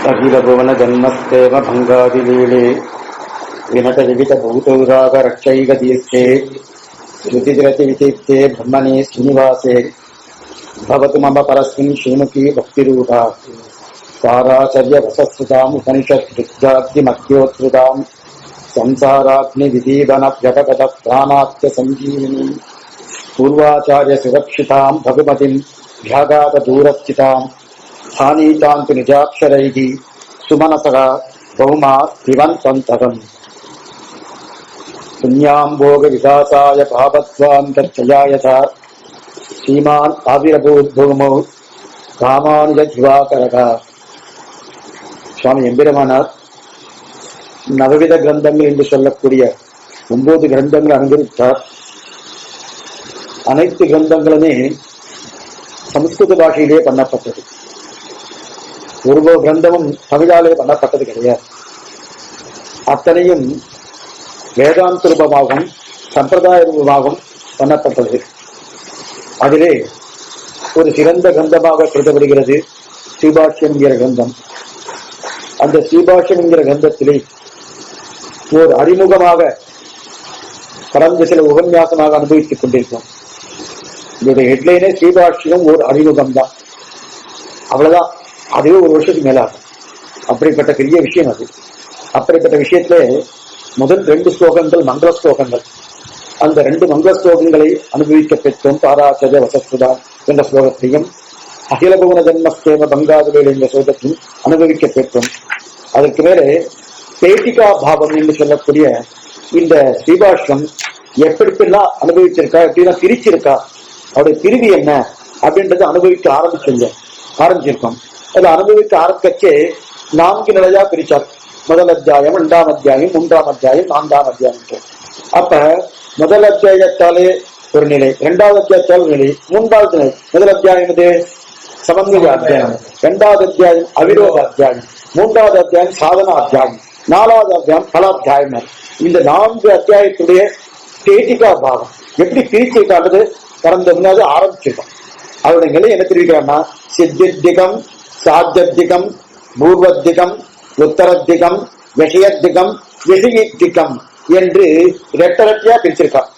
अखिल भुवन जन्मस्तेव भंगादिलीले विनत विविध भूतौराग रक्षैकतीर्थे श्रुतिरति वितीप्ते ब्रह्मणे श्रीनिवासे भवतु मम परस्मिन् श्रीमुखी भक्तिरूपा ताराचर्य वसस्कृताम् उपनिषद्विद्याद्यमत्योत्सृताम् संसाराग्नि विदीवन व्यपगत प्राणात्य संजीविनी पूर्वाचार्य सुरक्षिताम् भगवतीम् भ्यागात दूरस्थिताम् स्थानीतान्तु निजाक्षरैः सुमनसः बहुमा पिबन्तन्तरम् पुण्याम्भोग विकासाय पापत्वान्तर्चयाय च श्रीमान् आविर्भूद्भूमौ रामानुज दिवाकरः. சுவாமி எம்பெருமானார் நவவித கிரந்தங்கள் என்று சொல்லக்கூடிய 9 கிரந்தங்கள் அனுபவித்தார். அனைத்து கிரந்தங்களுமே சமஸ்கிருத பாஷையிலே பண்ணப்பட்டது. ஒரு கிரந்தமும் தமிழாலே பண்ணப்பட்டது கிடையாது. அத்தனையும் வேதாந்த ரூபமாகவும் சம்பிரதாய ரூபமாகவும் பண்ணப்பட்டது. அதிலே ஒரு சிறந்த கிரந்தமாக கருதப்படுகிறது ஸ்ரீபாஷ்யம் என்கிற கிரந்தம். அந்த ஸ்ரீபாஷ்யம் என்கிற கிரந்தத்திலே ஓர் அறிமுகமாக கடந்த சில உபன்யாசமாக அனுபவித்துக் கொண்டிருக்கிறோம். இதோட ஹெட்லைனே ஸ்ரீபாஷ்யம் ஒரு அறிமுகம் தான். அவ்வளவுதான். அதுவே ஒரு வருஷத்துக்கு மேலாகும். அப்படிப்பட்ட பெரிய விஷயம் அது. அப்படிப்பட்ட விஷயத்துல முதல் 2 ஸ்லோகங்கள் மங்கள ஸ்லோகங்கள். அந்த 2 மங்கள ஸ்லோகங்களை அனுபவிக்க பெற்றோம். தாராச்சரிய வசஸ்துதா என்ற ஸ்லோகத்தையும் அகில புவன ஜன்மஸ்தேம பங்காதுகள் என்ற ஸ்லோகத்தையும் அனுபவிக்க பெற்றோம். அதற்கு மேலே பேட்டிகா பாவம் என்று சொல்லக்கூடிய இந்த ஸ்ரீபாஷ்யம் எப்படிப்பெல்லாம் அனுபவிச்சிருக்கா, எப்படிலாம் பிரிச்சிருக்கா, அவருடைய பிரிவு என்ன அப்படின்றத அனுபவிக்க ஆரம்பிச்சிருக்கோம். அதுல அனுபவிக்க ஆரம்பிக்கச்சே 4 நிலையா பிரிச்சார். முதல் அத்தியாயம், 2ஆம் அத்தியாயம், 3ஆம் அத்தியாயம், 4ஆம் அத்தியாயம். அப்ப முதல் அத்தியாயத்தாலே ஒரு நிலை, 2வது அத்தியாயத்தால் ஒரு நிலை, 3வது நிலை. முதல் அத்தியாயம் இது சமன்வய அத்தியாயம், 2வது அத்தியாயம் அவிரோத அத்தியாயம், 3வது அத்தியாயம் சாதன அத்தியாயம், 4வது அத்தியாயம் பலாத்தியாயம். இந்த 4 அத்தியாயத்துடைய பேட்டிகா பாவம் எப்படி பிரிச்சு காட்டுறது கடந்த முன்னாடி ஆரம்பிச்சிருக்கோம். அவருடைய நிலை என்ன தெரிவிக்கிறான்னா சித்திகம், சாத்தியம், பூர்வத்திகம், உத்தரத்திகம், விஷயத்திகம், விஷயித்திகம் என்று ரெட்டரட்டியா பிரிச்சிருக்கான்.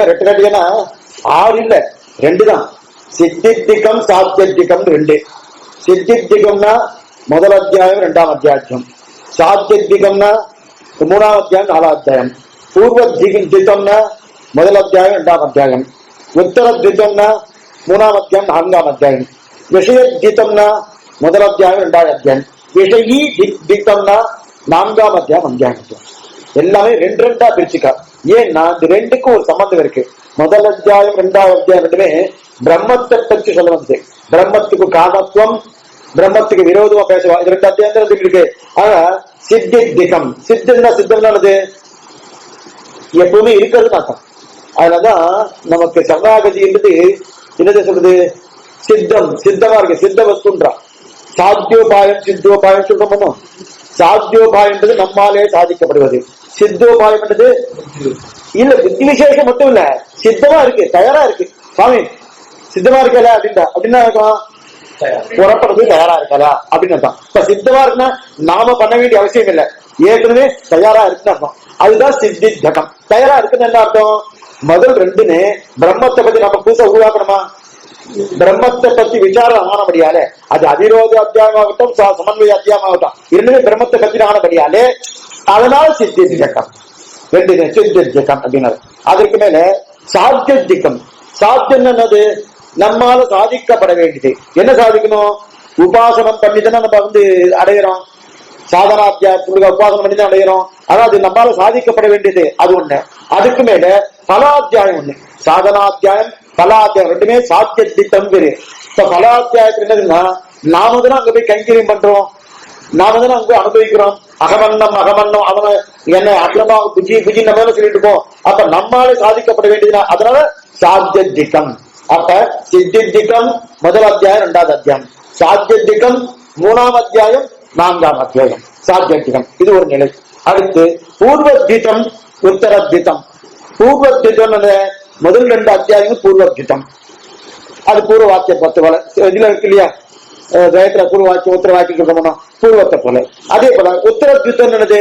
ரெட்டரட்டியா 6 இல்ல 2 தான். சித்திகம் சாத்தியம் 2. சித்திகம்னா முதல் அத்தியாயம் 2ஆம் அத்தியாயம், சாத்தியம்னா 3ஆம் அத்தியாயம் 4ஆம் அத்தியாயம், பூர்வத்திகம்னா முதல் அத்தியாயம் 2ஆம் அத்தியாயம், உத்தரத்திகம்னா 3ஆம் அத்தியாயம் 4ஆம் அத்தியாயம், விஷயத்திகம்னா முதல் அத்தியாயம் 2ஆம் அத்தியாயம், விஷயி திட்டம்னா 4ஆம் அத்தியாயம் 5ஆம் அத்தியாயம். எல்லாமே 2 பிரிச்சுக்கா. ஏன்னா இந்த 2க்கும் ஒரு சம்பந்தம் இருக்கு. முதல் அத்தியாயம் 2ஆம் அத்தியாயம் 2மே பிரம்மத்தை பற்றி சொல்ல வந்து, பிரம்மத்துக்கு காரணத்துவம், பிரம்மத்துக்கு விரோதமா பேசுவா. இது 2 அத்தியாயம் இருக்கு. ஆனா சித்திகம், சித்தம்னானது எப்பவுமே இருக்கிறது அர்த்தம். அதனாலதான் நமக்கு சரணாகதி என்பது என்னது சொல்றது, சித்தமா இருக்கு, சித்த வஸ்துன்றா. சாத்தியோபாயம் சித்தோபாயம் சொல்றோம். சாத்தியோபாயம் என்பது நம்மாலே சாதிக்கப்படுவது. சித்தோபாயம் என்பது இல்ல புத்தி விசேஷம் மட்டும் இல்ல, சித்தமா இருக்கு, தயாரா இருக்கு. சுவாமி சித்தமா இருக்கல அப்படின்னா இருக்கும், புறப்படுறது தயாரா இருக்கலா அப்படின்னு அர்த்தம். இப்ப சித்தமா இருக்குன்னா நாம பண்ண வேண்டிய அவசியம் இல்லை, ஏற்கனவே தயாரா இருக்குன்னு அர்த்தம். அதுதான் சித்திகம். தயாரா இருக்குன்னு என்ன அர்த்தம்? முதல் 2 பிரம்மத்தை பத்தி நம்ம புதுசா உருவாக்கணுமா? பிரம்மத்தை பத்தி விசாரம் ஆனபடியாலே, அது அவிரோத அத்தியாயமாகட்டும் சமன்வய அத்தியாயமாகட்டும், 2மே பிரம்மத்தை பத்தி ஆனபடியாலே அதனால சித்திகம் 2 சித்திகம் அப்படின்னாரு. அதற்கு மேல சாத்தியம். சாத்தியம் என்னது? நம்மால சாதிக்கப்பட வேண்டியது. என்ன சாதிக்கணும்? உபாசனம் பண்ணிதானே நம்ம அடையிறோம். சாதனாத்தியாயத்துக்கு உபாசனம் பண்ணிதான் அடையிறோம். அதாவது நம்மால சாதிக்கப்பட வேண்டியது அது ஒண்ணு. அதுக்கு மேல பலாத்தியாயம் ஒண்ணு. சாதனாத்தியாயம் பலாத்தியாயம் 2மே சாத்தியம் பேரு. இப்ப பலாத்தியாயத்துல என்னதுன்னா நாம தானே அங்க போய் கைங்கரியம் பண்றோம், நாம தானே அங்க அனுபவிக்கிறோம். அகமன்னம் அவனை என்ன அக்ரமா புஜி நம்ம சொல்லிட்டு இருக்கோம். அப்ப நம்மாலே சாதிக்கப்பட வேண்டியதுனா அதனால சாத்தியம். அப்ப சித்திகம் முதல் அத்தியாயம் 2ஆவது அத்தியாயம், சாத்தியம் 3ஆம் அத்தியாயம் 4ஆம் அத்தியாயம், சாத்தியம். இது ஒரு நிலை. அடுத்து பூர்வத்விதம் உத்தரத்விதம். பூர்வத்விதம் முதல் 2 அத்தியாயங்கள் பூர்வத்விதம், அது பூர்வ வாக்கிய பத்து போல இதுல இருக்கு இல்லையா, ஜெயத்துல பூர்வ வாக்கியம் உத்தர வாக்கியம் பூர்வத்தை போல. அதே போல உத்தரத்விதம் என்னது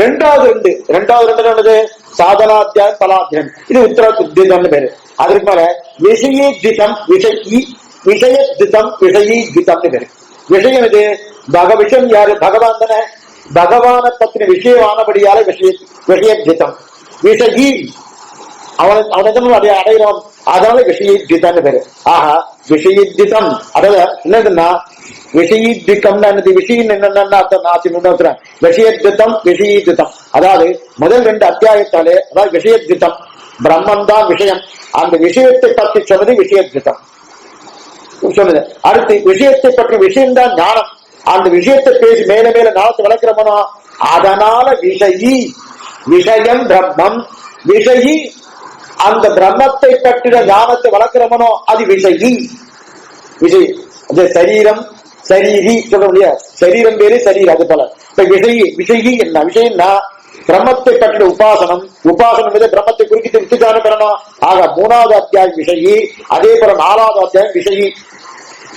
ரெண்டாவது 2 என்னது சாதனாத்தியாயம் பலாத்தியம், இது உத்தரத்விதம்னு பேரு. அதற்கு மேல விஷயத்விதம் விஷயத்விதம் விஷயத்விதம்னு பேரு. விஷயம் இது விஷயம் யாரு பகவான் தானே, பகவானை பத்தின விஷயமானபடியால விஷயத்விதம். விஷயி அவனை அடைகிறோம், அதனால விஷயத்விதம்னு பேரு. ஆஹா விஷயத்விதம் அதாவது என்னதுன்னா விஷயத்விதம்னா என்னது, விஷயம் என்னன்னா விஷயத்விதம் விஷயத்விதம் அதாவது முதல் 2 அத்தியாயத்தாலே அதாவது விஷயத்விதம் பிரம்மன் தான் விஷயம், அந்த விஷயத்தை பற்றி சொன்னது விஷயத்விதம் சொல்லுது. அடுத்து விஷயத்தை பற்றி விஷயம்தான் ஞானம், அந்த விஷயத்தை பேசி மேல மேல ஞானத்தை வளர்க்கிறோமோ அதனால விஷயம் பிரம்மம் விஷயி, அந்த பிரம்மத்தை பற்றின ஞானத்தை வளர்க்கிறோமோ அது விஷயி. சரீரம் சரீரி சொல்ல முடியாது, சரீரம் பேரு சரீரம். அது போல இப்ப விஷயி என்ன விஷயம்னா பிரம்மத்தை பற்றின உபாசனம் மீது பிரம்மத்தை குறித்து வித்துதானம் பெறணும். ஆக 3வது அத்தியாயம் விஷயி, அதே போல 4வது அத்தியாயம் விஷயி.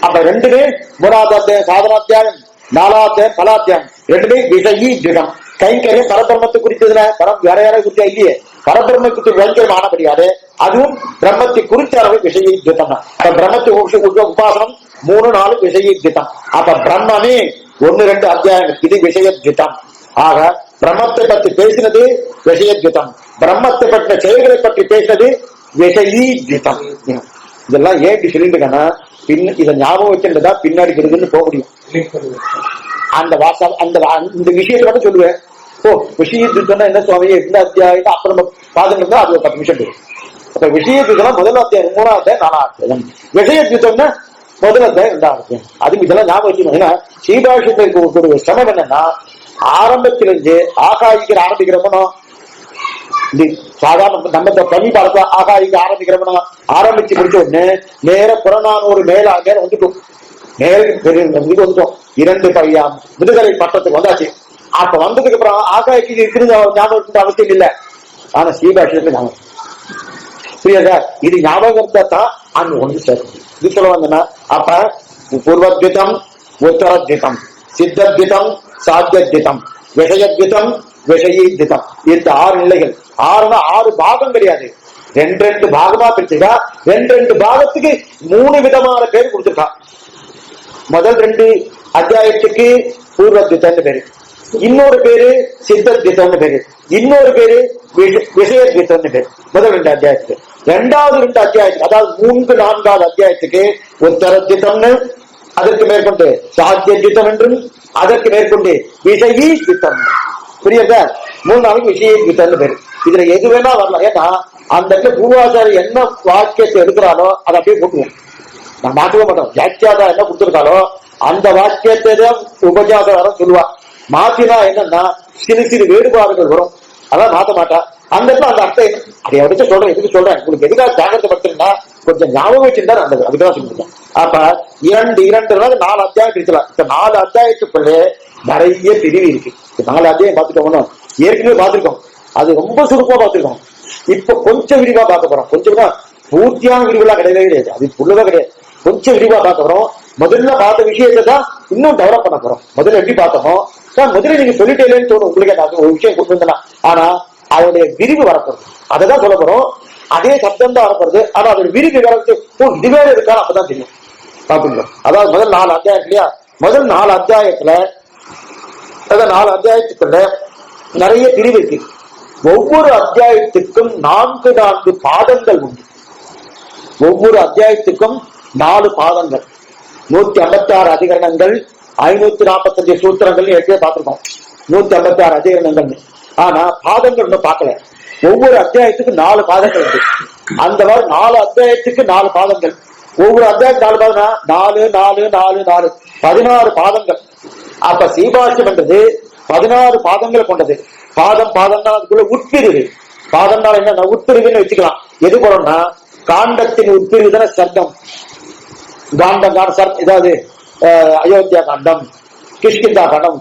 அப்ப 2மே 3வது அத்தியாயம் சாதனாத்தியாயம், 4வது அத்தியாயம் பலாத்தியாயம், 2மே விஷயி திடம். கைங்கரியம் பரபிரம்மத்தை குறித்ததுல பரம் வேற யாரை குறித்தா இல்லையே, பரபிரம்ம குறித்து கைங்கரியம் ஆனபடியாலே அதுவும் பிரம்மத்தை குறித்த அளவு விஷயி திட்டம். அப்ப பிரம்மத்தை உபாசனம் 3, 4 விஷயி திட்டம். அப்ப பிரம்மமே 1, 2 அத்தியாயங்கள் இது விஷய திட்டம். ஆக பிரம்மத்தை பற்றி பேசினது விஷயத்விதம், பிரம்மத்தை பற்றின செயல்களை பற்றி பேசினது விஷயீத்விதம். இதெல்லாம் ஏன் சொல்லிட்டுங்கன்னா இதை ஞாபகம் வச்சுட்டா பின்னாடி இருக்குன்னு போக முடியும். அந்த வாசம் இந்த விஷயத்தை மட்டும் சொல்லுவேன். ஓ விஷயத்விதம்னா என்ன சுவாமி எந்த அத்தியாயம் அப்ப நம்ம பாதம் இருந்தா அது ஒரு 10 நிமிஷம் இருக்கும். அப்ப விஷயத்விதம் முதல் அத்தியாயம் 3வது அத்தியாயம் 4வது அத்தியாயம், விஷயத்விதம்னா முதல் அத்தியாயம் 2வது அத்தியாயம். அது இதெல்லாம் ஞாபகம் வச்சுக்கணும். ஏன்னா ஸ்ரீபாஷ்யத்தை இருக்கக்கூடிய சிரமம் என்னன்னா ஆரம்பத்திலிருந்து ஆகாயிக்கிற ஆரம்பிக்கிறோமோ சாதாரண நம்ம பனி பாடத்துல ஆகாயிக்க ஆரம்பிக்கிறோமோ ஆரம்பிச்சு முடிச்ச உடனே நேர புறநானூறு மேல வந்துட்டோம், வந்துட்டோம் 2 பையாம் முதுகலை பட்டத்துக்கு வந்தாச்சு. அப்ப வந்ததுக்கு அப்புறம் ஆகாய்க்கு இருக்கிறது ஞாபகம் அவசியம் இல்லை, ஆனா ஸ்ரீபாஷ்யத்துக்கு ஞாபகம் புரியாதா, இது ஞாபகத்தை தான் அங்க ஒன்று சேர்க்கும். இது சொல்ல வந்தனா அப்ப பூர்வத்விதம் உத்தரத்விதம் சித்தத்விதம் சாத்தியத்விதம் விஷயத்விதம் விஷயீத்விதம், இந்த 6 நிலைகள். 6 பாகம் கிடையாது, 2 பாகமா பிரிச்சுக்கா. 2 பாகத்துக்கு 3 விதமான பேர் கொடுத்துருக்கா. முதல் 2 அத்தியாயத்துக்கு பூர்வத்விதம்னு பேரு, இன்னொரு பேரு சித்தத்விதம்னு பேரு, இன்னொரு பேரு விஷயத்விதம்னு பேரு. முதல் 2 அத்தியாயத்துக்கு. 2வது 2 அத்தியாயத்துக்கு அதாவது 3, 4வது அத்தியாயத்துக்கு உத்தரத்விதம்னு, அதற்கு மேற்கொண்டு சாத்தியத்விதம் என்றும், அதற்கு மேற்கொண்டு விஷயீத்விதம். புரியுதா? 3 நாளைக்கு விஷயத்விதம்னு பேரு. இதுல எது வேணா வரலாம். ஏன்னா அந்த இடத்துல பூர்வாச்சாரி என்ன வாக்கியத்தை எடுக்கிறாரோ அதை அப்படியே போட்டுவோம், நான் மாற்றவே மாட்டோம். வியாக்கியாதா என்ன கொடுத்திருக்காரோ அந்த வாக்கியத்தை தான் உபஜாதாரம் சொல்லுவா. மாத்தினா என்னன்னா சிறு வேறுபாடுகள் வரும், அதான் மாத்த மாட்டா. அந்த இடத்துல அந்த அர்த்தம் அதை எடுத்து சொல்றேன், எதுக்கு சொல்றேன் உங்களுக்கு எதுக்காக ஜாகிரதை படுத்துறீங்கன்னா கொஞ்சம் ஞாபகம் வச்சிருந்தா நல்லது, அதுக்குதான் சொல்லிருக்கேன். அப்ப 2 4 அத்தியாயம் பிரிக்கலாம். இப்ப 4 அத்தியாயத்துக்குள்ளே நிறைய பிரிவு இருக்கு. 4 அத்தியாயம் பார்த்துட்டோம்னா ஏற்கனவே பார்த்திருக்கோம், அது ரொம்ப சுருக்கமா பார்த்திருக்கோம். இப்ப கொஞ்சம் விரிவா பார்க்க போறோம். கொஞ்சம் பூர்த்தியான விரிவுலாம் கிடையவே கிடையாது, அது புள்ளதான் கிடையாது. கொஞ்சம் விரிவா பார்க்க போறோம். முதல்ல பார்த்த விஷயத்தை தான் இன்னும் டெவலப் பண்ண போறோம். முதல்ல எப்படி பார்த்தோமோ முதல்ல நீங்க சொல்லிட்டேன்னு தோணும் உங்களுக்கு, ஒரு விஷயம் கொண்டு வந்தா, ஆனா அதோடைய விரிவு வரப்போறது அதைதான் சொல்ல போறோம். அதே சப்தம் தான் வரப்போறது, ஆனா அதோட விரிவு வரது இதுவே இருக்கான்னு அப்பதான் தெரியும். பாப்பீங்களா? அதாவது முதல் 4 அத்தியாயம் இல்லையா, முதல் 4 அத்தியாயத்துல 4 அத்தியாயத்துக்குள்ள நிறைய பிரிவு இருக்கு. ஒவ்வொரு அத்தியாயத்துக்கும் 4 பாதங்கள் உண்டு. ஒவ்வொரு அத்தியாயத்துக்கும் 4 பாதங்கள், 156 அதிகரணங்கள், 545 சூத்திரங்கள் ஏற்கனவே பார்த்திருக்கோம். 156 அதிகரணங்கள். ஆனா பாதங்கள் இன்னும் பார்க்கல. ஒவ்வொரு அத்தியாயத்துக்கு 4 பாதங்கள் உண்டு. அந்த மாதிரி 4 அத்தியாயத்துக்கு 4 பாதங்கள். ஒவ்வொரு அத்தியாயத்துக்கு 4 பாதம்னா 4 4 4 4 16 பாதங்கள். அப்ப சீபாஷ்யம் என்றது 16 பாதங்களை கொண்டது. பாதம்னா அதுக்குள்ள உட்பிரிவு. பாதம்னால என்ன உட்பிரிவுன்னு வச்சுக்கலாம். எது போறோம்னா காண்டத்தின் உட்பிரிவு தானே சர்க்கம். காண்டம் ஏதாவது அயோத்தியா காண்டம், கிஷ்கிந்தா காண்டம்,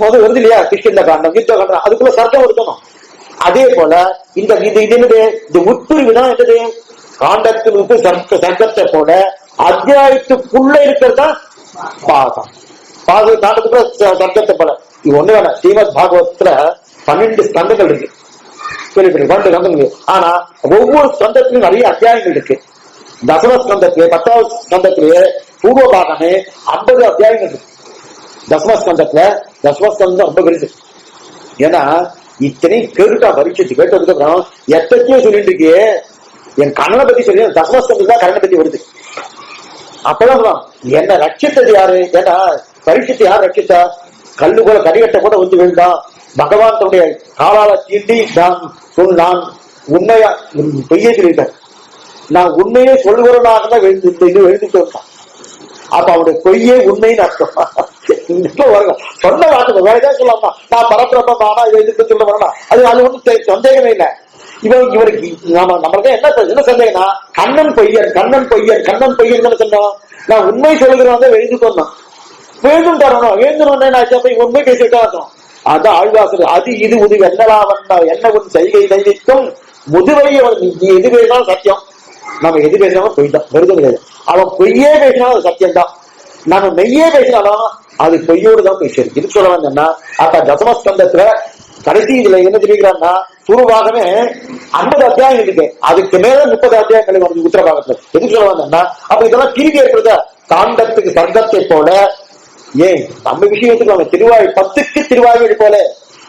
வருது இல்லையா, கிருஷ்ண காண்டம், யுத்த காண்டம், அதுக்குள்ள சர்க்கம் இருக்கணும். அதே போல இந்த என்னது, இந்த உட்பிரிவு தான் என்னது, காண்டத்தில் இருந்து சர்க்கத்தை போல அத்தியாயத்துக்குள்ள இருக்கிறதா பாகம். காண்டத்துக்குள்ள சர்க்கத்தை போல இது ஒண்ணு வேணாம். ஸ்ரீமத் பாகவத்துல 12 ஸ்கந்தங்கள் இருக்கு, 12 ஸ்கந்தங்கள். ஆனா ஒவ்வொரு ஸ்கந்தத்திலும் நிறைய அத்தியாயங்கள் இருக்கு. தசம ஸ்கந்தத்திலே 10வது ஸ்கந்தத்திலேயே பூர்வ பாகமே 50 அத்தியாயங்கள் இருக்கு. தசமஸ்கந்தம் ரொம்ப பெருசு. ஏன்னா இத்தனையும் கேட்டுட்டா பரீட்சை கேட்டதுக்கு அப்புறம் எத்தனையோ சொல்லிட்டு இருக்கே, என் கண்ணனை பத்தி சொல்லி தசமஸ்கந்தம் தான் கண்ணனை பத்தி வருது. அப்பதான் என்ன ரட்சித்தது யாரு? ஏன்னா பரீட்சத்தை யார் ரட்சித்தா? கல்லு போல கடிகட்ட கூட வந்து விழுந்தான். பகவான் தன்னுடைய காலால தீண்டி நான் உண்மையா பொய்யே சொல்லிட்டேன், நான் உண்மையே சொல்லுகிறவனாக தான் எழுந்துட்டு வந்தான். அப்ப அவனுடைய பொய்யே உண்மைன்னு அர்த்தம். சொன்ன வார்த்தை வேற ஏதாவது சொல்லலாமா? நான் பரப்பிரபமானா எதுக்கு சொல்ல வரலாம், அது ஒன்றும் சந்தேகமே இல்லை. இவருக்கு நம்மளுக்கு என்ன சந்தேகம்னா, கண்ணன் பொய்யன் சொன்னோம். நான் உண்மை சொல்லுகிறவன் தான் எழுந்து சொன்னான், எழுந்தும் தரணும், எழுந்துனோன்னு உண்மை பேசிட்டா இருக்கும். அதான் ஆழ்வாசல், அது இது உதவி என்னலா வந்தா என்ன உன் செய்கை தைவிக்கும் முதுவையை எது பேசினாலும் சத்தியம். நம்ம எது பேசினாலும் பொய் தான், வெறுத கிடையாது. அவன் பொய்யே பேசினாலும் அது சத்தியம் தான், நம்ம மெய்யே பேசினாலும் அது பொய்யோடு தான் பேசியிருக்கு. இது சொல்ல வந்தேன்னா, அப்ப தசமஸ்கந்தத்துல கடைசி இதுல என்ன தெரிவிக்கிறான்னா, துருவாகவே 50 அத்தியாயம் இருக்கு, அதுக்கு மேல 30 அத்தியாயங்கள் வருது உத்தரபாகத்துல. எதுக்கு சொல்ல வந்தேன்னா, அப்ப இதெல்லாம் பிரிவு ஏற்படுத்த காண்டத்துக்கு சர்க்கத்தை போல. ஏன் நம்ம விஷயத்துக்கு திருவாய் 10க்கு திருவாய்மொழி போல,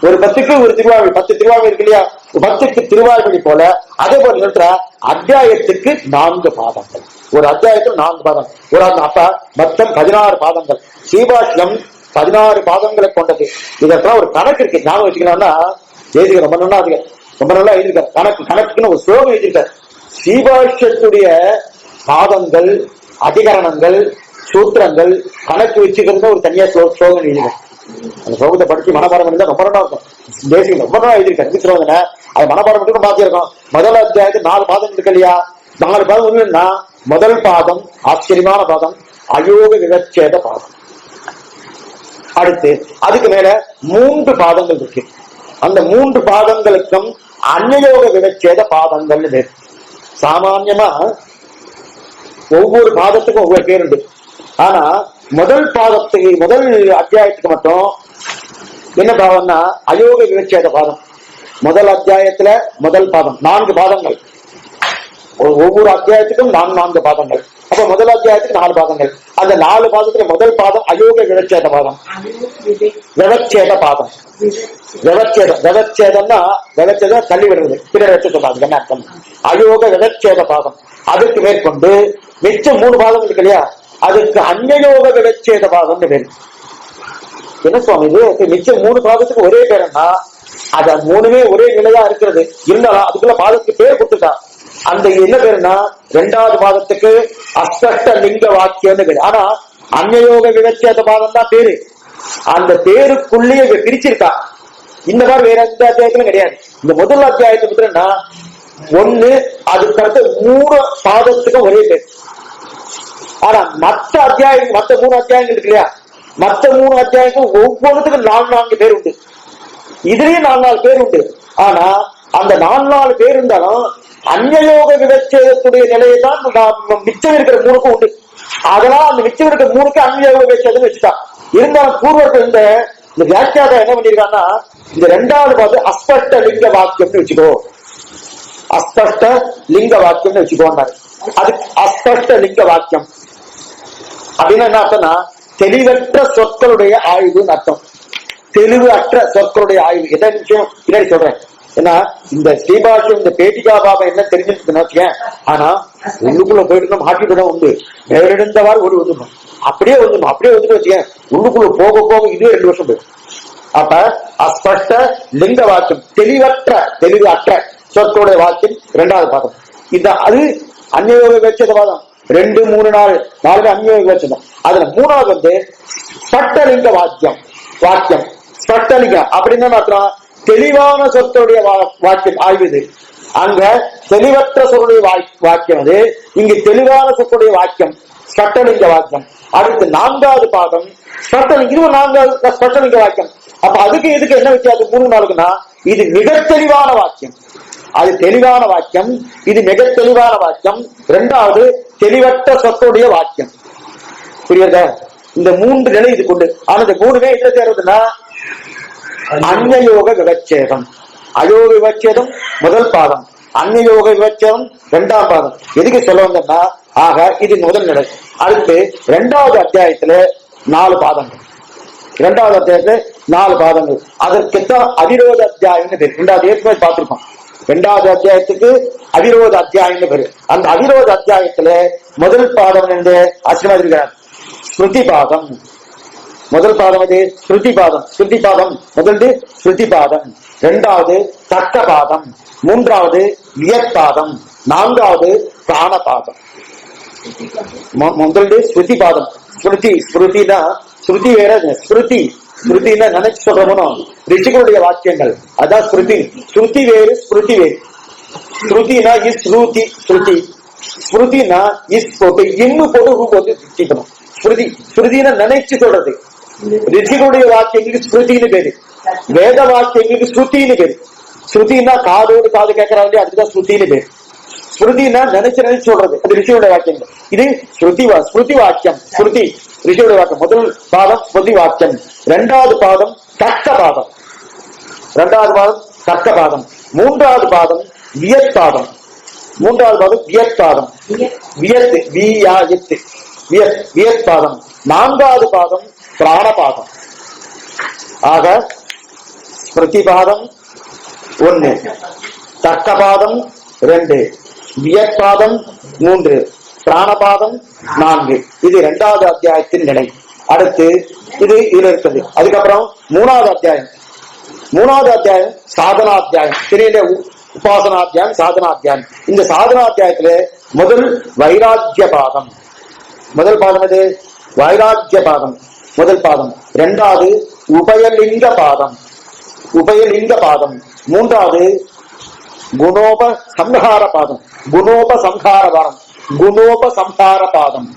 ஒரு 10க்கு ஒரு திருவாய்மொழி, 10 திருவாய்மொழி இருக்கு இல்லையா, 10க்கு திருவாய்மொழி போல அதே போல இருக்கிற அத்தியாயத்துக்கு 4 பாதங்கள், ஒரு அத்தியாயத்துக்கு 4 பாதம். ஒரு அப்ப மொத்தம் 16 பாதங்கள். ஸ்ரீபாஷ்யம் 16 பாதங்களை கொண்டது. இதற்கெல்லாம் ஒரு கணக்கு இருக்கு, ஞாபகம் வச்சுக்கணும்னா. எழுதிக்க ரொம்ப நல்லா எழுதியிருக்காரு, கணக்குன்னு ஒரு ஸ்லோகம் எழுதியிருக்காரு. ஸ்ரீபாஷ்யத்துடைய பாதங்கள், அதிகரணங்கள், சூத்திரங்கள் கணக்கு வச்சுக்கிறது ஒரு தனியா ஸ்லோகம் எழுதியிருக்காரு. அந்த ஸ்லோகத்தை படிச்சு மனப்பாடம் பண்ணி ரொம்ப நல்லா இருக்கும். தேசியம் ரொம்ப நல்லா எழுதியிருக்காரு. அது மனப்பாடம் மட்டும் மாத்திருக்கோம். முதல் அத்தியாயத்துக்கு 4 பாதம் இருக்கு இல்லையா, 4 பாதம் ஒண்ணுன்னா, முதல் பாதம் ஆச்சரியமான பாதம், அயோக விவச்சேத பாதம். அடுத்து அதுக்கு மேல 3 பாதங்கள் இருக்கு. அந்த 3 பாதங்களுக்கும் அந்நியோக விவச்சேத பாதங்கள் பேர். சாமான்யமா ஒவ்வொரு பாதத்துக்கும் ஒவ்வொரு பேர் உண்டு. ஆனா முதல் பாதத்துக்கு, முதல் அத்தியாயத்துக்கு மட்டும் என்ன பாதம்னா அயோக விவச்சேத பாதம். முதல் அத்தியாயத்துல முதல் பாதம் 4 பாதங்கள், ஒவ்வொரு அத்தியாயத்துக்கும் 4 பாதங்கள். அப்ப முதல் அத்தியாயத்துக்கு 4 பாதங்கள். அந்த 4 பாதத்துல முதல் பாதம் அயோக விவச்சேத பாதம், விவச்சேத பாதம். விவச்சேதம்னா விவச்சேதம் தள்ளி விடுறது, பிறர் வச்ச பாதம் என்ன அர்த்தம்? அயோக விவச்சேத பாதம். அதுக்கு மேற்கொண்டு மிச்சம் 3 பாதம் இருக்கு இல்லையா, அதுக்கு அந்நியோக விவச்சேத பாதம் பேரு. என்ன சுவாமி இது, மிச்சம் 3 பாதத்துக்கு ஒரே பேருன்னா அத 3மே ஒரே நிலையா இருக்கிறது. இருந்தாலும் அதுக்குள்ள பாதத்துக்கு பேர் கொடுத்துட்டா. அந்த என்ன பேருன்னா, 2வது பாதத்துக்கு அஸ்பஷ்ட லிங்க வாக்கியம்னு பேரு. ஆனா அந்நியோக விவச்சேத பாதம் தான் பேரு. அந்த பேருக்குள்ளேயே பிரிச்சிருக்கா. இந்த மாதிரி வேற எந்த அத்தியாயத்திலும் கிடையாது. இந்த முதல் அத்தியாயத்துக்கு ஒண்ணு, அதுக்கடுத்து 3 பாதத்துக்கும் ஒரே பேர். ஆனா மற்ற அத்தியாயம், மற்ற 3 அத்தியாயங்கள் இருக்கு இல்லையா, மற்ற 3 அத்தியாயங்களும் ஒவ்வொன்றுத்துக்கும் 4 பேர் உண்டு. இதுலயும் 4 பேர் உண்டு. ஆனா அந்த 4 பேர் இருந்தாலும் அந்நியோக விவச்சேதத்துடைய நிலையை தான் மிச்சம் இருக்கிற 3க்கும் உண்டு. அதனால அந்த மிச்சம் இருக்கிற 3க்கு அந்நியோக விவச்சேதம் வச்சுட்டா. இருந்தாலும் பூர்வர்கள் இந்த வியாக்கியாதம் என்ன பண்ணிருக்காங்கன்னா, இந்த 2வது பாது அஸ்பஷ்ட லிங்க வாக்கியம்னு வச்சுக்கோ, அஸ்பஷ்ட லிங்க வாக்கியம்னு வச்சுக்கோன்னாரு. அது அஸ்பஷ்ட லிங்க வாக்கியம் அப்படின்னு என்ன அர்த்தம்னா, தெளிவற்ற சொற்களுடைய ஆய்வுன்னு அர்த்தம். தெளிவு அற்ற சொற்களுடைய ஆய்வு. என்ன விஷயம் பின்னாடி சொல்றேன். ஏன்னா இந்த ஸ்ரீபாஷ்யம், இந்த பேட்டிகா பாபா என்ன தெரிஞ்சுன்னு, ஆனா உள்ளுக்குள்ள போயிட்டு மாட்டிட்டு உண்டு, நேரிழந்தவாறு ஒரு வந்துடும், அப்படியே வந்துட்டு வச்சுக்கேன். உள்ளுக்குள்ள போக போக இதுவே 2 வருஷம் போயிடும். அப்ப அஸ்பஷ்ட லிங்க வாக்கியம், தெளிவு அற்ற சொற்களுடைய வாக்கியம் 2வது பாதம். இந்த அது அந்நியோக விவச்சேத பாதம். 2, 3, 4 அந்நியோக விவச்சேதம். அதுல 3வது ஸ்பஷ்டலிங்க வாக்கியம். ஸ்பஷ்டலிங்கம் அப்படின்னா தெளிவான சொற்களுடைய வாக்கியம் ஆய்வு. இது அங்க தெளிவற்ற சொற்களுடைய வாக்கியம், அது இங்கு தெளிவான சொற்களுடைய வாக்கியம் ஸ்பஷ்டலிங்க வாக்கியம். அடுத்து நான்காவது பாதம் ஸ்பஷ்டலிங்க, இதுவும் நான்காவது ஸ்பஷ்டலிங்க வாக்கியம். அப்ப அதுக்கு இதுக்கு என்ன வித்தியாசம்? 3 நாளுக்குன்னா இது மிக தெளிவான வாக்கியம், அது தெளிவான வாக்கியம், இது மிக தெளிவான வாக்கியம். 2வது தெளிவற்ற சொத்துடைய வாக்கியம். புரியுதா? இந்த 3 நிலை இது கொண்டு. ஆனா இந்த 3மே என்ன தேர்வுன்னா அந்நயோக விவச்சேதம். அயோக விவச்சேதம் முதல் பாதம், அந்நயோக விவச்சேதம் 2ஆம் பாதம். எதுக்கு சொல்ல வந்தோம்னா, ஆக இது முதல் நிலை. அடுத்து 2வது அத்தியாயத்துல 4 பாதங்கள், 2வது அத்தியாயத்துல 4 பாதங்கள். அதற்குத்தான் அவிரோத அத்தியாயம் பேர். 2வது ஏற்கனவே பார்த்திருக்கோம். 2வது அத்தியாயத்துக்கு அவிரோத அத்தியாயம் பேரு. அந்த அவிரோத அத்தியாயத்துல முதல் பாதம் என்று ஆசிரியர் ஸ்ருதி பாதம். முதல் பாதம் அது ஸ்ருதி பாதம். ஸ்ருதி பாதம் முதல் ஸ்ருதி பாதம், 2வது தர்க்க பாதம், 3வது வியத்பாதம், 4வது பிராண பாதம். முதல் ஸ்ருதி பாதம். ஸ்ருதி, ஸ்ருதினா ஸ்ருதி வேற, ஸ்ருதி ஸ்ருதினா நினைச்சு சொல்றோம் ரிஷிகளுடைய வாக்கியங்கள், அதான் ஸ்ருதி. ஸ்ருதி வேறு, ஸ்ருதி வேறு. ஸ்ருதினா இஸ் ஸ்ருதி, ஸ்ருதி. ஸ்ருதினா இஸ் போட்டு இன்னு போட்டு ரூ போட்டு சிக்கணும். ஸ்ருதி, ஸ்ருதினா நினைச்சு சொல்றது. ரிஷிகளுடைய வாக்கியங்களுக்கு ஸ்ருதின்னு பேரு, வேத வாக்கியங்களுக்கு ஸ்ருதின்னு பேரு. ஸ்ருதினா காதோடு காது கேட்கறாங்க, அதுக்குதான் ஸ்ருதின்னு பேரு. ஸ்ருதினா நினைச்சு நினைச்சு சொல்றது, அது ரிஷியோட வாக்கியங்கள். இது ஸ்ருதி, ஸ்ருதி வாக்கியம். ஸ்ருதி ரிஷியோட வாக்கியம். முதல் பாதம் ஸ்ருதி வாக்கியம், 2வது பாதம் தர்க்க பாதம், 2வது பாதம் தர்க்க பாதம், 3வது பாதம் வியத் பாதம், 3வது பாதம் வியத் பாதம், வியத் வியத் வியத் வியத் பாதம், 4வது பாதம் பிராண பாதம். ஆக ஸ்ருதி பாதம் 1, தர்க்க பாதம் 2, வியத் பாதம் 3, பிராணபாதம் 4. இது 2வது அத்தியாயத்தின் நிலை. அடுத்து இது இதுல இருக்குது. அதுக்கப்புறம் 3வது அத்தியாயம். 3வது அத்தியாயம் சாதனாத்தியாயம். தெரியல, உபாசனாத்தியாயம், சாதனாத்தியாயம். இந்த சாதனாத்தியாயத்துல முதல் வைராக்கிய பாதம். முதல் பாதம் எது? வைராக்கிய பாதம் முதல் பாதம். 2வது உபயலிங்க பாதம், உபயலிங்க பாதம். 3வது குணோப சம்ஹார பாதம், குணோப சம்ஹார பாதம், குணோப சம்ஹார பாதம்,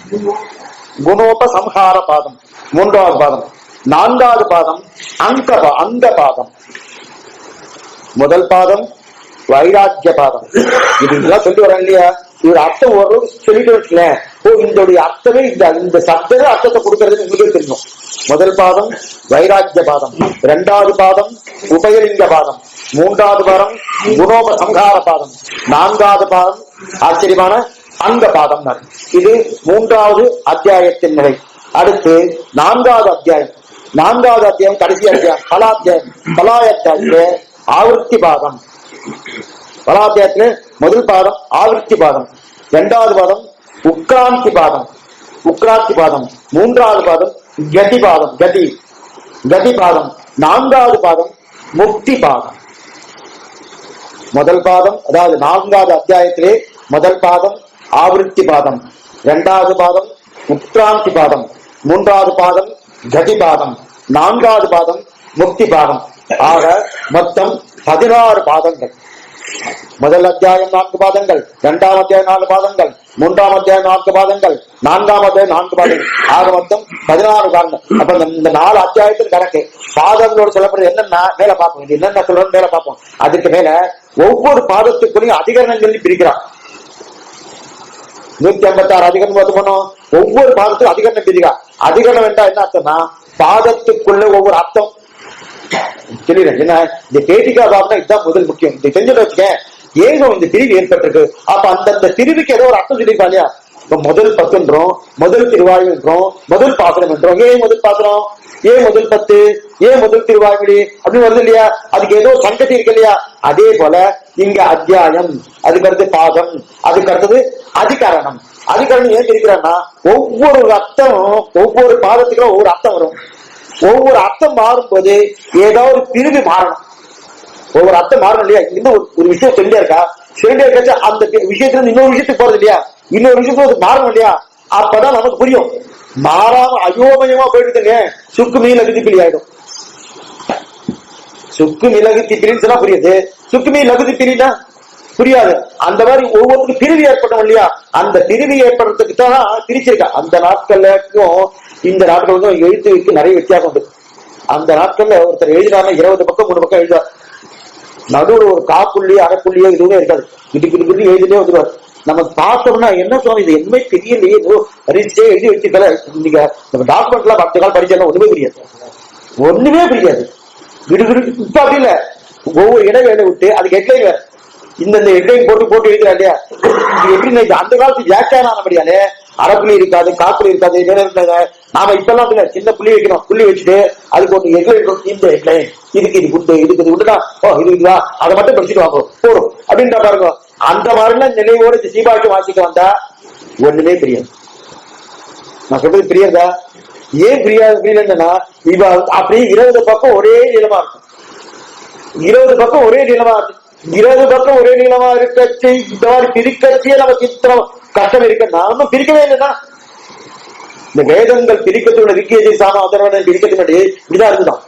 குணோப சம்ஹார பாதம் 3வது பாதம். 4வது பாதம் அந்த பாதம். முதல் பாதம் வைராக்கிய பாதம். இது இதெல்லாம் சொல்லி வரேன் இல்லையா? இது அர்த்தம் ஒரு சொல்லிட்டு வச்சுக்கலேன். இதோடைய அர்த்தமே இந்த சப்தமே அர்த்தத்தை கொடுக்கறது உங்களுக்கு தெரியும். முதல் பாதம் வைராக்கிய பாதம், 2வது பாதம் உபயலிங்க பாதம், 3வது பாதம் குணோப சம்ஹார பாதம், 4வது பாதம் ஆச்சரியமான அங்க பாதம். இது 3வது அத்தியாயத்தின் நிலை. அடுத்து 4வது அத்தியாயம். 4வது அத்தியாயம் கடைசி அத்தியாயம் பலாத்தியாயம். பலாயத்தியாயத்துல ஆவர்த்தி பாதம். பலாத்தியாயத்துல முதல் பாதம் ஆவர்த்தி பாதம், 2வது பாதம் உக்ராந்தி பாதம், உக்ராந்தி பாதம், 3வது பாதம் கதி பாதம், கதி கதி பாதம், 4வது பாதம் முக்தி பாதம். முதல் பாதம் அதாவது 4வது அத்தியாயத்திலே முதல் பாதம் ஆவருத்தி பாதம், 2வது பாதம் உக்ராந்தி பாதம், 3வது பாதம் கதி பாதம், 4வது பாதம் முக்தி பாதம். ஆக மொத்தம் 16 பாதங்கள். முதல் அத்தியாயம் 4 பாதங்கள், 2ஆம் அத்தியாயம் 4 பாதங்கள், 3ஆம் அத்தியாயம் 4 பாதங்கள், 4ஆம் அத்தியாயம் 4 பாதங்கள். ஆக மொத்தம் 16 பாதங்கள். அப்ப இந்த 4 அத்தியாயத்தின் கணக்கு பாதங்களோடு சொல்லப்படுறது என்னன்னா மேல பார்ப்போம். இது என்னென்ன சொல்றோம் மேல பார்ப்போம். அதுக்கு மேல ஒவ்வொரு பாதத்துக்குள்ளேயும் அதிகரணங்கள் பிரிக்கிறான். 156 அதிகரணம் பார்த்து போனோம். ஒவ்வொரு பாதத்துக்கும் அதிகரணம் பிரிக்கா. அதிகரணம் என்றா என்ன அர்த்தம்னா பாதத்துக்குள்ள ஒவ்வொரு அர்த்தம் சொல்லிடுறேன். என்ன இந்த பேட்டிக்கா பாபனா இதுதான் முதல் முக்கியம். இந்த தெரிஞ்சு வச்சுக்கேன். ஏதோ இந்த பிரிவு ஏற்பட்டிருக்கு. அப்ப அந்தந்த பிரிவுக்கு ஏதோ ஒரு அர்த்தம் சொல்லியிருக்கா இல்லையா? இப்ப முதல் 10 என்றோம், முதல் திருவாயு என்றோம், முதல் பாத்திரம் என்றோம். ஏன் முதல் பாத்திரம், ஏன் முதல் 10, ஏன் முதல் திருவாய்மொழி அப்படின்னு வருது இல்லையா? அதுக்கு ஏதோ சங்கதி இருக்கு இல்லையா? அதே போல இங்க அத்தியாயம், அதுக்கு அடுத்து பாதம், அதுக்கு அடுத்தது அதிகரணம். அதிகரணம் ஏன் இருக்கிறான்னா ஒவ்வொரு அர்த்தம் ஒவ்வொரு பாதத்துக்கும் ஒவ்வொரு அர்த்தம் வரும். ஒவ்வொரு அர்த்தம் மாறும் போது ஏதாவது ஒரு பிரிவு மாறணும். ஒவ்வொரு அர்த்தம் மாறணும் இல்லையா? இன்னும் ஒரு விஷயம் சொல்லிட்டே இருக்கா, சொல்லிட்டே இருக்காச்சு அந்த விஷயத்துல இருந்து இன்னொரு விஷயத்துக்கு போறது இல்லையா? இன்னொரு விஷயத்துக்கு மாறணும் இல்லையா? அப்பதான் நமக்கு புரியும். மாறாம அயோமயமா போயிட்டு சுக்கு மீன் லகு திப்பிலி ஆயிடும். சுக்கு மிளகு திப்பிலின்னு சொன்னா புரியுது. சுக்கு மீன் லகு திப்பிலின்னா புரியாது. அந்த மாதிரி ஒவ்வொருத்தருக்கும் பிரிவு ஏற்படும் இல்லையா, அந்த பிரிவு ஏற்படுறதுக்கு தான் பிரிச்சிருக்கா. அந்த நாட்களுக்கும் இந்த நாட்களுக்கும் எழுத்துக்கு நிறைய வித்தியாசம் உண்டு. அந்த நாட்கள்ல ஒருத்தர் எழுதினாருன்னா 20 பக்கம் 3 பக்கம் எழுதுவார். நடுவில் ஒரு காப்புள்ளியோ அரைப்புள்ளியோ எதுவுமே இருக்காது. இப்படி எழுதிட்டே வந்துடுவார். நம்ம பார்த்தோம்னா என்ன சொல்லுவோம், இது எதுவுமே தெரியலையே, பரீட்சையே எழுதி வச்சுக்கல. நீங்க டாக்குமெண்ட் எல்லாம் 10 கால் படிச்சா ஒண்ணுமே புரியாது, ஒண்ணுமே புரியாது. விடுவிடு இப்ப அப்படி இல்ல, ஒவ்வொரு இடைவேளை விட்டு அதுக்கு ஹெட்லைன் வேற, இந்த ஹெட்லைன் போட்டு எழுதுறா இல்லையா. எப்படி அந்த காலத்து வியாக்கியானம் ஆனபடியாலே அரைப்புள்ளி இருக்காது, காப்புள்ளி இருக்காது, வேற இருந்தாங்க. நாம இப்ப எல்லாம் இல்ல, சின்ன புள்ளி வைக்கணும், புள்ளி வச்சுட்டு அதுக்கு ஒரு ஹெட்லைன், இந்த ஹெட்லைன் இதுக்கு இது குண்டு, இதுக்கு இது உண்டுதான், இது இதுவா, அதை மட்டும் படிச்சுட்டு வாங்க போறோம் அப்படின்ற பாருங்க. அந்த மாதிரிலாம் நிலையோடு சீபாக்கி வாசிக்க வந்தா ஒண்ணுமே தெரியாது. நான் சொல்றது புரியுதா? ஏன் புரியலன்னா இவ அப்படி 20 பக்கம் ஒரே நீளமா இருக்கும். 20 பக்கம் ஒரே நீளமா இருக்கு. 20 பக்கம் ஒரே நீளமா இருக்கச்சு இந்த மாதிரி பிரிக்கச்சியே நமக்கு இத்தனை கஷ்டம் இருக்கு. நானும் பிரிக்கவே இல்லைன்னா இந்த வேதங்கள் பிரிக்கத்தோட விக்கியதை சாம அதர்வன பிரிக்கத்தினுடைய இப்படிதான் இருந்துதான்.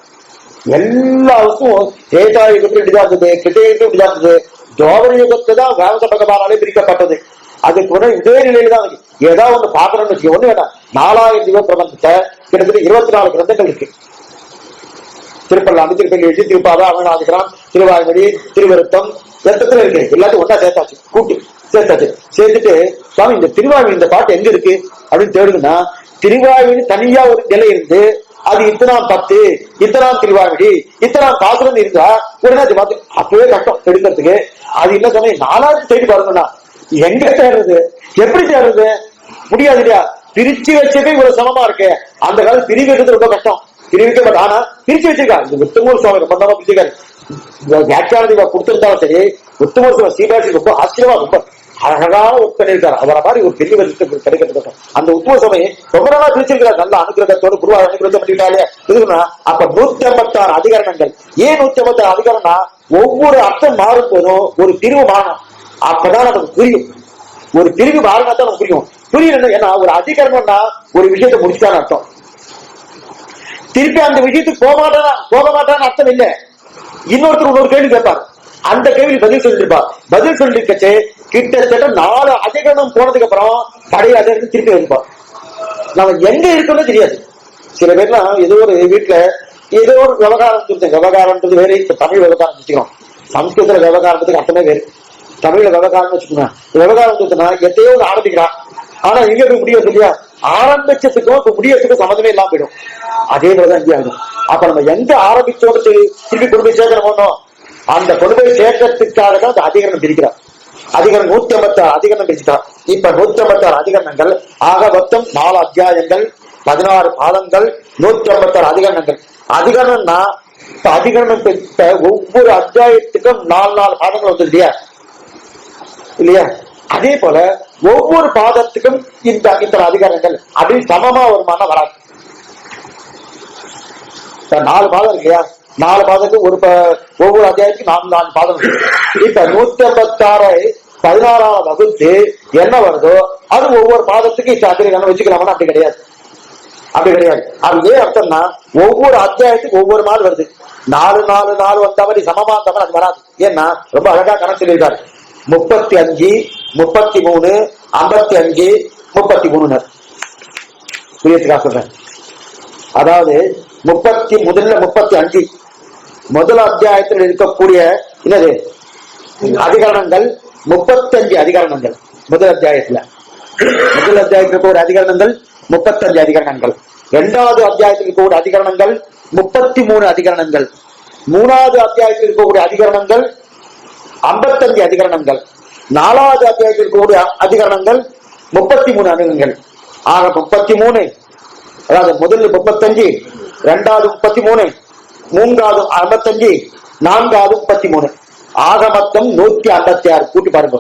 எல்லாருக்கும் சேதா யுகத்துல இப்படிதான் இருந்தது, கிட்ட யுகத்துல இப்படிதான் இருந்தது, துவாபர யுகத்தை தான் வேத பகவானாலே பிரிக்கப்பட்டது. அதுக்கு முன்னாடி இதே நிலையில தான் இருக்கு. ஏதாவது ஒண்ணு பாக்கணும்னு வச்சு ஒண்ணு வேண்டாம், 4000 திவ்ய பிரபந்தத்தை கிட்டத்தட்ட 24 கிரந்தங்கள் இருக்கு. திருப்பல்லாண்டு, திருப்பள்ளி, திருப்பாவை, அமநாதிகிராம், திருவாய்மொழி, திருவருத்தம் எத்தனை இருக்கு, எல்லாத்தையும் ஒன்னா சேர்த்தாச்சு, கூட்டு சேர்த்தாச்சு. சேர்த்துட்டு சுவாமி இந்த திருவாய்மொழி இந்த பாட்டு எங்க இருக்கு அப்படின்னு தேடுதுன்னா, திருவாய்மொழி தனியா ஒரு நிலை இருந்து அது இத்தனாம் 10 இத்தனாம் திருவாய்மொழி இத்தனாம் பாசுரம் இருந்தா உடனே அது பார்த்து அப்பவே கஷ்டம் எடுக்கிறதுக்கு. அது என்ன சொன்ன 4வது தேடி பாருங்கன்னா எங்க தேடுறது, எப்படி தேடுறது, முடியாது இல்லையா. பிரிச்சு வச்சதே இவ்வளவு சமமா இருக்கு. அந்த காலம் பிரிவு வைக்கிறது ரொம்ப கஷ்டம், பிரிவிக்க மாட்டா. ஆனா பிரிச்சு வச்சிருக்கா. இந்த உத்தமூர் சுவாமி ரொம்ப தான் பிரிச்சிருக்காரு. வியாக்கியானத்தை கொடுத்திருந்தாலும் சரி, உத்தமூர் சுவாமி சீபாஷி ரொம்ப ஆச்சரியமா ரொம்ப அழகான ஒர்க் பண்ணிருக்காரு. அவரை மாதிரி ஒரு பெரிய கிடைக்கிறது. அந்த உத்தம சபையை ரொம்ப நாளா பிரிச்சிருக்கிறார். நல்ல அனுகிரகத்தோடு குருவா அனுகிரகம் பண்ணிட்டாலே இருக்குன்னா. அப்ப 156 அதிகரணங்கள். ஏன் 156 அதிகரணம்னா ஒவ்வொரு அர்த்தம் மாறும் போதும் ஒரு பிரிவு மாறணும். அப்பதான் நமக்கு புரியும். ஒரு பிரிவு மாறினா தான் நமக்கு புரியும். புரியணும். ஏன்னா ஒரு அதிகரணம்னா ஒரு விஷயத்தை முடிச்சுட்டான்னு அர்த்தம். திருப்பி அந்த விஷயத்துக்கு போக மாட்டான்னு அர்த்தம் இல்லை. இன்னொருத்தர் ஒரு கேள்வி கேட்பார், அந்த கேள்வி பதில் சொல்லிருப்பார். பதில் சொல்லிருக்கச்சு கிட்டத்தட்ட 4 அதிகரணம் போனதுக்கு அப்புறம் பழைய அதிகரணம் திருப்பி எழுப்பார். நம்ம எங்க இருக்கணும் தெரியாது. சில பேர்லாம் ஏதோ ஒரு வீட்டுல ஏதோ ஒரு விவகாரம்ன்றது வேறு. இப்ப தமிழ் விவகாரம் வச்சுக்கிறோம், சம்ஸ்கிருதத்துல விவகாரத்துக்கு அர்த்தமே வேறு. தமிழ்ல விவகாரம் வச்சுக்கோங்க. விவகாரம் எத்தையோ ஒரு ஆரம்பிக்கிறான், ஆனா எங்க போய் முடியாது இல்லையா. ஆரம்பிச்சதுக்கும் இப்ப முடியறதுக்கும் சம்மந்தமே இல்லாம போயிடும். அதே போலதான் இங்கே ஆகும். அப்ப நம்ம எங்க ஆரம்பிச்சோன்னு திருப்பி கொண்டு போய் சேர்க்கணும் போனோம். அந்த கொண்டு போய் சேர்க்கறதுக்காக தான் அந்த அதிகரணம் பிரிக்கிறார். அதிகரணம் 156 அதிகரணம் பிரிச்சுட்டார். இப்ப 156 அதிகரணங்கள் ஆக மொத்தம் 4 அத்தியாயங்கள், 16 பாதங்கள், 156 அதிகரணங்கள். அதிகரணம்னா அதிகரணம் பெற்ற ஒவ்வொரு அத்தியாயத்துக்கும் 4 பாதங்கள் வந்து இல்லையா. அதே போல ஒவ்வொரு பாதத்துக்கும் இந்த இத்தனை அதிகாரங்கள் அப்படி சமமா வருமான வராது. 4 பாதம் இருக்கு இல்லையா. 4 பாதத்துக்கு ஒவ்வொரு அத்தியாயத்துக்கு 4 பாதம் இருக்கு. இப்ப 156 16 வகுத்து என்ன வருதோ அது ஒவ்வொரு பாதத்துக்கு இத்தனை அதிகாரம் வச்சுக்கலாமா? அப்படி கிடையாது, அப்படி கிடையாது. அது ஏன் அர்த்தம்னா ஒவ்வொரு அத்தியாயத்துக்கு ஒவ்வொரு நாள் வருது. 4 4 4 வந்த மாதிரி சமமா இருந்த மாதிரி அது வராது. ஏன்னா ரொம்ப அழகா கணக்கு சொல்லியிருக்காரு. 35 33 55 33 புரியத்துக்காக சொல்றேன். அதாவது முதல்ல 35 முதல் அத்தியாயத்தில் இருக்கக்கூடிய என்னது அதிகரணங்கள் 35 அதிகரணங்கள். முதல் அத்தியாயத்தில் இருக்கக்கூடிய அதிகரணங்கள் 35 அதிகரணங்கள். 2வது அத்தியாயத்தில் இருக்கக்கூடிய அதிகரணங்கள் 33 அதிகரணங்கள். 3வது அத்தியாயத்தில் இருக்கக்கூடிய அதிகரணங்கள் 55 அதிகரணங்கள். 4வது அத்தியாயத்தில் இருக்கக்கூடிய அதிகரணங்கள் 33 அதிகரணங்கள். ஆக 33, அதாவது முதல்ல 35, 2வது 33, 3வது 55, 4வது 33, ஆக மொத்தம் 156. கூட்டி பாருங்க.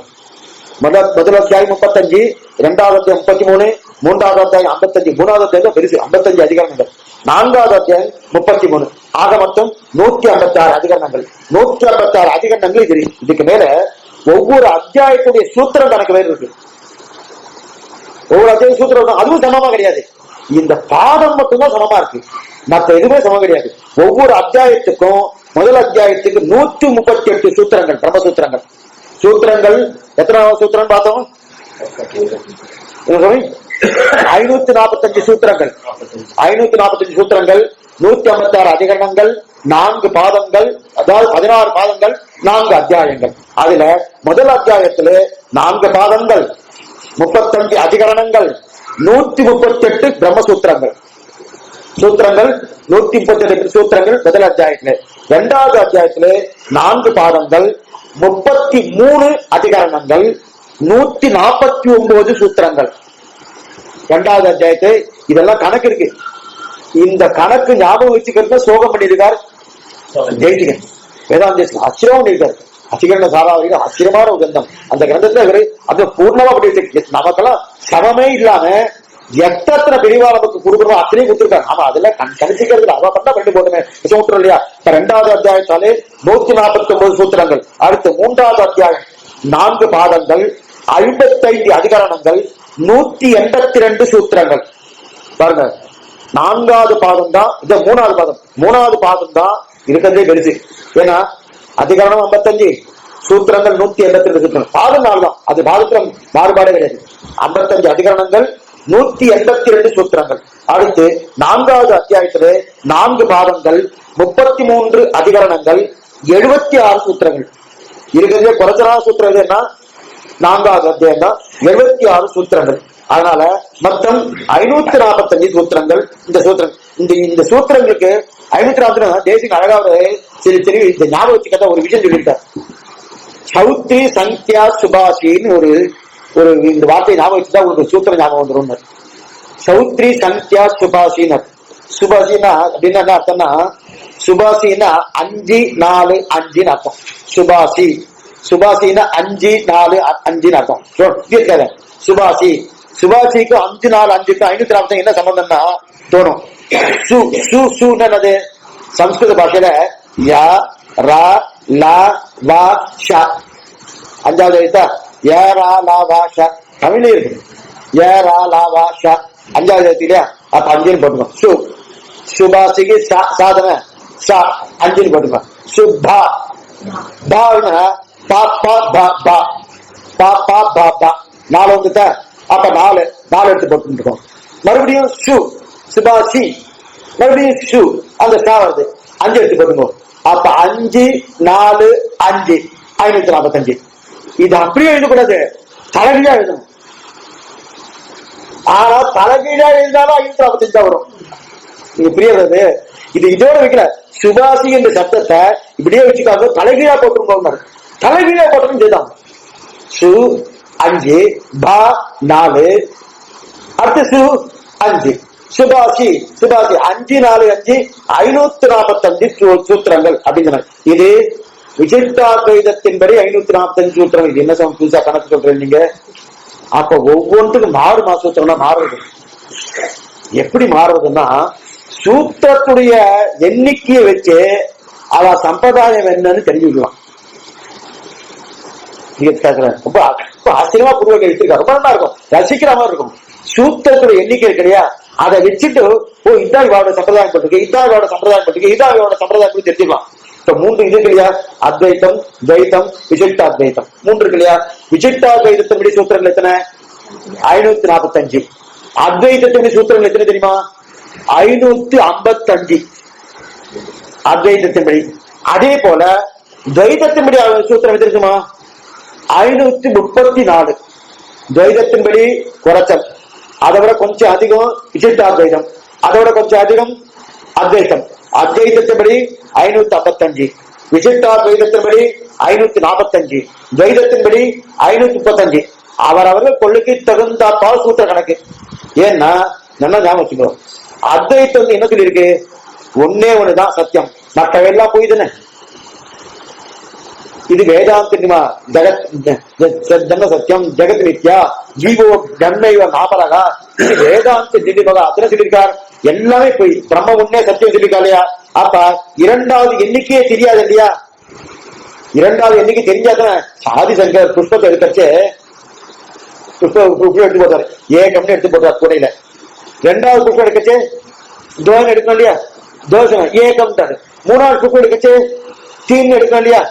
முதல் அத்தியாயம் 35, 2வது அத்தியாயம் 33, 3வது அத்தியாயம் 55, 3வது அத்தியாயம் பெருசு 55 அதிகரணங்கள், 4வது அத்தியாயம் 33, ஆக மொத்தம் 156 அதிகரணங்கள். 156 அதிகரணங்கள். இதுக்கு மேல ஒவ்வொரு அத்தியாயத்துடைய சூத்திரம் கணக்கு வேறு இருக்கு. ஒவ்வொரு அத்தியாய சூத்திரம் அதுவும் சமமா கிடையாது. இந்த பாதம் மட்டும்தான் சமமா இருக்கு, மற்ற எதுவுமே சமம் கிடையாது. ஒவ்வொரு அத்தியாயத்துக்கும் முதல் அத்தியாயத்துக்கு 138 சூத்திரங்கள், பிரம்மசூத்திரங்கள். சூத்திரங்கள் எத்தனாவது சூத்திரம் பார்த்தோம்? 545 சூத்திரங்கள். 545 சூத்திரங்கள், 156 அதிகரணங்கள், 4 பாதங்கள், அதாவது 16 பாதங்கள், 4 அத்தியாயங்கள். அதுல முதல் அத்தியாயத்துல 4 பாதங்கள், 35 அதிகரணங்கள், 138 பிரம்மசூத்திரங்கள். சூத்திரங்கள் 138 சூத்திரங்கள் முதல் அத்தியாயத்துல. இரண்டாவது அத்தியாயத்துல 4 பாதங்கள், 33 அதிகரணங்கள், 149 சூத்திரங்கள். இரண்டாவது அத்தியாயத்தை இதெல்லாம் கணக்கு இருக்கு. இந்த கணக்கு ஞாபகம் வச்சுக்கிறது சோகம் பண்ணியிருக்கார் ஜெயிச்சிகன். வேதாந்த ஆச்சரியம் பண்ணியிருக்காரு. அச்சிகரண சாராவளிகள் ஆச்சரியமான ஒரு கிரந்தம். அந்த கிரந்தத்துல இவரு அது பூர்ணமா அப்படி நமக்கெல்லாம் சமமே இல்லாம எத்தனை பிரிவா நமக்கு கொடுக்கணும் அத்தனையும் கொடுத்துருக்காங்க. ஆமா அதெல்லாம் கணிச்சிக்கிறது அவ பண்ணா பண்ணி போட்டுமே விட்டுறோம் இல்லையா? இப்ப 2வது அத்தியாயத்தாலே 149 சூத்திரங்கள். அடுத்து 3வது அத்தியாயம் 4 பாதங்கள், 55 அதிகரணங்கள், 182 சூத்திரங்கள். பாருங்க, 4வது பாதம் தான் இந்த 3வது பாதம். 3வது பாதம் தான் இருக்கிறதே பெருசு. ஏன்னா அதிகரணம் 55, சூத்திரங்கள் 182 சூத்திரங்கள். பாதம் 4 தான், அது பாதத்துல மாறுபாடே கிடையாது. 55 அதிகரணங்கள், 182 சூத்திரங்கள். அடுத்து 4வது அத்தியாயத்திலே 4 பாதங்கள், 33 அதிகரணங்கள், 76 சூத்திரங்கள். இருக்கிறதே குறைச்சலான சூத்திரம் எதுன்னா 4வது அத்தியாயம் தான், 76 சூத்திரங்கள். அதனால மொத்தம் 545 சூத்திரங்கள். இந்த சூத்திரங்களுக்கு 540 தேசிக அழகாவது சரி சரி இந்த ஞாபகம் வச்சுக்கத ஒரு விஷயம் சொல்லிட்டார். சௌத்ரி சங்கியா சுபாஷின்னு ஒரு இந்த வார்த்தையை ஞாபகம் வச்சுதான் உங்களுக்கு சூத்திரம் ஞாபகம் வந்துடும். சௌத்ரி சங்கியா சுபாஷினர். சுபாஷினா அப்படின்னா என்ன அர்த்தம்னா, சுபாஷின்னா 5 4 5 அர்த்தம். சுபாஷி சுபாஷின்னா 5 4 5 அர்த்தம். சுபாஷி சுபாஷிக்கு 5 4 5க்கு 540 என்ன சம்பந்தம்னா தோணும். என்னது சம்ஸ்கிருத பாஷையில யா ரா லா வா ஷா 5வது எழுத்தா ஏ ரா லா வா ஷா. தமிழ்ல இருக்கு ஏ ரா லா வா ஷா 5வது எழுத்து இல்லையா? அப்ப 5 போட்டுக்கோம். சுபாஷிக்கு சாதன சா 5 போட்டுக்கோம். சுபா பாவன பா பா பா பா பா பா பா பா 4 வந்துட்டா அப்ப 4 எடுத்து போட்டுருக்கோம். மறுபடியும் சுபாஷி மறுபடியும் அந்த சா வருது 5 எடுத்து போட்டுக்கோம். அப்ப 5 4 5 545. இது அப்படியே எழுதக்கூடாது, தலைகீழா எழுதணும். ஆனா தலைகீழா எழுந்தாலும் 545 தான் வரும். நீங்க புரியுறது? இது இதோட வைக்கல. சுபாஷி என்ற சப்தத்தை இப்படியே வச்சுக்காங்க, தலைகீழா போட்டுருக்கோம். தலைகீழா போட்டோம்னு செய்தாங்க. 5 பா 4 அடுத்து 5 சுபாஷி 5 4 5 545 சூத்திரங்கள் அப்படிங்கிற. இது விசிஷ்டாத்வைதத்தின்படி 545 சூத்திரம். இது என்ன புதுசா கணக்கு சொல்றேன் நீங்க? அப்ப ஒவ்வொன்றுக்கும் மாறுமா சூத்திரம்னா மாறுறது. எப்படி மாறுறதுன்னா சூத்திரத்துடைய எண்ணிக்கையை வச்சு அவ சம்பிரதாயம் என்னன்னு தெரிஞ்சுக்கலாம். ரொம்ப ஆச்சரியமா புதுவை எடுத்திருக்காரு. ரொம்ப நல்லா இருக்கும், ரசிக்கிற மாதிரி இருக்கும். சூத்திரத்துடைய எண்ணிக்கை இருக்கு இல்லையா, அதை வச்சுட்டு இதான் இவாவோட சம்பிரதாயம் பட்டிருக்கு, இதான் இவாவோட சம்பிரதாயம் பட்டிருக்கு, இதான் இவாவோட சம்பிரதாயம் பற்றி தெரிஞ்சுக்கலாம். இப்ப 3 இது இருக்கு இல்லையா? அத்வைத்தம், துவைத்தம், விசிஷ்டாத்வைத்தம் 3 இருக்கு இல்லையா? விசிஷ்டாத்வைதத்தின்படி சூத்திரங்கள் எத்தனை? 545. அத்வைதத்தின்படி சூத்திரங்கள் எத்தனை தெரியுமா? 555 அத்வைதத்தின்படி. அதே போல துவைதத்தின்படி சூத்திரம் எத்தனை இருக்குமா? 534. துவைதத்தின்படி குறைச்சல், அதை விட கொஞ்சம் அதிகம் விசிஷ்டாத்வைதம், அதை விட கொஞ்சம் அதிகம் அத்வைத்தம். அத்வைதத்தின்படி 555, விசிஷ்டாத்வைதத்தின்படி 545, துவைதத்தின்படி 535. அவரவர்கள் கொள்ளுக்கு தகுந்த பால் சூத்திர கணக்கு. ஏன்னா நல்லா ஞாபகம் வச்சுக்கோ, அத்வைத்தம் வந்து என்ன சொல்லியிருக்கு? ஒன்னே ஒண்ணுதான் சத்தியம், மற்றவெல்லாம் போய் தானே. இது வேதாந்திமா ஜெகத் சத்தியம் ஜெகத் மித்யா ஜீவோ ஜன்மைவ நாபரகா. இது வேதாந்த திவ்யபகா அத்தனை சொல்லியிருக்கார். எல்லாமே போய் பிரம்ம ஒன்னே சத்தியம் சொல்லியிருக்கா இல்லையா? அப்ப 2வது எண்ணிக்கையே தெரியாது இல்லையா? 2வது எண்ணிக்கை தெரிஞ்சாதான் ஆதிசங்கர் புஷ்பத்தை எடுக்கச்சு புஷ்பம் எடுத்து போட்டாரு, ஏகம்னு எடுத்து போட்டார் கூடையில. 2வது புஷ்பம் எடுக்கச்சு தோசை எடுக்கணும் இல்லையா? தோசை ஏகம். 3வது புஷ்பம் எடுக்கச்சு தீன்னு எடுக்கணும் இல்லையா?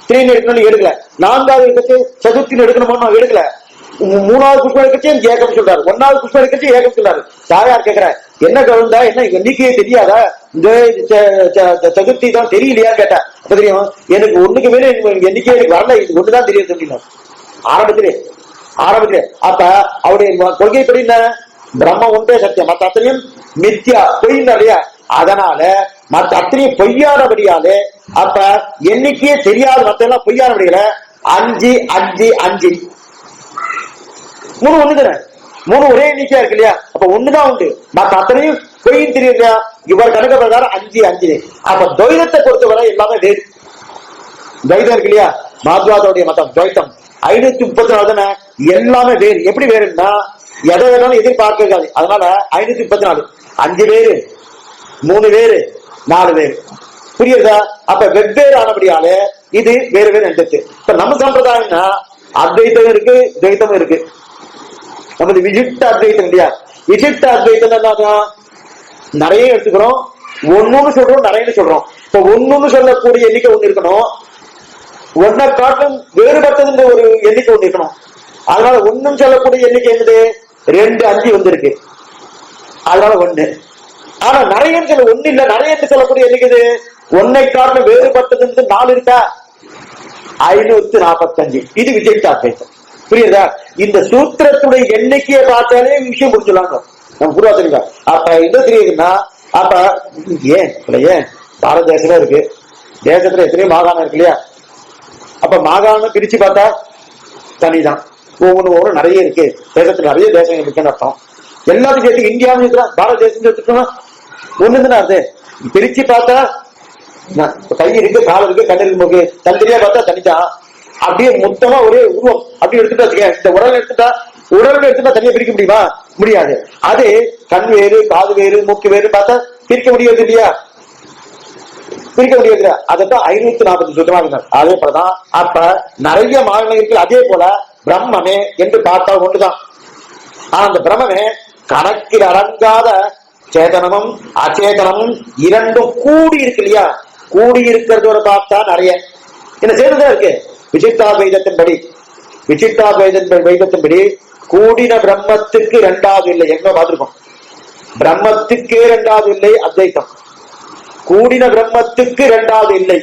திரீன்னு எடுக்கணும்னு எடுக்கல. நான்காவது இருக்கச்சு சதுர்த்தின்னு எடுக்கணுமோ எடுக்கல. மூணாவது புஷ்பம் எடுக்கச்சு ஏகம் சொல்றாரு, ஒன்னாவது புஷ்பம் எடுக்கச்சு ஏகம் சொல்றாரு. தாயார் கேட்கிற என்ன கவுந்தா, என்ன எண்ணிக்கையே தெரியாதா, இந்த சதுர்த்தி தான் தெரியலையா கேட்டா. அப்ப தெரியும் எனக்கு ஒண்ணுக்கு மேல எண்ணிக்கை எனக்கு வரல, இது ஒண்ணுதான் தெரியும் சொன்னீங்க ஆரம்பத்திலே. அப்ப அவருடைய கொள்கைப்படி என்ன, பிரம்ம ஒன்றே சத்தியம், மற்ற அத்தனையும் மித்யா பொய்னா இல்லையா. அதனால மற்ற அத்தனையும் பொய்யானபடியாலே அப்ப எண்ணிக்கையே தெரியாத மத்த எல்லாம் பொய்யானபடியால 5 5 5 3 ஒண்ணு தானே, 3 ஒரே எண்ணிக்கையா இருக்கு இல்லையா. அப்ப ஒண்ணுதான் உண்டு, மற்ற அத்தனையும் பொய்ன்னு தெரியும் இல்லையா. இவர் கணக்கு பிரகாரம் 5 5. அப்ப துவைதத்தை பொறுத்தவரை எல்லாமே வேறு. துவைதம் இருக்கு இல்லையா, மாத்வாதோடைய மதம் துவைத்தம் 534 தானே, எல்லாமே வேறு. எப்படி வேறுன்னா எதை வேணாலும் எதிர்பார்க்காது. அதனால 534 5 வேறு, 3 வேறு, 4 வேறு. புரியுதா? அப்ப வெவ்வேறு ஆனபடியாலே இது வேறு வேறு எடுத்து. இப்ப நம்ம சம்பிரதாயம்னா அத்வைத்தம் இருக்கு, துவைத்தமும் இருக்கு. நமது விசிஷ்ட அத்வைத்தம் இல்லையா. விசிஷ்ட அத்வைத்தம் நிறைய எடுத்துக்கிறோம், ஒண்ணுன்னு சொல்றோம், நிறைய சொல்றோம். இப்ப ஒண்ணுன்னு சொல்லக்கூடிய எண்ணிக்கை ஒண்ணு இருக்கணும், ஒன்னை காட்டும் வேறுபட்டதுன்ற ஒரு எண்ணிக்கை ஒண்ணு இருக்கணும். அதனால ஒண்ணும் சொல்லக்கூடிய எண்ணிக்கை என்னது 2 5 வந்திருக்கு, அதனால 1. ஆனா நிறைய சொல்ல ஒண்ணு இல்ல, நிறைய சொல்லக்கூடிய எண்ணிக்கை ஒன்னை காட்டும் வேறுபட்டது 4 இருக்கா, 545. இது விஜயித்த அத்வைத்தம். புரியுதா? இந்த சூத்திரத்துடைய எண்ணிக்கையை பார்த்தாலே விஷயம் புரிஞ்சுலாங்க நம்ம பூர்வாத்திரிக்கா. அப்ப என்ன தெரியுதுன்னா, அப்ப ஏன் பாரத தேசத்துல இருக்கு, தேசத்துல எத்தனையோ மாகாணம் இருக்கு இல்லையா. அப்ப மாகாணம் பிரிச்சு பார்த்தா தனிதான், ஒவ்வொரு நிறைய இருக்கு, தேசத்துல நிறைய தேசம் இருக்குன்னு அர்த்தம். எல்லாத்தையும் சேர்த்து இந்தியாவும் இருக்கிறா, பாரத தேசம் எடுத்துக்கணும் ஒண்ணுதானே. அது பிரிச்சு பார்த்தா கை இருக்கு, கால் இருக்கு, கண்ணு இருக்கு, போக்கு தனித்தனியா பார்த்தா தனிதான். அப்படியே மொத்தமா ஒரே உருவம் அப்படி எடுத்துட்டா, இந்த உடல் எடுத்துட்டா தனியா பிரிக்க முடியுமா? முடியாது. அது கண் வேறு, காது வேறு, மூக்கு வேறு பார்த்தா பிரிக்க முடியாது இல்லையா, பிரிக்க முடியாது. அதான் 540 சுத்தமாக. அதே போலதான் அப்ப நிறைய மாநிலம் இருக்கு. அதே போல பிரம்மமே என்று பார்த்தா ஒன்றுதான். ஆனா அந்த பிரம்மமே கணக்கில் அடங்காத சேதனமும் அச்சேதனமும் இரண்டும் கூடி இருக்கு இல்லையா. கூடி இருக்கிறதோட பார்த்தா நிறைய என்ன சேர்ந்துதான் இருக்கு. விசிஷ்டாத்வைதத்தின்படி கூடின பிரம்மத்துக்கு 2வது இல்லை, எங்க பார்த்திருக்கோம். பிரம்மத்துக்கே 2வது இல்லை அத்வைத்தம், கூடின பிரம்மத்துக்கு 2வது இல்லை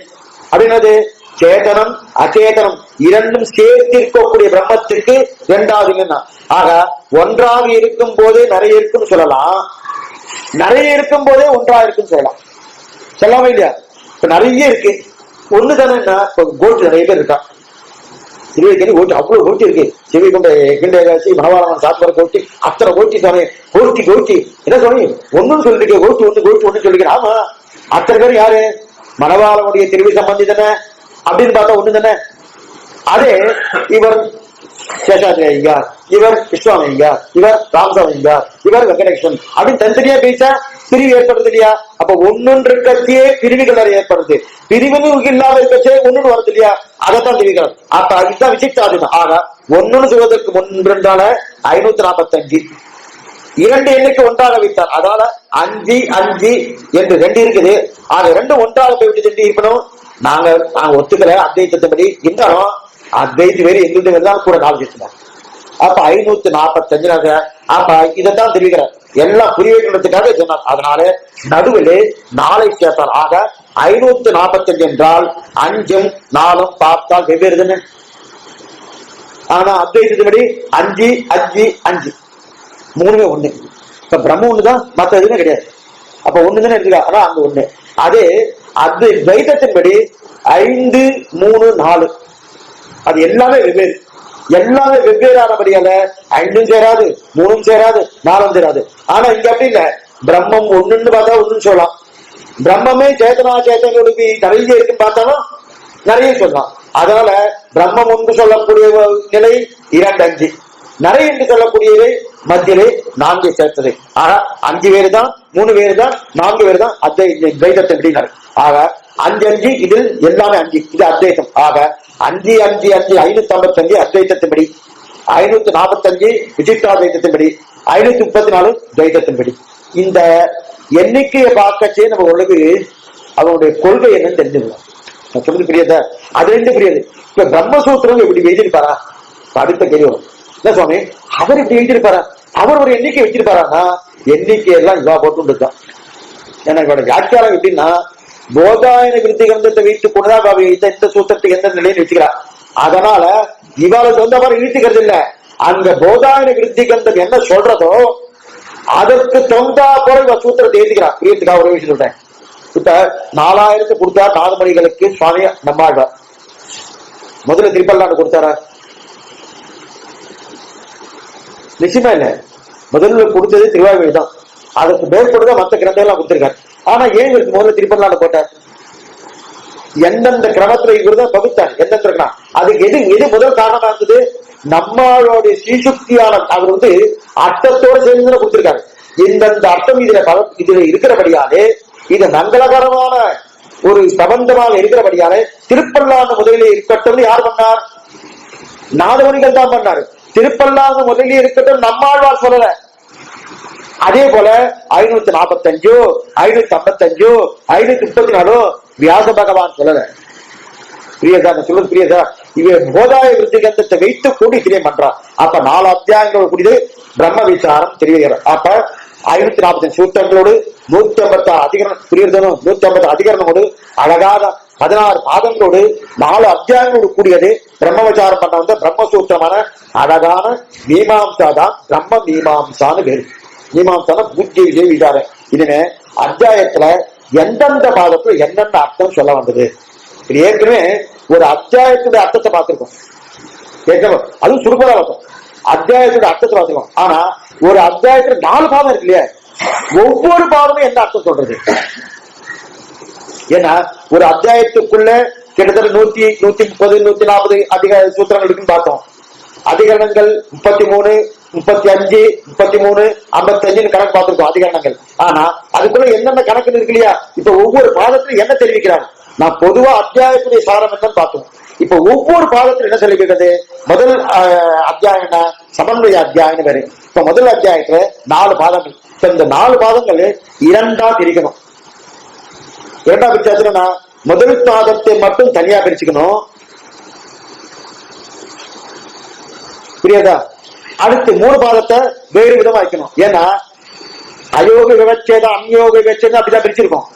அப்படின்னது சேதனம் அச்சேதனம் இரண்டும் சேர்த்திருக்கக்கூடிய பிரம்மத்திற்கு 2வது இல்லைன்னா. ஆக ஒன்றாக இருக்கும் போதே நிறைய இருக்குன்னு சொல்லலாம், நிறைய இருக்கும் போதே ஒன்றா இருக்குன்னு சொல்லலாம். சொல்லாம இல்லையா. இப்ப நிறைய இருக்கு, ஒண்ணு தானே. கோட்டு நிறைய பேர் இருக்கா, திருவேக்கி கோட்டி அவ்வளவு கோட்டி இருக்கு. சிவிகுண்ட கிண்டேகாசி மனவாளன் சாத்வர கோட்டி, அத்தனை கோட்டி சாமி, கோட்டி என்ன சொல்லி ஒண்ணுன்னு சொல்லிருக்க, கோட்டு ஒண்ணு சொல்லிக்கிறேன். ஆமா, அத்தனை பேர் யாரு? மனவாளனுடைய திருவி சம்பந்தி தானே அப்படின்னு பார்த்தா ஒண்ணு தானே. அதே இவர் சேஷாத்ரி ஐயார், இவர் விஸ்வாமி ஐயார், இவர் ராமசாமி ஐயார், இவர் வெங்கடேஷன் அப்படின்னு தனித்தனியா பேச பிரிவு ஏற்படுறது இல்லையா. அப்ப ஒன்னொன்று கட்சியே பிரிவுகள் ஏற்படுது, பிரிவுன்னு இல்லாம இருக்கச்சே ஒண்ணுன்னு வருது இல்லையா. அதைத்தான் பிரிவுகள். அப்ப இதுதான் விசிஷ்டாத்வைதம். ஆக ஒண்ணுன்னு சொல்வதற்கு முன்றால 545 2 எண்ணிக்கை ஒன்றாக வைத்தார். அதனால 5 5 என்று 2 இருக்குது. ஆக 2 ஒன்றாக போய்விட்டு எப்படி இருக்கணும். நாங்க ஒத்துக்கல அத்வைத்தபடி, இருந்தாலும் அத்வைத்து வேறு எங்களுக்கு வேறு தான் கூட 4 வச்சுட்டாங்க. அப்ப 545. அப்ப இதைத்தான் தெரிவிக்கிறார், எல்லாம் புரிய வைக்கிறதுக்காக சொன்னார். அதனால நடுவில் 4 சேர்த்தார். ஆக 545 என்றால் 5ம் 4ம் பார்த்தால் வெவ்வேறு தானே. ஆனா அத்வைத்தபடி 5 5 5 3மே ஒண்ணு. இப்ப பிரம்ம ஒண்ணுதான், மற்ற எதுவுமே கிடையாது. அப்ப ஒண்ணுதானே எடுத்துக்கா. ஆனா அங்க ஒண்ணு. அதே துவைத்தத்தின்படி 5 3 4 அது எல்லாமே வெவ்வேறு, எல்லாமே வெவ்வேறானபடியால 5ம் சேராது, 3ம் சேராது, 4ம் சேராது. ஆனா இங்க அப்படி இல்ல, பிரம்மம் ஒண்ணுன்னு பார்த்தா ஒண்ணுன்னு சொல்லலாம், பிரம்மமே சேத்தனா சேத்தங்களுக்கு நிறைய இருக்குன்னு பார்த்தாலும் நிறைய சொல்லலாம். அதனால பிரம்மம் ஒன்று சொல்லக்கூடிய நிலை 2 5, நிறைய என்று சொல்லக்கூடியவை மத்தியிலே 4 சேர்த்தது. ஆக 5 வேறு தான், 3 வேறு தான், 4 வேறு தான் அத்வைதத்தை எப்படினாரு. ஆக 5 5 இதில் எல்லாமே 5, இது அத்வைதம். ஆக 5 5 5 555 அத்வைதத்தின்படி, 545 விசிஷ்டாத்வைதத்தின்படி, 534 துவைதத்தின்படி. இந்த எண்ணிக்கையை பார்க்கச்சே நம்ம உலகு அவனுடைய கொள்கை என்னன்னு தெரிஞ்சுக்கலாம். நான் சொல்றது புரியுதா? அது ரெண்டு புரியுது. இப்ப பிரம்மசூத்திரம் இப்படி எழுதியிருப்பாரா? அடுத்த கேள்வி என்ன சுவாமி, அவர் இப்படி எழுதியிருப்பாரா? அவர் ஒரு எண்ணிக்கை வச்சிருப்பாரான்னா எண்ணிக்கை எல்லாம் இவா போட்டுதான். ஏன்னா இவரோட வியாக்கியானம் எப்படின்னா, போதாயன விருத்தி கிரந்தத்தை வைத்துக் கொண்டுதான் இந்த சூத்திரத்துக்கு எந்த நிலையில் வச்சுக்கிறார். அதனால இவாளுக்கு வந்து அவர் இழுத்துக்கிறது இல்ல. அங்க போதாயன விருத்தி கிரந்தம் என்ன சொல்றதோ அதற்கு தொந்தா போல இவ சூத்திரத்தை எழுதிக்கிறார். பிரியத்துக்காக ஒரு விஷயம் சொல்றேன். இப்ப 4000 கொடுத்தார் நாதமணிகளுக்கு சுவாமி நம்மாழ்வார். முதல்ல திருப்பல்லாண்டு கொடுத்தாரா? நிச்சயமா இல்ல. முதல்ல கொடுத்தது திருவாய்மொழி தான். அதுக்கு மேற்கொண்டுதான் மற்ற கிரந்தங்கள்லாம் கொடுத்திருக்காரு. ஆனா ஏன் இவருக்கு முதல்ல திருப்பல்லாண்டு போட்டார்? எந்தெந்த கிரமத்துல இவருதான் பகுத்தார். எந்தெந்த கிரமம் அதுக்கு எது முதல் காரணமா இருந்தது? நம்மளுடைய ஸ்ரீசுக்தியான அவர் வந்து அர்த்தத்தோடு சேர்ந்து கொடுத்திருக்காரு. இந்தந்த அர்த்தம் இதுல இருக்கிறபடியாலே இது மங்களகரமான ஒரு பிரபந்தமாக இருக்கிறபடியாலே திருப்பல்லாண்டு முதலிலே இருக்கட்டும் யார் பண்ணார்? நாதமணிகள் தான் பண்ணாரு. திருப்பல்லாண்டு முதலிலே இருக்கட்டும் நம்மாழ்வார் சொல்லல. அதே போல 545 555 534 வியாச பகவான் சொல்லல. பிரியதா சொல்றது பிரியதா? இவ போதாய விருத்தி கிரந்தத்தை வைத்துக் கொண்டு இத்திரியம் பண்றான். அப்ப 4 அத்தியாயங்களோடு கூடியது பிரம்ம விசாரம் தெரிவிக்கிறார். அப்ப 545 சூத்திரங்களோடு 156 அதிகரணம் புரியுறதும் 150 அதிகரணங்களோடு அழகான 16 பாதங்களோடு 4 அத்தியாயங்களோடு கூடியது பிரம்ம விசாரம் பண்ண வந்த பிரம்மசூத்திரமான அழகான மீமாம்சா தான் பிரம்ம மீமாம்சான்னு பேரு. மீமாம்சான பூஜ்ய விஜய் விசாரம். இனிமே அத்தியாயத்துல எந்தெந்த பாதத்துல என்னென்ன அர்த்தம் சொல்ல வந்தது. ஏற்கனவே ஒரு அத்தியாயத்துடைய அர்த்தத்தை பார்த்திருக்கோம். அதுவும் சுருக்கமா இருக்கும். அத்தியாயத்துடைய அர்த்தத்தை பார்த்திருக்கோம். ஆனா ஒரு அத்தியாயத்துல 4 பாதம் இருக்கு இல்லையா? ஒவ்வொரு பாதமும் என்ன அர்த்தம் சொல்றது? ஏன்னா ஒரு அத்தியாயத்துக்குள்ள கிட்டத்தட்ட 130 140 அதிக சூத்திரங்கள் இருக்குன்னு பார்த்தோம். அதிகரணங்கள் 33 35 33 55 கணக்கு பார்த்திருக்கோம் அதிகரணங்கள். ஆனா அதுக்குள்ள என்னென்ன கணக்கு இருக்கு இல்லையா? இப்ப ஒவ்வொரு பாதத்திலும் என்ன தெரிவிக்கிறாங்க? நான் பொதுவா அத்தியாயத்துடைய சாரம் என்னன்னு பார்த்தோம். இப்ப ஒவ்வொரு பாதத்துல என்ன சொல்லிக்கிறது? முதல் அத்தியாயம் என்ன? சமன்வய அத்தியாயம் வேறு. இப்ப முதல் அத்தியாயத்துல 4 பாதங்கள். இப்ப இந்த 4 பாதங்கள் இரண்டா பிரிக்கணும். இரண்டா பிரிச்சாச்சுன்னா முதல் பாதத்தை மட்டும் தனியா பிரிச்சுக்கணும். புரியாதா? அடுத்து 3 பாதத்தை வேறு விதமா வைக்கணும். ஏன்னா அயோக விவச்சேதம் அந்யோக விவச்சேதம் அப்படிதான் பிரிச்சிருக்கோம்.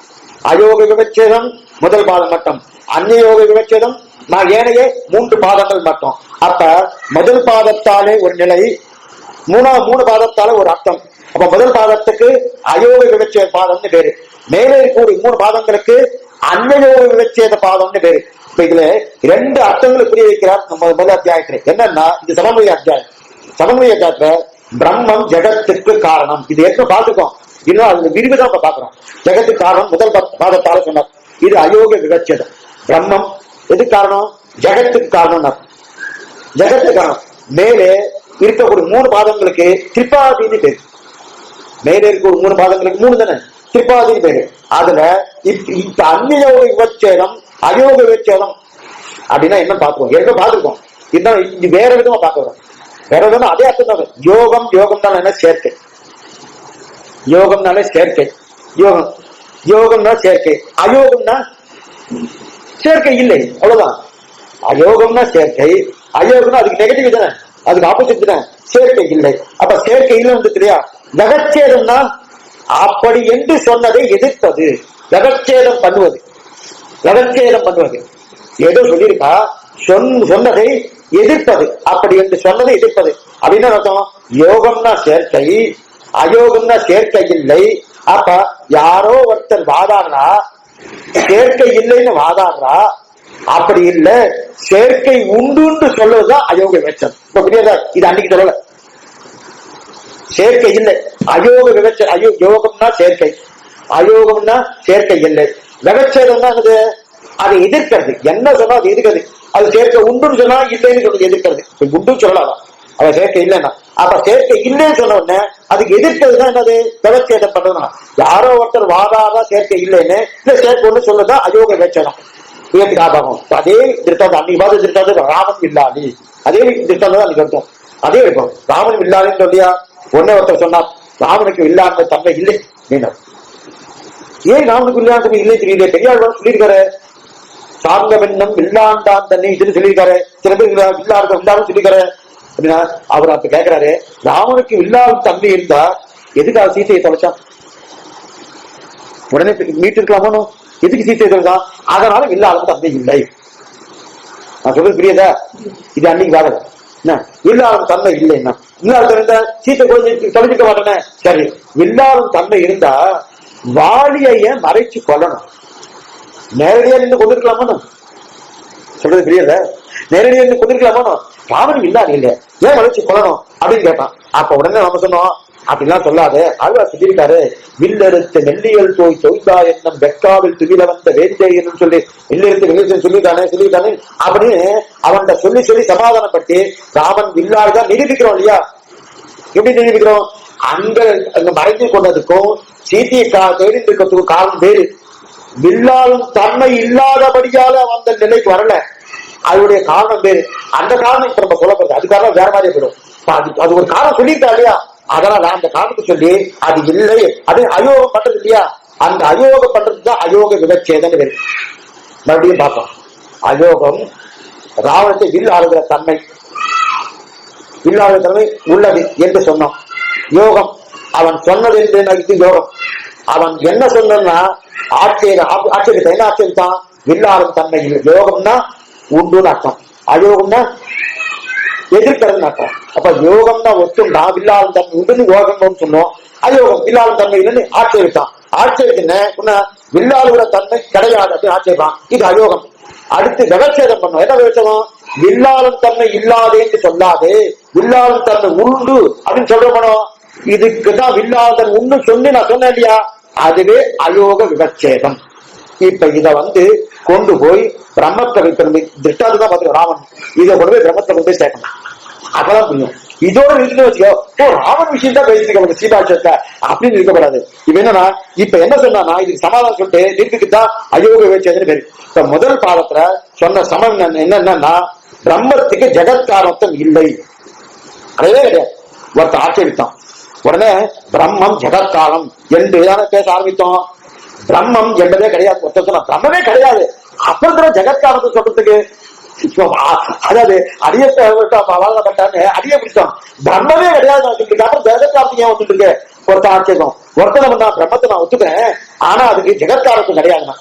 அயோக விவச்சேதம் முதல் பாதம் மட்டும், அந்நியோக விவச்சேதம் நான் ஏனையே 3 பாதங்கள் மட்டும். அப்ப முதல் பாதத்தாலே ஒரு நிலை, 3 பாதத்தாலே ஒரு அர்த்தம். அப்ப முதல் பாதத்துக்கு அயோக விவச்சேத பாதம்னு பேரு. மேலே இருக்கக்கூடிய 3 பாதங்களுக்கு அந்நியோக விவச்சேத பாதம்னு பேரு. இப்ப இதுல 2 அர்த்தங்களை புரிய வைக்கிறார் நம்ம முதல் அத்தியாயத்துல. என்னன்னா இது சமன்வய அத்தியாயம். சமன்வய அத்தியாயத்துல பிரம்மம் ஜெகத்துக்கு காரணம். இது ஏற்கனவே பார்த்துக்கோம். இன்னும் அதுல விரிவுதான் பாக்குறோம். ஜெகத்துக்கு காரணம் முதல் பாதத்தால சொன்னார். இது அயோக விவச்சேதம். பிரம்மம் எது காரணம்? ஜெகத்துக்கு காரணம். ஜெகத்துக்கு காரணம். மேலே இருக்கக்கூடிய 3 பாதங்களுக்கு திரிபாதின்னு பேரு. மேலே இருக்க 3 பாதங்களுக்கு 3 தானே திரிபாதின்னு பேரு. அதுல இப்ப அந்நியோக விவச்சேதம் அயோக விவச்சேதம் அப்படின்னா என்ன பாத்துருவோம். ஏற்கனவே பார்த்துருக்கோம். இன்னும் இது வேற விதமா பாக்குறோம். வேற விதமா அதே அர்த்தம் தான். யோகம் யோகம்னால என்ன? சேர்க்கை. யோகம்னாலே சேர்க்கை. யோகம் யோகம்னா சேர்க்கை. அயோகம்னா சேர்க்கை இல்லை. அவ்வளவுதான். அயோகம்னா சேர்க்கை, அயோகம்னா அதுக்கு நெகட்டிவ் தானே, அதுக்கு ஆப்போசிட் தானே. சேர்க்கை இல்லை. அப்ப சேர்க்கை இல்லை வந்து தெரியா. ஜகச்சேதம்னா அப்படி என்று சொன்னதை எதிர்ப்பது. ஜகச்சேதம் பண்ணுவது. ஜகச்சேதம் பண்ணுவது ஏதோ சொல்லியிருக்கா, சொன்னதை எதிர்ப்பது. அப்படி என்று சொன்னதை எதிர்ப்பது அப்படின்னு அர்த்தம். யோகம்னா சேர்க்கை, அயோகம்னா சேர்க்கை இல்லை. அப்ப யாரோ ஒருத்தர் வாதாடுறா, சேர்க்கை இல்லைன்னு வாதாடுறா. அப்படி இல்ல, சேர்க்கை உண்டு சொல்லுவதுதான் அயோக விவச்சம். இப்ப புரியாதா? இது அன்னைக்கு சொல்லல. சேர்க்கை இல்லை, அயோக விவச்சம். யோகம்னா சேர்க்கை, அயோகம்னா சேர்க்கை இல்லை. விவச்சேதம்னா என்னது? அதை எதிர்க்கிறது. என்ன சொன்னா அது எதிர்க்கிறது. அது சேர்க்கை உண்டுன்னு சொன்னா இல்லைன்னு சொல்றது எதிர்க்கிறது. உண்டுன்னு சொல்லலாம், அவ சேர்க்கை இல்லைன்னா. அப்ப சேர்க்கை இல்லைன்னு சொன்ன உடனே அதுக்கு எதிர்க்கிறதுதான் என்னது? விவச்சேதம் பண்றதுனா. யாரோ ஒருத்தர் வாதாதா சேர்க்கை இல்லைன்னு, இல்ல சேர்க்கை ஒண்ணு சொல்லதான் அயோக விவச்சேதம். ஞாபகம். அதே திருத்தாந்தம் அன்னைக்கு பார்த்து திருத்தாந்தம் ராமன் இல்லாது, அதே திருத்தாந்தம் அன்னைக்கு அர்த்தம். அதே இருக்கும். ராமன் இல்லாதுன்னு சொல்லியா ஒன்னே ஒருத்தர் சொன்னா ராமனுக்கு இல்லாத தன்மை இல்லை மீண்டும். ஏன் ராமனுக்கு இல்லாத தன்மை இல்லை தெரியல. பெரியார் சொல்லியிருக்காரு. சார்ந்த வெண்ணம் வில்லாண்டான் தண்ணி இதுன்னு சொல்லியிருக்காரு. சில பேர் வில்லாரும் சொல்லியிருக்காரு அப்படின்னா அவர் அப்ப கேட்கிறாரு, ராமனுக்கு வில்லாடும் தன்மை இருந்தா எதுக்காக சீத்தையை தொலைச்சான்? உடனே மீட்டு இருக்கலாமோ? எதுக்கு சீத்தையை தொலைச்சான்? அதனால வில்லாடும் தன்மை இல்லை. நான் சொல்றது புரியுதா? இது அன்னைக்கு வேலை வில்லாடும் தன்மை இல்லைன்னா இருந்தா சீத்தை தொலைஞ்சிக்க மாட்டேனே. சரி, வில்லாடும் தன்மை இருந்தா வாலிய மறைச்சு கொல்லணும். நேரடியா நின்று கொண்டிருக்கலாமோ? சொல்றது புரியல? நேரடியா நின்று கொண்டிருக்கலாமோ? ராமன் வில்லாது இல்ல, ஏன் மறைச்சு கொல்லணும் அப்படின்னு கேட்டான். அப்ப உடனே நம்ம சொன்னோம், அப்படிலாம் சொல்லாது. ஆழ்வார் சொல்லியிருக்காரு, வில்லெடுத்த நெல்லியல் தோய் தொய்தா என்னும் வெக்காவில் துவில வந்த வேந்தேன்னு சொல்லி வில்லெடுத்து வெள்ளி சொல்லிட்டானே அப்படின்னு அவன் சொல்லி சமாதானப்பட்டு ராமன் வில்லாதான் நிரூபிக்கிறோம் இல்லையா? எப்படி நிரூபிக்கிறோம்? அங்க மறைந்து கொண்டதுக்கும் சீத்தையை தேடி இருக்கிறதுக்கும் காரணம் வேறு. வில்லாலும் தன்மை இல்லாதபடியால அந்த நிலைக்கு வரல, அதனுடைய காரணம் வேறு. அந்த காரணம் இப்ப நம்ம சொல்லப்படுது, அது காரணம் வேற மாதிரியே போயிடும். அது ஒரு காரணம் சொல்லியிருக்கா இல்லையா? அதனால அந்த காரணத்தை சொல்லி அது இல்லை, அது அயோகம் பண்றது இல்லையா? அந்த அயோகம் பண்றதுதான் அயோக விவச்சேதம். மறுபடியும் பார்ப்போம். அயோகம் ராவணத்தை வில் ஆளுகிற தன்மை, வில்லாளுகிற தன்மை உள்ளது என்று சொன்னோம். யோகம் அவன் சொன்னது என்று யோகம். அவன் என்ன சொன்னா ஆட்சேபத்தை என்ன ஆட்சேபித்தான்? வில்லாளும் தன்மை இல்லை. யோகம்னா உண்டுன்னு அர்த்தம், அயோகம்னா எதிர்க்கிறதுன்னு அர்த்தம். அப்ப யோகம்னா ஒத்துண்டா வில்லாளும் தன்மை உண்டுன்னு யோகம் சொன்னோம். அயோகம் வில்லாளும் தன்மை இல்லைன்னு ஆட்சேபித்தான். ஆட்சேபிச்சுன்னா வில்லாளுகிற தன்மை கிடையாது அப்படின்னு ஆட்சேபான். இது அயோகம். அடுத்து விவச்சேதம் பண்ணோம். என்ன விவச்சேதம்? வில்லாளும் தன்மை இல்லாதே என்று சொல்லாது வில்லாளும் தன்மை உண்டு அப்படின்னு சொல்றோம். இதுக்குதான் வில்லாளும் தன்மை உண்டு சொல்லி நான் சொன்னேன் இல்லையா? அதுவே அயோக விவச்சேதம். இப்ப இத கொண்டு போய் பிரம்மத்தை திருஷ்டாந்தம் தான் பாத்துக்கோ. ராமன் இதை கொண்டு போய் பிரம்மத்தை கொண்டு போய் சேர்க்கணும். அப்பதான் புரியும். இதோட இருந்து வச்சுக்கோ, ராமன் விஷயம் தான் பேசிக்க சீதாட்சத்தை அப்படின்னு இருக்கப்படாது. இப்ப என்னன்னா, இப்ப என்ன சொன்னா இதுக்கு சமாதானம் சொல்லிட்டு நிற்குதான் அயோக விவச்சேதம் பேரு. இப்ப முதல் பாடத்துல சொன்ன சமம் என்னன்னா, பிரம்மத்துக்கு ஜெகத்காரணத்துவம் இல்லை, கிடையவே கிடையாது. ஒருத்த ஆட்சேபித்தான். உடனே பிரம்மம் ஜெகத்காலம் என்று பேச ஆரம்பித்தோம். பிரம்மம் என்பதே கிடையாது. ஒருத்தர் சொன்னா பிரம்மமே கிடையாது, அப்புறம் ஜெகத்காரணத்தை சொல்றதுக்கு அதாவது அடியப்பட்டான்னு அடிய பிடிச்சோம். பிரம்மமே கிடையாது அப்புறம் ஜெகத்காரணத்துக்கு ஏன் வந்துட்டு இருக்கு? ஒருத்தன் ஆட்சேபம். ஒருத்தன் நான் பிரம்மத்தை நான் ஒத்துக்கிறேன், ஆனா அதுக்கு ஜெகத்காரணத்துவம் கிடையாதுன்னா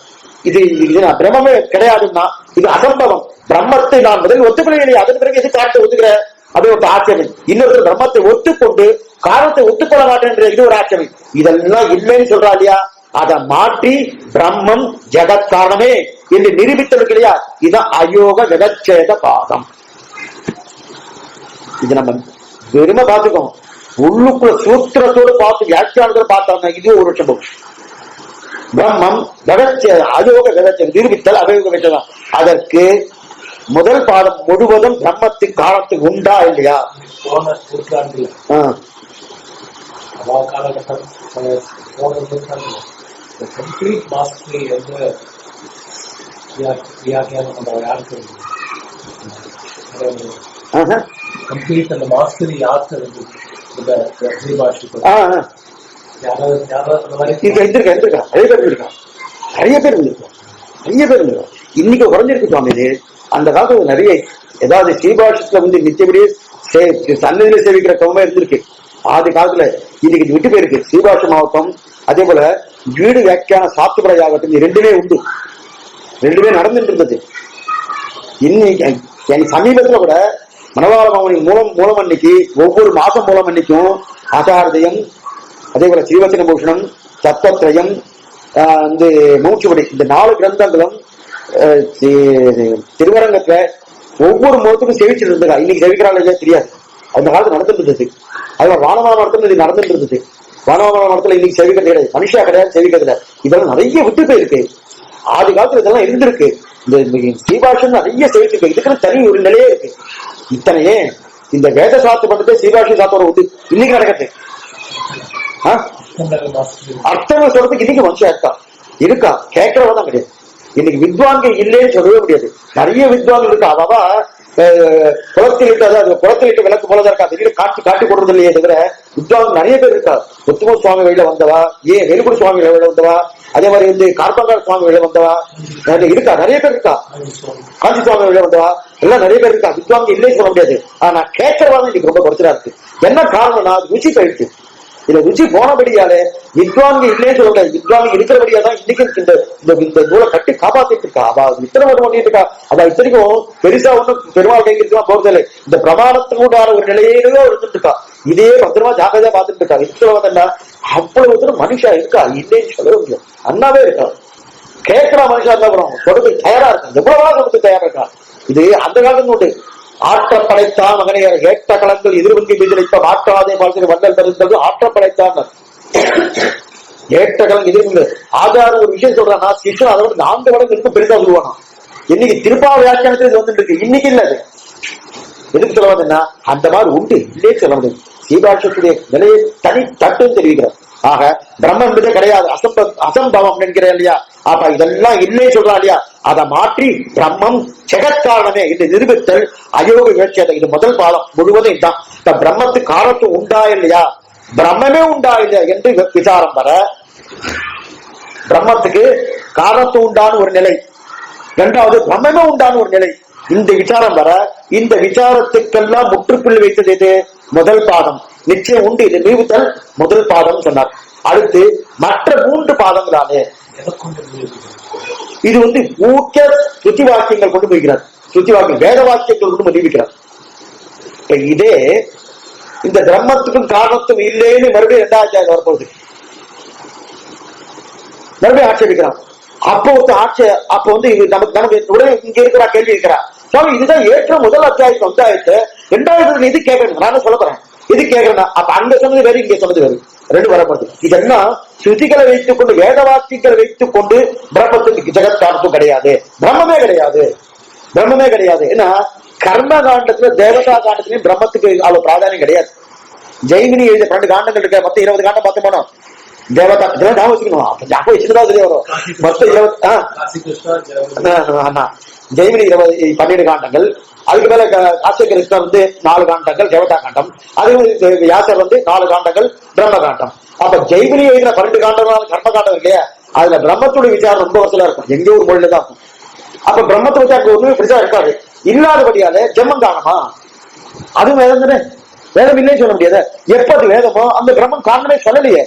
இது நான் பிரம்மமே கிடையாதுன்னா இது அசம்பவம். பிரம்மத்தை நான் முதல் ஒத்துக்கலையே, அதன் பிறகு எது காரணத்தை ஒத்துக்கிறேன்? அது ஒரு ஆட்சேபம். இன்னொரு பிரம்மத்தை ஒத்துக்கொண்டு காரணத்தை ஒத்துக்கொள்ள மாட்டேன், இது ஒரு ஆட்சேபம். இதெல்லாம் இல்லைன்னு சொல்றா இல்லையா? அதை மாற்றி பிரம்மம் ஜெகத் காரணமே என்று நிரூபித்தது இல்லையா? இதுதான் அயோக விவச்சேத பாதம். இது நம்ம வெறுமை பார்த்துக்கோம், உள்ளுக்குள்ள சூத்திரத்தோடு பார்த்து வியாக்கியானத்தோடு பார்த்தோம்னா இது ஒரு லட்சம் போகும். பிரம்மம் விவச்சேத அயோக விவச்சேதம் நிரூபித்தல் அயோக விவச்சேதம். அதற்கு முதல் பாதம் முழுவதும் பிரம்மத்தின் காரணத்துக்கு உண்டா இல்லையா? complete mastery என்று வியாக்கியானம் பண்ற யாருக்கு கம்ப்ளீட் அந்த மாஸ்டரி யாருக்கு இந்த ஸ்ரீபாஷிக்கு நிறைய பேர் இருந்திருக்கோம். இன்னைக்கு குறைஞ்சிருக்கு சுவாமி. இது அந்த காலத்துல நிறைய ஏதாவது ஸ்ரீபாஷத்துல நிச்சயப்படியே சன்னதியில சேவிக்கிற கவமா இருந்திருக்கு ஆதி காலத்துல. இன்னைக்கு விட்டு போயிருக்கு ஸ்ரீபாஷ மாவட்டம். அதே போல வீடு வியாக்கியான சாத்துப்படை ஆகட்டும், ரெண்டுமே உண்டு, ரெண்டுமே நடந்துட்டு இருந்தது. இன்னைக்கு சமீபத்துல கூட மனவாள மாமணி மூலம் அன்னைக்கு ஒவ்வொரு மாசம் மூலம் அன்னைக்கும் ஆச்சாரதயம், அதே போல ஸ்ரீவச்சன பூஷணம், தத்துவத்ரயம், மூச்சுப்படி, இந்த 4 கிரந்தங்களும் திருவரங்கத்துல ஒவ்வொரு மூலத்துக்கும் செவிச்சுட்டு இருந்ததா. இன்னைக்கு செவிக்கிறாங்க தெரியாது, அந்த காலத்துல நடந்துட்டு இருந்தது. அதுல வானமான மரத்துல இது நடந்துட்டு இருந்தது. வானமான மரத்துல இன்னைக்கு செவிக்கிறது கிடையாது, மனுஷா கிடையாது செவிக்கிறதுல. இதெல்லாம் நிறைய விட்டு போயிருக்கு. ஆதி காலத்துல இதெல்லாம் இருந்திருக்கு. இந்த ஸ்ரீபாஷன் நிறைய செவிச்சிருக்கு. இதுக்குன்னு தனி ஒரு நிலையே இருக்கு. இத்தனையே இந்த வேத சாத்து பண்றது ஸ்ரீபாஷி சாத்தோட வந்து இன்னைக்கு நடக்குது. அர்த்தம் சொல்றதுக்கு இன்னைக்கு மனுஷன் இருக்கா கேட்கறவதான் கிடையாது. இன்னைக்கு வித்வான்கள் இல்லைன்னு சொல்லவே முடியாது. நிறைய வித்வான்கள் இருக்கு. அவ குளத்தில் இட்டு, அதாவது குளத்தில் இட்டு விளக்கு போலதான் இருக்கா, வெளியில காட்டி கொடுறது இல்லையே தவிர வித்வான் நிறைய பேர் இருக்கா. உத்தம சுவாமி வெளியில வந்தவா, வெலுகுடி சுவாமி வெளியில வந்தவா, அதே மாதிரி கார்பங்கார் சுவாமி வெளியில வந்தவா இருக்கா, நிறைய பேர் இருக்கா. காஞ்சி சுவாமி வெளியில வந்தவா எல்லாம் நிறைய பேர் இருக்கா. வித்வாங்க இல்லைன்னு சொல்ல முடியாது. ஆனா கேட்கறவாங்க இன்னைக்கு ரொம்ப குறைச்சலா இருக்கு. என்ன காரணம்னா ருச்சி போயிடுச்சு. இதுல ருச்சி போனபடியாலே வித்வாங்க இல்லைன்னு சொல்ல முடியாது. வித்வாங்க இருக்கிறபடியா தான் இன்னைக்கு இந்த நூலை கட்டி காப்பாத்திட்டு இருக்கா. அவ இத்தனை ஒன்று பண்ணிட்டு இருக்கா. அவ இத்தனைக்கும் பெருசா ஒண்ணும் பெருமாள் கைங்கிறதுமா போறதில்லை. இந்த பிரமாணத்தினூடான ஒரு நிலையிலேயே இருந்துட்டு இருக்கா. இதே பத்திரமா ஜாக்கிரதையா பார்த்துட்டு இருக்கா. இருக்கிறவங்க அவ்வளவு மனுஷா இருக்கா, இல்லைன்னு சொல்ல முடியும். அண்ணாவே இருக்கா. கேட்கிற மனுஷா இருந்தா கூட கொடுத்து தயாரா இருக்கா. எவ்வளவு கொடுத்து தயாரா இருக்கா. இது அந்த காலத்துல உண்டு. ஆற்றப்படைத்தான் மகனையர் ஏற்ற களங்கள் எதிர்வங்கி மீதிழைப்ப மாற்றாதே வாழ்க்கை வந்தல் தருந்தது ஆற்றப்படைத்தான். ஏற்ற கலங்க எதிர்வங்க ஆதாரம் ஒரு விஷயம் சொல்றானா சிஷ்யன் அதை விட 4 மடங்கு இன்னும் பெருசா சொல்லுவானா. இன்னைக்கு திருப்பாவை வியாக்கியானத்தில் இது வந்துட்டு இருக்கு. இன்னைக்கு இல்ல அது எதுக்கு சொல்ல வந்தா அந்த மாதிரி உண்டு, இல்லே சொல்ல முடியாது. சீபாட்சத்துடைய நிலையை தனி தட்டுன்னு தெரிவிக்கிறார். ஆக பிரம்மன் என்பதே கிடையாது, அசம்பவம் என்கிறேன் இல்லையா. அப்ப இதெல்லாம் இல்லையே சொல்றா இல்லையா. அதை மாற்றி பிரம்மம் ஜெகத்காரணமே என்று நிரூபித்தல் அயோக விவட்சேதம். இது முதல் பாலம் முழுவதும் இதுதான். இந்த பிரம்மத்துக்கு காரணத்துவம் உண்டா இல்லையா, பிரம்மமே உண்டா இல்லையா என்று விசாரம் வர, பிரம்மத்துக்கு காரணத்துவம் உண்டான ஒரு நிலை, இரண்டாவது பிரம்மமே உண்டான ஒரு நிலை, இந்த விசாரம் வர, இந்த விசாரத்துக்கெல்லாம் முற்றுப்புள்ளி வைத்தது எது? முதல் பாதம். நிச்சயம் உண்டு இது நிரூபித்தல் முதல் பாதம் சொன்னார். அடுத்து மற்ற 3 பாதங்களாலே இது ஊக்க சுத்தி வாக்கியங்கள் கொண்டு போய்கிறார். சுத்தி வாக்கியம் வேத வாக்கியங்கள் கொண்டு நிரூபிக்கிறார். இப்ப இதே இந்த பிரம்மத்துக்கும் காரணத்தும் இல்லைன்னு மறுபடியும் 2வது அத்தியாயம் வரப்போகுது. மறுபடியும் ஆட்சேபிக்கிறான். அப்போ அப்ப நமக்கு உடனே இங்க இருக்கிறா கேள்வி இருக்கிறா, சுவாமி இதுதான் ஏற்ற முதல் அத்தியாயத்தை வந்தாயிட்டு 2வது இது கேட்கணும். நான் சொல்ல போறேன் இது கேட்கறேன். அப்ப அங்க சொன்னது வேறு, இங்க சொன்னது வேறு, 2 வரப்படுது. இதெல்லாம் ஸ்ருதிகளை வைத்துக் கொண்டு வேத வாக்கியங்களை வைத்துக் கொண்டு பிரம்மத்துக்கு ஜெகத் காரணத்தும் கிடையாது, பிரம்மமே கிடையாது, பிரம்மமே கிடையாது. ஏன்னா கர்ம காண்டத்துல தேவதா காண்டத்திலையும் பிரம்மத்துக்கு அவ்வளவு பிராதானியம் கிடையாது. ஜெய்மினி எழுதிய 12 காண்டங்கள் இருக்க, மொத்தம் 20 காண்டம் பார்த்து போனோம். தேவதா ஞாபகம் வச்சுக்கணும். அப்ப ஞாபகம் வச்சுதான் தெரிய வரும். மொத்தம் 20 ஆமா ஜெய்மினி 12 காண்டங்கள். அதுக்கு மேல காசிய கிருஷ்ணர் 4 காண்டங்கள் தேவதா காண்டம். அது வியாசர் 4 காண்டங்கள் பிரம்ம காண்டம். அப்ப ஜெய்மினி எழுதின 12 காண்டங்கள் கர்ம காண்டம் இல்லையா, அதுல பிரம்மத்துடைய விசாரம் ரொம்ப வருஷம் இருக்கும், எங்க ஒரு மொழியில தான் இருக்கும். அப்ப பிரம்மத்தை விசாரம் ஒண்ணுமே பெருசா இருக்காது. இல்லாதபடியால ஜெம்மம் காரணமா, அதுவும் வேதம் தானே, வேதம் இல்லைன்னு சொல்ல முடியாது. எப்ப அது வேதமோ அந்த பிரம்மம் காரணமே சொல்லலையே,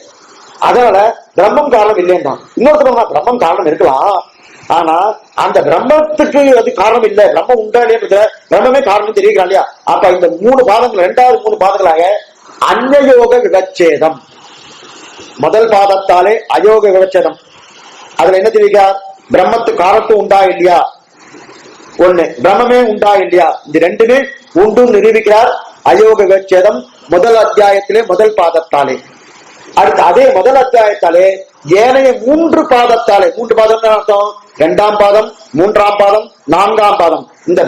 அதனால பிரம்மம் காரணம் இல்லைன்னா. இன்னொருத்தர் பிரம்மம் காரணம் இருக்கலாம், ஆனா அந்த பிரம்மத்துக்கு அது காரணம் இல்ல, பிரம்மம் உண்டா இல்லையா, பிரம்மமே காரணம் தெரிவிக்கிறான் இல்லையா. அப்ப இந்த 3 பாதங்கள் 2வது 3 பாதங்களாக அந்நயோக விவச்சேதம். முதல் பாதத்தாலே அயோக விவச்சேதம். அதுல என்ன தெரிவிக்கிறார்? பிரம்மத்துக்கு காரணத்துவம் உண்டா இல்லையா, ஒண்ணு பிரம்மமே உண்டா இல்லையா, இந்த 2மே உண்டு நிரூபிக்கிறார். அயோக விவச்சேதம் முதல் அத்தியாயத்திலே முதல் பாதத்தாலே. அடுத்து அதே முதல் அத்தியாயத்தாலே ஏனைய 3 பாதத்தாலே, 3 பாதம் அர்த்தம் 2ஆம் பாதம் 3ஆம் பாதம் 4ஆம் பாதம், இந்த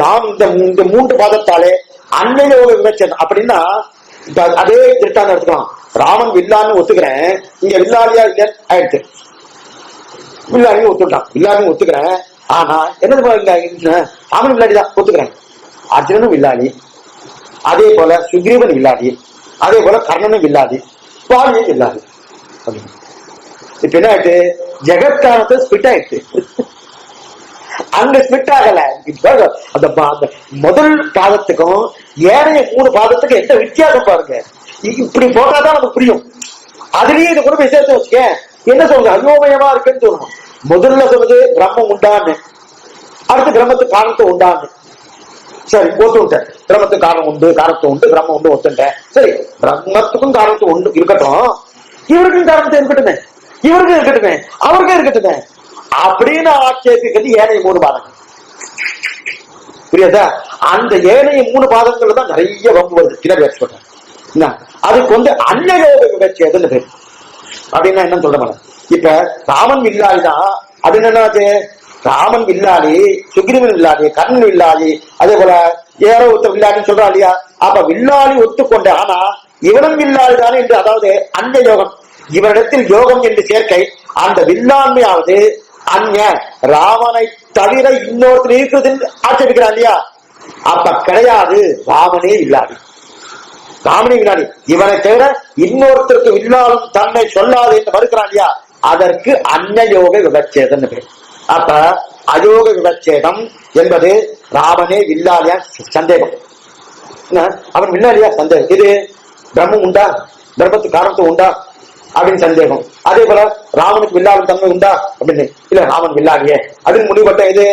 3 பாதத்தாலே அந்நயோக விவச்சேதம். அப்படின்னா அதே திருட்டான எடுத்துக்கலாம். ராமன் வில்லான்னு ஒத்துக்கிறேன், இங்க வில்லாலியா இல்லையா ஆயிடுச்சு. வில்லாலியும் ஒத்துட்டான், வில்லாலியும் ஒத்துக்கிறேன். ஆனா என்ன ராமன் வில்லாடிதான் ஒத்துக்கிறேன், அர்ஜுனனும் வில்லாளி, அதே போல சுக்ரீவன் வில்லாடி, அதே போல கர்ணனும் வில்லாடி, சுவாமியும் வில்லாடி. இப்ப என்ன ஆயிட்டு, ஜெகத்காரணத்தை ஸ்பிட் ஆயிடுச்சு. அங்க ஸ்பிட் ஆகல. அந்த முதல் பாதத்துக்கும் ஏனைய 3 பாதத்துக்கும் எந்த வித்தியாசம் பாருங்க. இப்படி போட்டாதான் நமக்கு புரியும். அதுலயே இதை கூட போய் சேர்த்து வச்சுக்க, என்ன சொல்றது, அயோமயமா இருக்குன்னு சொல்லணும். முதல்ல சொல்றது பிரம்மம் உண்டான்னு, அடுத்து பிரம்மத்துக்கு காரணத்தை உண்டான்னு. சரி ஒத்துட்டேன், பிரம்மத்துக்கு காரணம் உண்டு, காரணத்துவம் உண்டு, பிரம்மம் உண்டு ஒத்துட்டேன். சரி பிரம்மத்துக்கும் காரணத்துவம் உண்டு இருக்கட்டும், இவருக்கும் காரணத்தை இருக்கட்டுமே, இவருக்கும் இருக்கட்டுமே, அவருக்கும் இருக்கட்டுமே அப்படின்னு ஆட்சேபிக்கிறது ஏனைய 3 பாதங்கள். புரியாதா? அந்த ஏனைய 3 பாதங்கள் தான் நிறைய வம்பு வருது. பின்னாடி வச்சு சொல்றேன். அதுக்கு அந்நயோக விவச்சேதம் பேரு. அப்படின்னா என்ன சொல்ற மாட்டேன். இப்ப ராமன் வில்லாளிதான், அது என்னாச்சு, ராமன் வில்லாளி, சுக்ரீவன் வில்லாளி, கர்ணன் வில்லாளி, அதே போல ஏறோ ஒருத்தர் வில்லாளின்னு சொல்றா இல்லையா. அப்ப வில்லாளி ஒத்துக்கொண்ட, ஆனா இவனும் வில்லாளி தானே என்று, அதாவது அந்நிய யோகம், இவனிடத்தில் யோகம் என்று சேர்க்கை, அந்த வில்லாண்மையாவது அந்நிய ராமனை தவிர இன்னொருத்தர் இருக்கிறது ஆட்சேபிக்கிறான் இல்லையா. அப்ப கிடையாது, ராமனே இல்லாது. ராமனே இல்லாது, இவனை தவிர இன்னொருத்தருக்கு இல்லாலும் தன்னை சொல்லாது என்று மறுக்கிறான் இல்லையா, அதற்கு அந்நயோக விவச்சேதம் பேர். அப்ப அயோக விவச்சேதம் என்பது ராமனே இல்லாதையா சந்தேகம், அவன் இல்லாதையா சந்தேகம். இது பிரம்மம் உண்டா, பிரம்மத்துக்கு காரணத்துவம் உண்டா அப்படின்னு சந்தேகம். அதே போல ராமனுக்கு வில்லாத தன்மை உண்டா அப்படின்னு, இல்ல ராமன் வில்லாடியே அப்படின்னு முடிவுபட்ட இது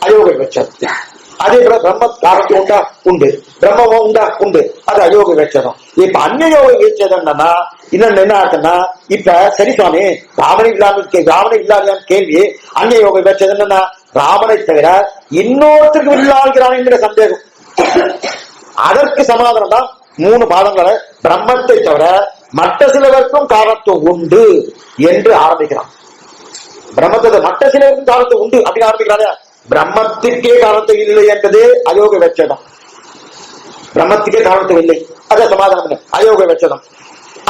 அயோக விவச்சேதம். அதே போல பிரம்ம காரணத்துவம் உண்டா, உண்டு. பிரம்மமும் உண்டா, உண்டு. அது அயோக விவச்சேதம். இப்ப அந்நயோக விவச்சேதம்னா இன்னொன்னு என்ன ஆச்சுன்னா, இப்ப சரி சுவாமி ராமனை இல்லாத கேள்வி அந்நயோக விவச்சேதம் என்னன்னா, ராமனை தவிர இன்னொருத்தருக்கு இல்லாகிறான் என்கிற சந்தேகம். அதற்கு சமாதானம் தான் 3 பாதங்களை பிரம்மத்தை தவிர மற்ற சிலவருக்கும் காரணத்துவம் உண்டு என்று ஆரம்பிக்கிறான். பிரம்மத்தை மற்ற சிலருக்கும் காரணத்துவம் உண்டு அப்படின்னு ஆரம்பிக்கிறாங்க. பிரம்மத்துக்கே காரணத்துவம் இல்லை என்பது அயோக விவச்சேதம். பிரம்மத்துக்கே காரணத்துவம் இல்லை, அத சமாதானம் அயோக விவச்சேதம்.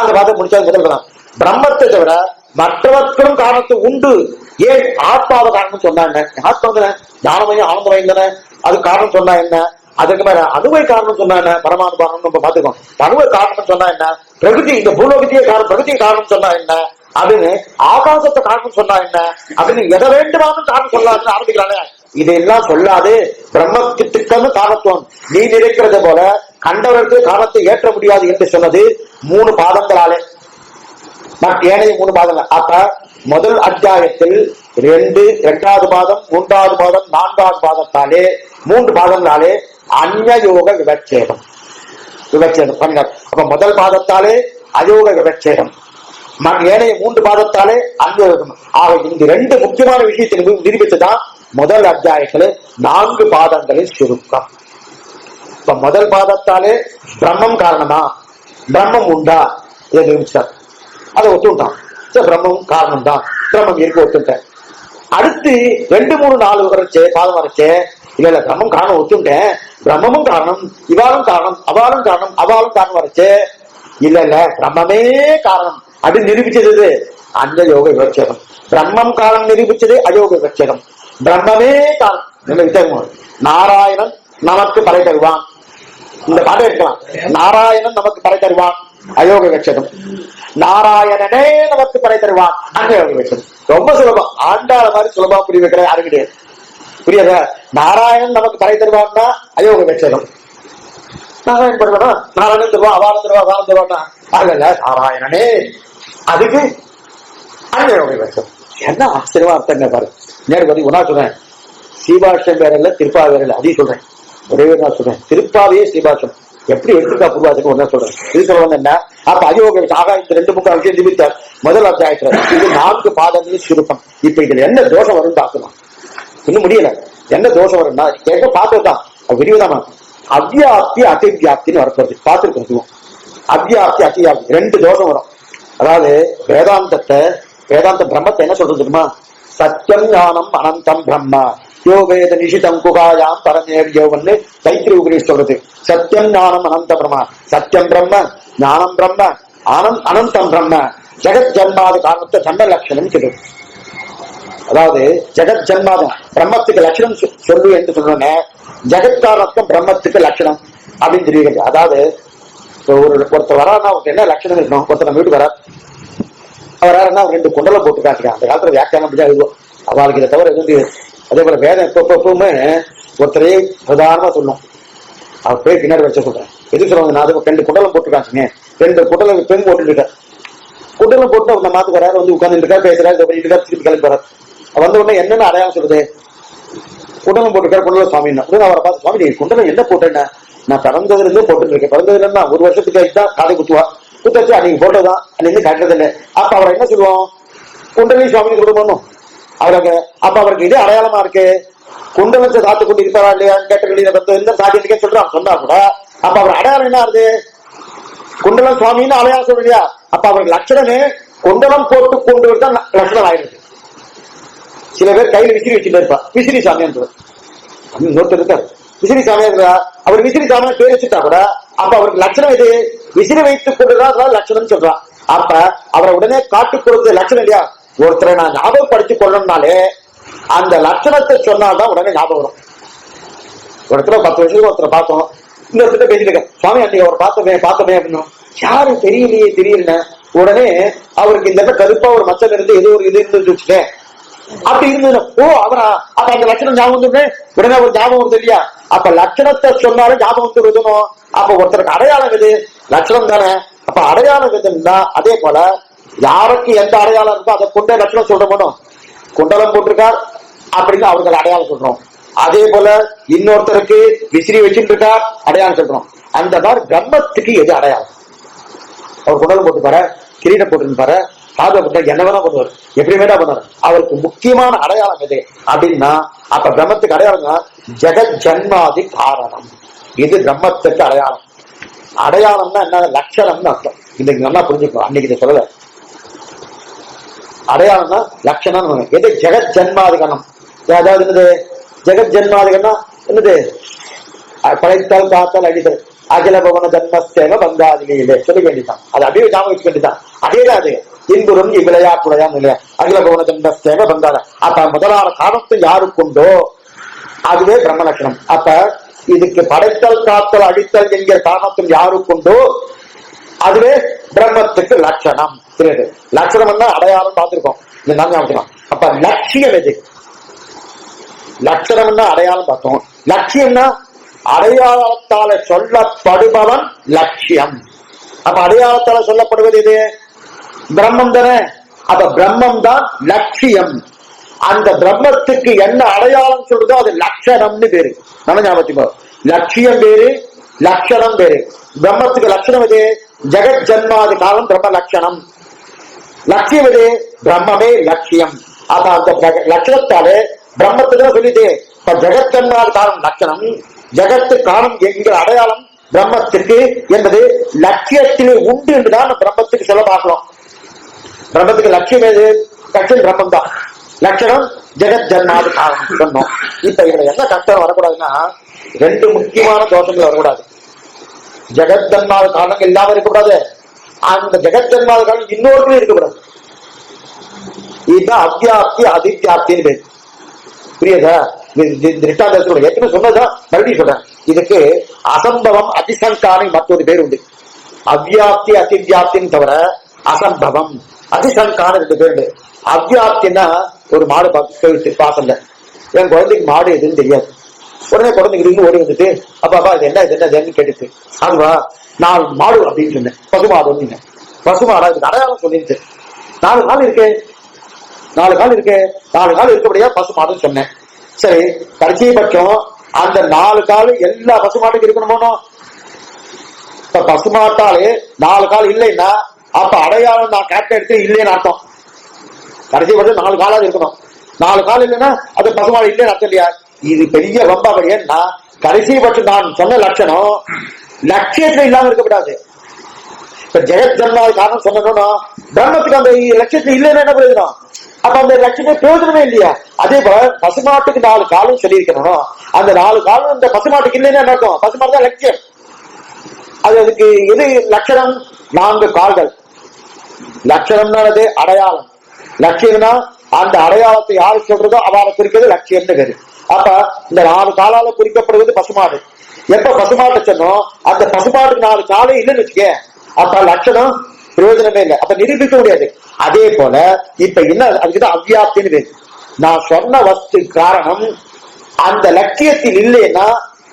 அந்த பாதம் முடிச்சா முதல் பிரம்மத்தை தவிர மற்றவர்களும் காரணத்துவம் உண்டு. ஏன் ஆத்மாவை காரணம் சொன்னா என்ன, ஆத்மா தானே ஞானமயம் ஆனந்தமயம் தானே, அது காரணம் சொன்னா என்ன, அதுக்கு மேல அணுவை காரணம் சொன்னா என்ன, பரமாணு காரணம் நம்ம பாத்துக்கோம். அணுவை காரணம் சொன்னா என்ன, பிரகிருதி இந்த பூலோகத்தையே பிரகிருதியை காரணம் சொன்னா என்ன அப்படின்னு, ஆகாசத்தை காரணம் சொன்னா என்ன அப்படின்னு, எதை வேண்டுமானும் காரணம் சொல்லாதுன்னு ஆரம்பிக்கிறாங்க. இதெல்லாம் சொல்லாது பிரம்மத்துக்கு காரணத்துவம் நீ நினைக்கிறது போல கண்டவர்களுக்கு காரணத்தை ஏற்ற முடியாது என்று சொன்னது 3 பாதங்களாலே, ஏனைய 3 பாதங்கள். அப்ப முதல் அத்தியாயத்தில் 2வது பாதம், 3வது பாதம், 4வது பாதத்தாலே 3 பாதங்களாலே அந்நயோக விவச்சேதம் பண்ணார். அப்ப முதல் பாதத்தாலே அயோக விவச்சேதம், ஏனைய 3 பாதத்தாலே அந்நயோகம். ஆக இந்த 2 முக்கியமான விஷயத்தை நிரூபித்துதான் முதல் அத்தியாயத்துல 4 பாதங்களில் சுருக்கம். இப்ப முதல் பாதத்தாலே பிரம்மம் காரணமா, பிரம்மம் உண்டா இதை நிரூபிச்சார். அதை ஒத்துட்டான், பிரம்மம் காரணம் தான், பிரம்மம் இருக்க ஒத்துட்டேன். அடுத்து 2, 3, 4 வரைச்சே பாதம் வரைச்சே இல்ல பிரம்மம் காரணம் ஒத்துட்டேன், பிரம்மமும் காரணம், இவாளும் காரணம், அவாளும் காரணம், அவாளும் காரணம் வரைச்சே இல்ல பிரம்மமே காரணம் அப்படின்னு நிரூபிச்சது அந்த யோக விவச்சேதம். பிரம்மம் காரணம் நிரூபிச்சது அயோக விவச்சேதம். பிரம்மமே காரணம். நாராயணன் நமக்கு படை தருவான், இந்த பாடம் எடுக்கலாம். நாராயணன் நமக்கு படை தருவான் அயோக விவச்சேதம். நாராயணனே நமக்கு படை தருவான் அயோக விவச்சேதம். ரொம்ப சுலபம், ஆண்டாள மாதிரி சுலபமா புரிய வைக்கிற யாரும் கிடையாது. புரியாத, நாராயணன் நமக்கு படை தருவான்னா அயோக விவச்சேதம். நாராயணன் படுவானா, நாராயணன் தருவான், அவாரம் தருவா, அவாரம் தருவானா, அதுல நாராயணனே அதுக்கு அயோக விவச்சேதம். என்ன ஆச்சரியமா அர்த்தங்க பாரு. நேரம் ஒன்னா சொல்றேன், சீபாஷம் வேற இல்ல, திருப்பா வேற இல்ல, அதையும் சொல்றேன். ஒரே நான் சொல்றேன், திருப்பாவையே சீபாஷம் எப்படி எடுத்துக்கா பூர்வாசம் ஒன்னா சொல்றேன். இது சொல்லுவாங்க என்ன, அப்ப அயோக ஆகா இந்த 2 முக்கால் விஷயம் நிமித்தார் முதல் அத்தியாயத்துல. இது 4 பாதங்களும் சுருக்கம். இப்ப இதுல என்ன தோஷம் வரும்னு பார்க்கலாம், இன்னும் முடியல. என்ன தோஷம் வரும்னா கேட்க பார்த்துதான் விரிவுதாமா. அவ்வியாப்தி அதிவியாப்தின்னு வரப்போறது பார்த்துருக்கோம். அவ்வியாப்தி அதிவியாப்தி 2 தோஷம் வரும். அதாவது வேதாந்த பிரம்மத்தை என்ன சொல்றது தெரியுமா, சத்தியம் ஞானம் அனந்தம் பிரம்மா யோவேத நிஷிதம் குகாயாம் பரமேவியோவன்னு தைத்திரி உபநிஷத் சொல்றது. சத்தியம் ஞானம் அனந்த பிரம்மா, சத்தியம் பிரம்ம, ஞானம் பிரம்ம, அனந்தம் பிரம்ம, ஜெகத் ஜன்மாத காரணத்தை தண்ட லட்சணம் சொல்லுது. அதாவது ஜெகத் ஜன்மாதம் பிரம்மத்துக்கு லட்சணம் சொல்லு என்று சொல்றேன்னு, ஜெகத்காரணத்தும் பிரம்மத்துக்கு லட்சணம் அப்படின்னு தெரியுது. அதாவது ஒருத்தர் வராருன்னா அவருக்கு என்ன லட்சணம் இருக்கணும், ஒருத்தர் நம்ம வீட்டுக்கு வரார், அவர் யாருன்னா 2 குண்டலை போட்டு காட்டுறாங்க. அந்த காலத்துல வியாக்கியானம் அப்படிதான் எழுதுவோம், அவளுக்கு இதை தவிர எதுவும். அதே போல வேதம் எப்பவுமே ஒருத்தரையே பிரதானமா சொல்லும். அவர் போய் பின்னாடி வச்ச சொல்றேன் எதுக்கு சொல்லுவாங்க, நான் 2 குண்டலம் போட்டு காட்டுங்க, 2 குண்டலம் பெண் போட்டு இருக்கார். குண்டலம் போட்டு அந்த மாத்துக்கு வராரு, வந்து உட்கார்ந்து இருக்கா, பேசுறாரு, திருப்பி கிளம்பி வரார். வந்த உடனே என்னென்ன அடையாளம் சொல்றது, குண்டலம் போட்டுருக்காரு, குண்டல சுவாமி. அவரை பார்த்து, சுவாமி நீ குண்டலம் என்ன போட்டேன்னா, நான் பிறந்ததுல இருந்தே போட்டு இருக்கேன், பிறந்ததுல 1 வருஷத்துக்கு ஆயிடுதான் காதை குத்துவா, குத்தச்சு அன்னைக்கு போட்டோதான் அன்னைக்கு கட்டுறதில்லை. அப்ப அவர் என்ன சொல்லுவோம், குண்டலி சுவாமி கொடுக்கணும் அவருக்கு. அப்ப அவருக்கு இதே அடையாளமா இருக்கு, குண்டலத்தை காத்து கொண்டு இருப்பாரா இல்லையா கேட்ட எந்த சாதிக்க சொல்றான் சொன்னா கூட, அப்ப அவர் அடையாளம் என்ன ஆகுது, குண்டலம் சுவாமின்னு அடையாளம் சொல்றியா. அப்ப அவருக்கு லட்சணமே குண்டலம் போட்டு கொண்டு தான் லட்சணம் ஆயிடுது. சில பேர் கையில விசிறி வச்சுட்டு இருப்பா, விசிறி சாமியான் இன்னொருத்தர் இருக்காரு விசிறி சாமியா இருக்கிறா, அவர் விசிறி சாமியா பேர் வச்சுட்டா கூட அப்ப அவருக்கு லட்சணம் இது, விசிறி வைத்துக் கொண்டுதான் லட்சணம் சொல்றான். அப்ப அவரை உடனே காட்டுக் கொடுத்த லட்சணம் இல்லையா. ஒருத்தரை நான் ஞாபகப்படுத்திக் கொள்ளணும்னாலே அந்த லட்சணத்தை சொன்னால்தான் உடனே ஞாபகம் வரும். ஒரு இடத்துல 10 வருஷத்துக்கு ஒருத்தரை பார்த்தோம், இந்த இடத்துல பேசிட்டு இருக்கேன், சுவாமி அன்னைக்கு அவர் பார்த்தோமே அப்படின்னு. யாரு தெரியல. உடனே அவருக்கு இந்த இடத்துல கருப்பா ஒரு மச்சம் இருந்து ஏதோ ஒரு இது இருந்து வச்சுட்டேன் அப்படி இருந்தது. ஓ அவரா, அப்ப அந்த லட்சணம் ஞாபகம் வந்து உடனே ஒரு ஞாபகம் வருது இல்லையா? அப்ப லட்சணத்தை சொன்னாலும் ஞாபகம் வந்து விடணும். அப்ப ஒருத்தருக்கு அடையாளம் இது லட்சணம் தானே. அப்ப அடையாளம் இதுன்னா அதே போல யாருக்கு எந்த அடையாளம் இருக்கோ அதை கொண்டே லட்சணம் சொல்றோம். குண்டலம் போட்டிருக்கார் அப்படின்னு அவருக்கு அடையாளம் சொல்றோம். அதே போல இன்னொருத்தருக்கு விசிறி வச்சுட்டு இருக்கார் அடையாளம் சொல்றோம். அந்த மாதிரி பிரம்மத்துக்கு எது அடையாளம்? அவர் குண்டலம் போட்டுப்பாரு, கிரீடம் போட்டுருப்பாரு, சாதனை போட்டு என்ன வேணா பண்ணுவார், எப்படி வேணா பண்ணுவார். அவருக்கு முக்கியமான அடையாளம் எது அப்படின்னா அப்ப பிரம்மத்துக்கு அடையாளம் ஜெகத் ஜன்மாதி காரணம். இது பிரம்மத்துக்கு அடையாளம். அடையாளம்னா என்ன? லட்சணம்னு அர்த்தம். இன்னைக்கு நல்லா புரிஞ்சுக்கோ, அன்னைக்கு இதை சொல்லல. அடையாளம்னா லட்சணம். எது? ஜெகத் ஜன்மாதிகரணம். அதாவது என்னது ஜெகத் ஜன்மாதிகரணம்? என்னது? படைத்தல் காத்தல் அடித்தல் அகில பவன ஜன்மஸ்தேவ பந்தாதிலே சொல்ல வேண்டியதான். அது அப்படியே ஞாபகம் வச்சுக்க வேண்டியதான். அதேதான் அது இன்புறும் இவ்விளையாட்டுடையான் இல்லையா? அகில பவன ஜன்மஸ்தேவ பந்தாத. அப்ப முதலான காரணத்தை யாருக்கு உண்டோ அதுவே பிரம்ம லட்சணம். அப்ப இதுக்கு படைத்தல் காத்தல் அடித்தல் என்கிற காரணத்தும் யாருக்கு உண்டோ அதுவே பிரம்மத்துக்கு லட்சணம். தெரியுது? லட்சணம் அடையாளம் பார்த்திருக்கோம். அப்ப லட்சியம் எது? லட்சணம்னா அடையாளம் பார்த்தோம். லட்சியம்னா அடையாளத்தால சொல்லப்படுபவன் லட்சியம். அப்ப அடையாளத்தால சொல்லப்படுவது இது பிரம்மம் தானே. அப்ப பிரம்மம் தான் லட்சியம். அந்த பிரம்மத்துக்கு என்ன அடையாளம் சொல்றதோ அது லட்சணம்னு பேரு. நம்ம ஞாபகம், லட்சியம் பேரு லட்சணம் பேரு. பிரம்மத்துக்கு லட்சணம் எது? ஜெகத் ஜன்மாதி காலம் பிரம்ம லட்சணம். லட்சியம் எது? பிரம்மமே லட்சியம். அப்ப அந்த லட்சணத்தாலே பிரம்மத்துக்கு சொல்லிட்டு இப்ப ஜெகத் ஜன்மாதி காலம் லட்சணம், ஜெகத்து காலம் என்கிற அடையாளம் பிரம்மத்துக்கு என்பது லட்சியத்திலே உண்டு என்றுதான் பிரம்மத்துக்கு சொல்ல பார்க்கிறோம். பிரம்மத்துக்கு லட்சியம் எது? லட்சியம் பிரம்மம் தான். லட்சணம் ஜெகத் ஜன்மாதி காலம் சொன்னோம். இப்ப இதுல என்ன கஷ்டம் வரக்கூடாதுன்னா ரெண்டு முக்கியமான தோஷங்கள் வரக்கூடாது. ஜெகத் ஜன்மாதி காலம் இல்லாம இருக்கக்கூடாது, அந்த ஜெகத் ஜன்மாதி காலம் இன்னொருத்தரும் இருக்கக்கூடாது. இதுதான் அவ்வியாப்தி அதிவியாப்தின்னு பேரு. புரியுதா? ஏற்கனவே சொன்னதான் மறுபடியும் சொல்றேன். இதுக்கு அசம்பவம் அதிசங்கானை மற்றொரு பேர் உண்டு. அவ்வியாப்தி அதிவியாப்தின்னு தவிர அசம்பவம் அதிசங்கான 2 பேர் உண்டு. அவ்வியாப்தின்னா ஒரு மாடு பாசல்ல, என் குழந்தைக்கு மாடு எதுன்னு தெரியாது. உடனே குழந்தைக்கு ஓடி வந்துட்டு அப்பா இது என்னன்னு கேட்டுச்சு. அதுவா 4 மாடு அப்படின்னு சொன்னேன். பசுமாடு. பசுமாடா இதுக்கு அடையாளம் சொல்லிருச்சு. 4 கால் இருக்கு, 4 கால் இருக்கபடியா பசுமாடுன்னு சொன்னேன். சரி, கடைசிபட்சம் அந்த 4 கால் எல்லா பசுமாட்டுக்கு இருக்கணுமோ? இப்ப பசுமாட்டாலே 4 கால் இல்லைன்னா அப்ப அடையாளம் நான் கேட்ட எடுத்து இல்லைன்னு அர்த்தம். கடைசிபட்சம் 4 காலாவது இருக்கணும். 4 கால் இல்லைன்னா அது பசுமாடு இல்லைன்னு அர்த்தம் இல்லையா? இது பெரிய வம்பாபடியா. கடைசிபட்சம் நான் சொன்ன லட்சணம் லட்சியத்துல இல்லாம இருக்கக்கூடாது. இப்ப ஜெகத் ஜன்மாதி காரணம் சொன்னோம்னா பிரம்மத்துக்கு அந்த லட்சியத்துல இல்லைன்னா என்ன பிரயோஜனம்? அப்ப அந்த லட்சமே பிரயோஜனமே இல்லையா? அதே போல பசுமாட்டுக்கு 4 காலம் சொல்லியிருக்கணும். அந்த 4 காலம் இந்த பசுமாட்டுக்கு இல்லைன்னா என்ன அர்த்தம்? பசுமாட்டு தான் லட்சியம். அதுக்கு எது லட்சணம்? 4 கால்கள். லட்சணம்னானது அடையாளம். லட்சியம்னா அந்த அடையாளத்தை யாரு சொல்றதோ அவளை குறிக்கிறது லட்சியம்னு பேரு. அப்ப இந்த 4 காலால குறிக்கப்படுவது பசுமாடு. எப்ப பசுமாட்டை சொன்னோம் அந்த பசுமாட்டுக்கு 4 காலே இல்லைன்னு வச்சுக்க, அப்ப லட்சணம் பிரயோஜனமே இல்லை, அப்ப நிரூபிக்க முடியாது. அதே போல இப்ப என்ன அதுக்குதான் அவ்வியாப்தின்னு பேரு. நான் சொன்ன வஸ்து காரணம் அந்த லட்சியத்தில் இல்லைன்னா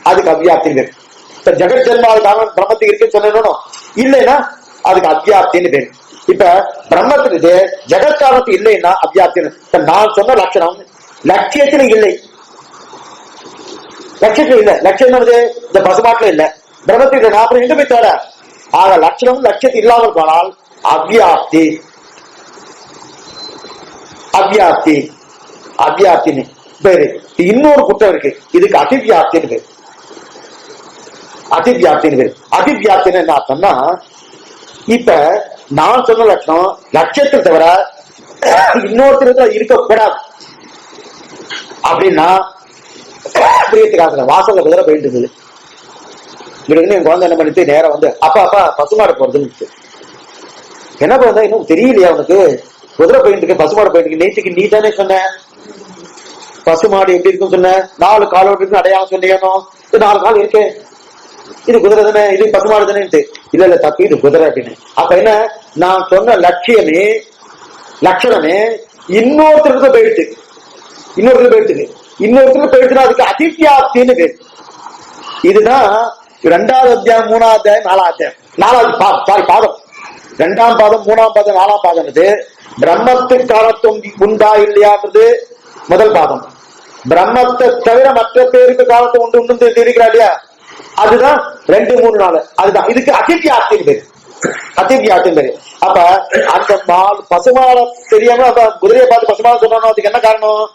அதுக்கு அவ்வியாப்தின்னு பேரு. இப்ப ஜெகத் ஜன்மாதி காரணம் பிரம்மத்துக்கு இருக்குன்னு சொன்னோம், இல்லைன்னா அதுக்கு அவ்வியாப்தின்னு பேரு. இப்ப பிரம்மத்துக்கு ஜெகத் காரணத்து இல்லைன்னா அவ்வியாப்தின்னு. இப்ப நான் சொன்ன லட்சணம் லட்சியத்துல இல்லை, லட்சியத்துல இல்ல. லட்சியம் இந்த பசுமாட்டுல இல்ல, பிரம்மத்துக்கு நான் அப்புறம் எங்க போய் தேட? ஆக லட்சணம் லட்சியத்தில் இல்லாமல் போனால் அவ்வியாப்தி. அவ்வியாப்தி அவ்வியாப்தின்னு பேரு. இன்னொரு குற்றம் இருக்கு, இதுக்கு அதிவியாப்தின்னு பேரு. அதிவியாப்தின்னு பேரு. அதிவியாப்தின்னு என்ன அர்த்தம்னா இப்ப நான் சொன்ன லட்சணம் லட்சியத்தை தவிர இன்னொருத்தருக்கு இருக்கக்கூடாது அப்படின்னா பிரியத்துக்காக வாசல்ல குதிரை போயிட்டு இருந்தது. என் குழந்தை என்ன பண்ணிட்டு நேரம் வந்து அப்பா பசுமாடு போறதுன்னு. என்ன குழந்தை இன்னும் தெரியலையா உனக்கு? குதிரை போயிட்டு இருக்கு, பசுமாடு போயிட்டு இருக்கு. நேற்றுக்கு நீ தானே சொன்ன. பசுமாடு எப்படி இருக்குன்னு சொன்ன, 4 காலோடு இருக்கு அடையாளம் சொன்னீங்கன்னு. இது 4 கால் இருக்கு, இது குதிரை தானே, இது பசுமாடு தானே. இல்ல தப்பு, இது குதிரை அப்படின்னு. அப்ப என்ன, நான் சொன்ன லட்சியமே லட்சணமே இன்னொருத்தருக்கு போயிடுச்சு, இன்னொருத்தருக்கு போயிடுச்சுன்னா அதுக்கு அதித்யாப்தின்னு பேரு. இதுதான் 2வது அத்தியாயம் 3வது அத்தியாயம் 4வது அத்தியாயம் 4வது பாதம், 2ஆம் பாதம் 3ஆம் பாதம் 4ஆம் பாதம். பிரம்மத்து காலத்துவம் உண்டா இல்லையான்றது முதல் பாதம். பிரம்மத்தை தவிர மற்ற பேருக்கு காலத்தை உண்டு உண்டு தெரிவிக்கிறா இல்லையா, அதுதான் 2, 3, 4. அதுதான் இதுக்கு அதித்யாப்தின்னு பேரு, அதித்யாப்தின்னு பேரு. அப்ப அந்த பசுமால தெரியாம அப்ப குதிரையை பார்த்து பசுமால சொன்னோம். அதுக்கு என்ன காரணம்,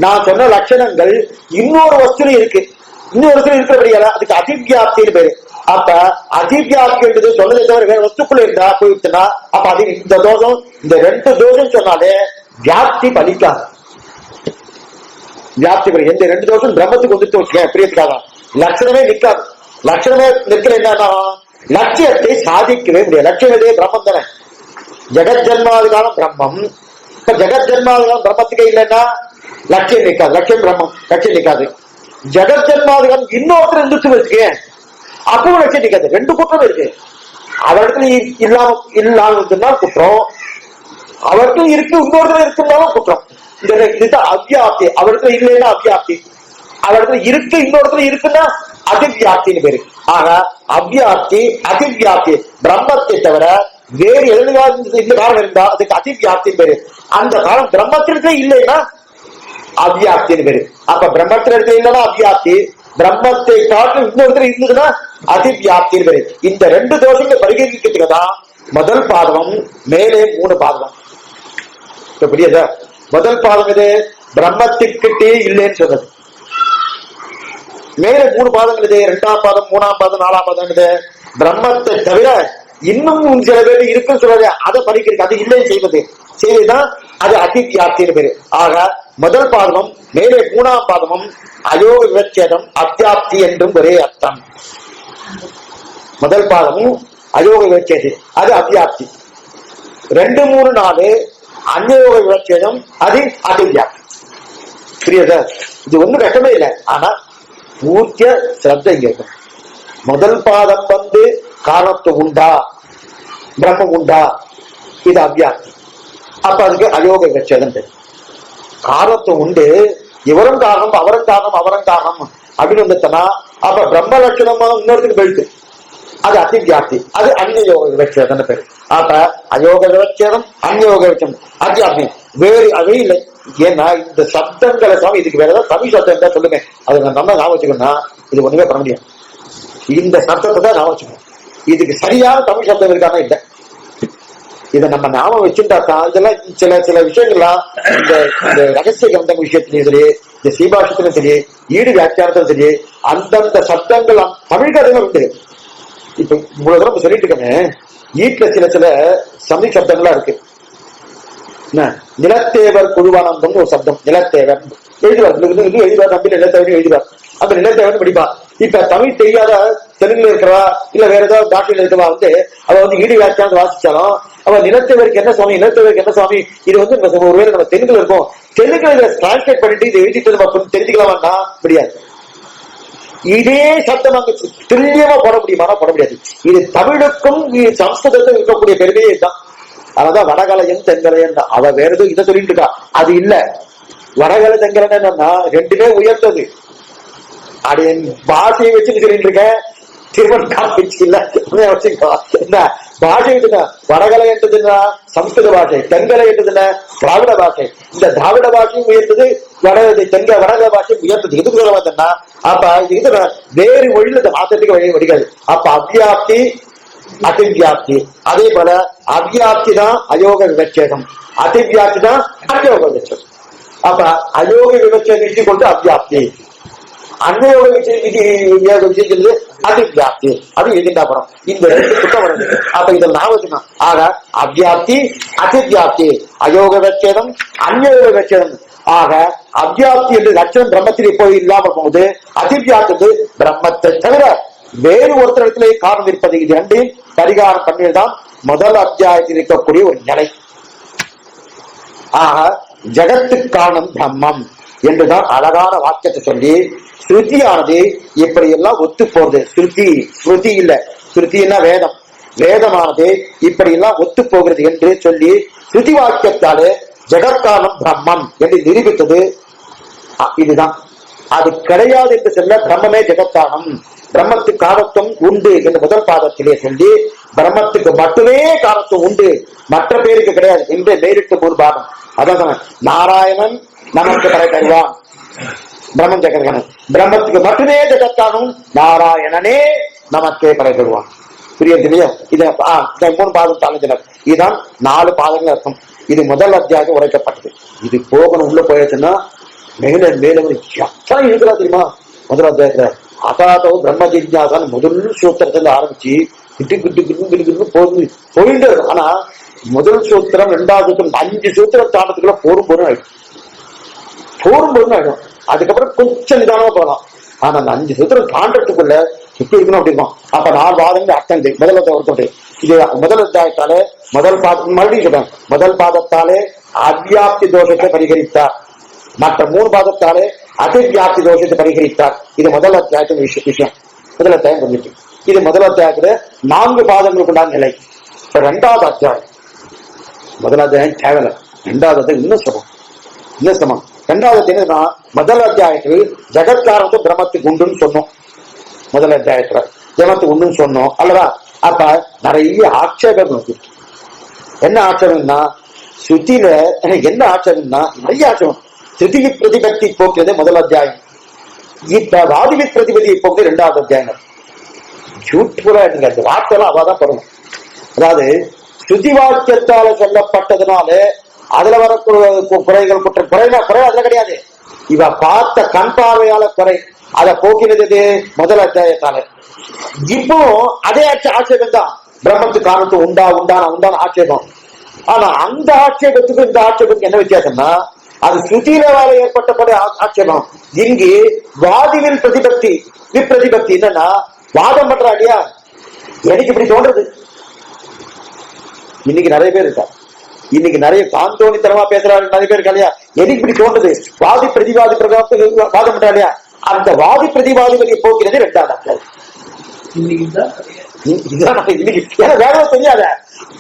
நான் சொன்ன லட்சணங்கள் இன்னொரு வஸ்துல இருக்கு, இருக்கிறபடியால அதுக்கு அதித்யாப்தின்னு பேரு. அப்ப அதித்யாப்தி சொன்னதை தவிர வேற வஸ்துக்குள்ள இருந்தா போயிடுச்சுன்னா அப்ப அது இந்த தோஷம், இந்த 2 தோஷம் சொன்னாலே வியாப்தி பலிக்காது. வியாப்தி பலி எந்த 2 தோஷம் பிரம்மத்துக்கு வந்துட்டு வச்சுக்கேன் பிரியத்துக்காக, லட்சணமே நிற்காது. லட்சணமே நிற்கல என்னன்னா லட்சியத்தை சாதிக்கவே முடியாது. லட்சியமே பிரம்மம் தானே, ஜெகத் ஜன்மாதிகாலம் பிரம்மம். இப்ப ஜெகத் ஜன்மாதிகாலம் பிரம்மத்துக்கே இல்லைன்னா லட்சியம் நிற்காது, லட்சியம் பிரம்மம், லட்சியம் நிற்காது. ஜெகத் ஜன்மாதிகாலம் இன்னொருத்தர் இருந்துச்சு வச்சுக்கேன், அப்பவும் லட்சியம் நிற்காது. 2 குற்றம் இருக்கு. அவருக்கு இல்லாம இருக்குன்னா குற்றம், அவருக்கு இருக்கு இன்னொருத்தர் இருக்குன்னாலும் குற்றம். இதுதான் அவ்வியாப்தி. அவருக்கு இல்லைன்னா அவ்வியாப்தி, அவருக்கு இருக்கு இன்னொருத்தர் இருக்குன்னா அதிவ்யாப்தின்னு பேரு. ஆக அவ்வியாப்தி அதிவ்யாப்தி, பிரம்மத்தை தவிர வேறு எதிர்கால இந்த காலம் இருந்தா அதுக்கு அதிவ்யாப்தின்னு பேரு. அந்த காலம் பிரம்மத்திற்கே இல்லைன்னா அவ்வியாப்தின்னு பேரு. அப்ப பிரம்மத்திற்கு இல்லைன்னா அவ்வியாப்தி, பிரம்மத்தை காட்டு இன்னொருத்தர் இருந்ததுன்னா அதிவ்யாப்தின்னு பேரு. இந்த 2 தோஷங்களை பரிகரிக்கிறதுக்கு தான் முதல் பாதம், மேலே 3 பாதம். புரியுதா? முதல் பாதம் இது பிரம்மத்துக்கிட்டே இல்லைன்னு சொன்னது, மேலே 3 பாதங்கள் இது 2ஆம் பாதம் 3ஆம் பாதம் 4ஆம் பாதம். பிரம்மத்தை தவிர இன்னும் சில பேர் இருக்குன்னு சொல்றது, அதை படிக்கிறது, அது இல்லைன்னு செய்வதுதான் அது அதிவ்யாப்தின்னு பேரு. ஆக முதல் பாதமும் மேலே 3ஆம் பாதமும் அயோக விவச்சேதம் அத்தியாப்தி என்றும் ஒரே அர்த்தம். முதல் பாதமும் அயோக விவச்சேதம் அது அத்தியாப்தி, 2, 3, 4 அந்யோக விவச்சேதம் அது அதிவ்யாப்தி. புரியுதா? இது ஒண்ணும் கஷ்டமே இல்லை. ஆனா பூர்த்திய சிரத்தை கேட்கும். முதல் பாதம் காரணத்து உண்டா, பிரம்மம் உண்டா, இது அவ்வியாப்தி. அப்ப அதுக்கு அயோக விவச்சேதம் பேரு. காரணத்து உண்டு, இவரும் காரணம் அவரும் காரணம் அவரும் காரணம் அப்படின்னு வந்துட்டனா அப்ப பிரம்ம லட்சணமா இன்னொருத்துக்கு போயிட்டு அது அதிவ்யாப்தி, அது அந்யோக விவச்சேதம் பேரு. அப்ப அயோக விவச்சேதம் அந்யோக விவச்சேதம் அத்தியாப்தி வேறு அவை இல்லை. ஏன்னா இந்த சப்தங்களை சுவாமி இதுக்கு வேற ஏதாவது தமிழ் சப்தம் இருந்தா சொல்லுங்க, அது நம்ம ஞாபகம் வச்சுக்கணும்னா இது ஒண்ணுமே பண்ண முடியாது. இந்த சப்தத்தை தான் ஞாபகம் வச்சுக்கணும். இதுக்கு சரியான தமிழ் சப்தம் இருக்கானா இல்லை, இதை நம்ம ஞாபகம் வச்சுட்டாத்தான் இதெல்லாம் சில விஷயங்கள்லாம் இந்த ரகசிய கிரந்தம் விஷயத்திலையும் சரி, இந்த சீபாஷத்திலும் சரி, ஈடு வியாக்கியானத்திலும் சரி, அந்தந்த சப்தங்கள் தமிழ் கதைகள் உண்டு. இப்ப இவ்வளவு தூரம் சொல்லிட்டு இருக்கேன், வீட்டுல சில தமிழ் சப்தங்களா இருக்கு. நிலத்தேவர் குழுவானந்தம் ஒரு சப்தம், நிலத்தேவர் எழுதுவார், எழுதுவார் நம்பி நிலத்தேவன் எழுதுவார், அந்த நிலத்தேவன் படிப்பா. இப்ப தமிழ் தெரியாத தெலுங்குல இருக்கிறவா இல்ல வேற ஏதாவது பாஷையில இருக்கிறவா அவ ஈடு வியாக்கியானத்தை வாசிச்சாலும் அவ நிலத்தேவருக்கு என்ன சுவாமி, நிலத்தேவருக்கு என்ன சுவாமி, இது ஒருவேளை நம்ம தெலுங்குல இருக்கும், தெலுங்குல டிரான்ஸ்லேட் பண்ணிட்டு இதை எழுதிட்டு நம்ம தெரிஞ்சுக்கலாமான்னா முடியாது. இதே சப்தம் அங்க துல்லியமா போட முடியுமானா போட முடியாது. இது தமிழுக்கும் சம்ஸ்கிருதத்துக்கும் இருக்கக்கூடிய பெருமையே இதுதான். அதனாலதான் வடகலையும் தென்கலையும் அவ வேற எதுவும் இதை சொல்லிட்டு இருக்கா, அது இல்ல. வடகலை தென்கலை என்னன்னா 2மே உயர்ந்தது. அது என் பாஷையை வச்சுட்டு சொல்லிட்டு இருக்க, திருமணம் வச்சு இல்ல வச்சுக்கோ. என்ன பாஷை இருக்குன்னா வடகலை என்றதுன்னா சம்ஸ்கிருத பாஷை, தென்கலை என்றதுன்னா திராவிட பாஷை. இந்த திராவிட பாஷையும் உயர்ந்தது, வடகலை பாஷையும் உயர்ந்தது. எதுக்கு சொல்ல வந்தேன்னா அப்ப இது வேறு மொழியில இந்த மாற்றத்துக்கு வழி வடிக்காது. அப்ப அவ்வியாப்தி அதிவ்யாப்தி, அதே போல அவ்வியாப்தி தான் அயோக விவச்சேதம், அதிவ்யாப்தி தான் அந்யோக விவச்சேதம். அப்ப அயோக விவச்சேதம் கொண்டு அவ்வியாப்தி, அந்யோக விஷயம் அதிவ்யாப்தி, அது எதிர்த்தாப்புறம் இந்த 2 குற்றம் வருது. அப்ப இதில் ஞாபகம். ஆக அவ்வியாப்தி அதிவ்யாப்தி, அயோக விவச்சேதம் அந்யோக விவச்சேதம். ஆக அவ்வியாப்தி என்று லட்சணம் பிரம்மத்திலே போய் இல்லாம போகுது, அதிவ்யாப்தி பிரம்மத்தை தவிர வேறு ஒருத்தரிடத்திலே காரணம் இருப்பது. இது 2 பரிகாரம் பண்ணியதுதான் முதல் அத்தியாயத்தில் இருக்கக்கூடிய ஒரு நிலை. ஆக ஜகத்து காரணம் பிரம்மம், என்றுதான் அழகான வாக்கியத்தை சொல்லி ஸ்ருதியானது இப்படி எல்லாம் ஒத்து போறது. ஸ்ருதி இல்ல, ஸ்ருதினா வேதம், வேதமானது இப்படி எல்லாம் ஒத்து போகிறது என்று சொல்லி ஸ்ருதி வாக்கியத்தாலே ஜெகத்காரணம் பிரம்மம் என்று நிரூபித்தது இதுதான். அது கிடையாது என்று சொல்ல பிரம்மமே ஜெகத்தானம், பிரம்மத்துக்கு காரணத்துவம் உண்டு என்று முதல் பாதத்திலே சொல்லி பிரம்மத்துக்கு மட்டுமே காரணத்துவம் உண்டு, மற்ற பேருக்கு கிடையாது என்று நேரிட்டு ஒரு பாகம். அதான் நாராயணன் நமக்கு கரை தருவான், பிரம்மன் ஜெகத்காரணம், பிரம்மத்துக்கு மட்டுமே ஜெகத்தானும், நாராயணனே நமக்கே கரை தருவான். புரியுது இல்லையா? இத 3 பாதம் தாழ்ந்தனர். இதுதான் 4 பாதங்கள் அர்த்தம். இது முதல் அத்தியாயம் உரைக்கப்பட்டது. இது போகணும், உள்ள போயாச்சுன்னா மேல மேல எத்தனை இருக்கிறா தெரியுமா? முதல் அத்தியாயத்துல அதாதோ பிரம்ம ஜிஜ்ஞாசான்னு முதல் சூத்திரத்துல ஆரம்பிச்சு போயிட்டு இருக்கும். ஆனா முதல் சூத்திரம் 2வது சூத்திரம் 5 சூத்திரம் தாண்டத்துக்குள்ள போரும் ஆயிடும். அதுக்கப்புறம் கொஞ்சம் நிதானமா போகலாம். ஆனா அந்த 5 சூத்திரம் தாண்டத்துக்குள்ள எப்படி இருக்கணும் அப்படி இருக்கும். அப்ப 4 வாதங்கள் அர்த்தம் இது. முதல் ஒருத்தோட இது முதல் அத்தியாயத்தாலே முதல் பாதம் மறுபடியும் சொல்றேன். முதல் பாதத்தாலே அவ்யாப்தி தோஷத்தை பரிகரித்தார், மற்ற 3 பாதத்தாலே அதிவியாப்தி தோஷத்தை பரிகரித்தார். இது முதல் அத்தியாயத்தின் விஷயம். முதல் அத்தியாயம் வந்துட்டு இது முதல் அத்தியாயத்துல 4 பாதங்களுக்கு உண்டான நிலை. 2வது அத்தியாயம், முதல் அத்தியாயம் தேவையில்லை, 2வது அத்தியாயம் இன்னும் சமம். 2வது அத்தியாயம் முதல் அத்தியாயத்தில் ஜெகத்காரணத்தை பிரம்மத்துக்கு உண்டுன்னு சொன்னோம். முதல் அத்தியாயத்துல ஜெகத்துக்கு உண்டுன்னு சொன்னோம் அல்லவா? அப்ப நிறைய ஆட்சேபம் இருக்கு. என்ன ஆட்சேபம்னா ஸ்ருதியில என்ன ஆட்சேபம்னா நிறைய ஆட்சேபம். ஸ்ருதி பிரதிபத்தி போக்குறது முதல் அத்தியாயம், இப்ப வாதிவி பிரதிபதியை போக்கு 2வது அத்தியாயம். ஜூட்புரா அந்த வார்த்தைலாம் அவாதான் பண்ணணும். அதாவது ஸ்ருதி வாக்கியத்தால சொல்லப்பட்டதுனால அதுல வர குறைகள் குறை அதுல கிடையாது. இவ பார்த்த கண் பார்வையால குறை, அதை போக்கினது முதல் அத்தியாயத்தால. இப்போ அதே ஆட்சேபம் தான், பிரம்மத்துக்கு காரணத்து உண்டான ஆட்சேபம். ஆனா அந்த ஆட்சேபத்துக்கு இந்த ஆட்சேபத்துக்கு என்ன வித்தியாசம்னா அது ஸ்ருதியினால ஏற்பட்ட ஆட்சேபம். இங்கு வாதிவில் பிரதிபக்தி விப்ரதிபக்தி. என்னன்னா வாதம் பண்றா இல்லையா, எனக்கு இப்படி தோன்றது. இன்னைக்கு நிறைய பேர் இருக்கா, இன்னைக்கு நிறைய காந்தோனித்தனமா பேசுறாரு நிறைய பேர் இருக்கா இல்லையா, எனக்கு இப்படி தோன்றது. வாதி பிரதிவாதி வாதம் பண்றா இல்லையா, அந்த வாதி பிரதிவாதிகளை போக்கிறது 2வது அத்தியாயம். வேற தெரியாத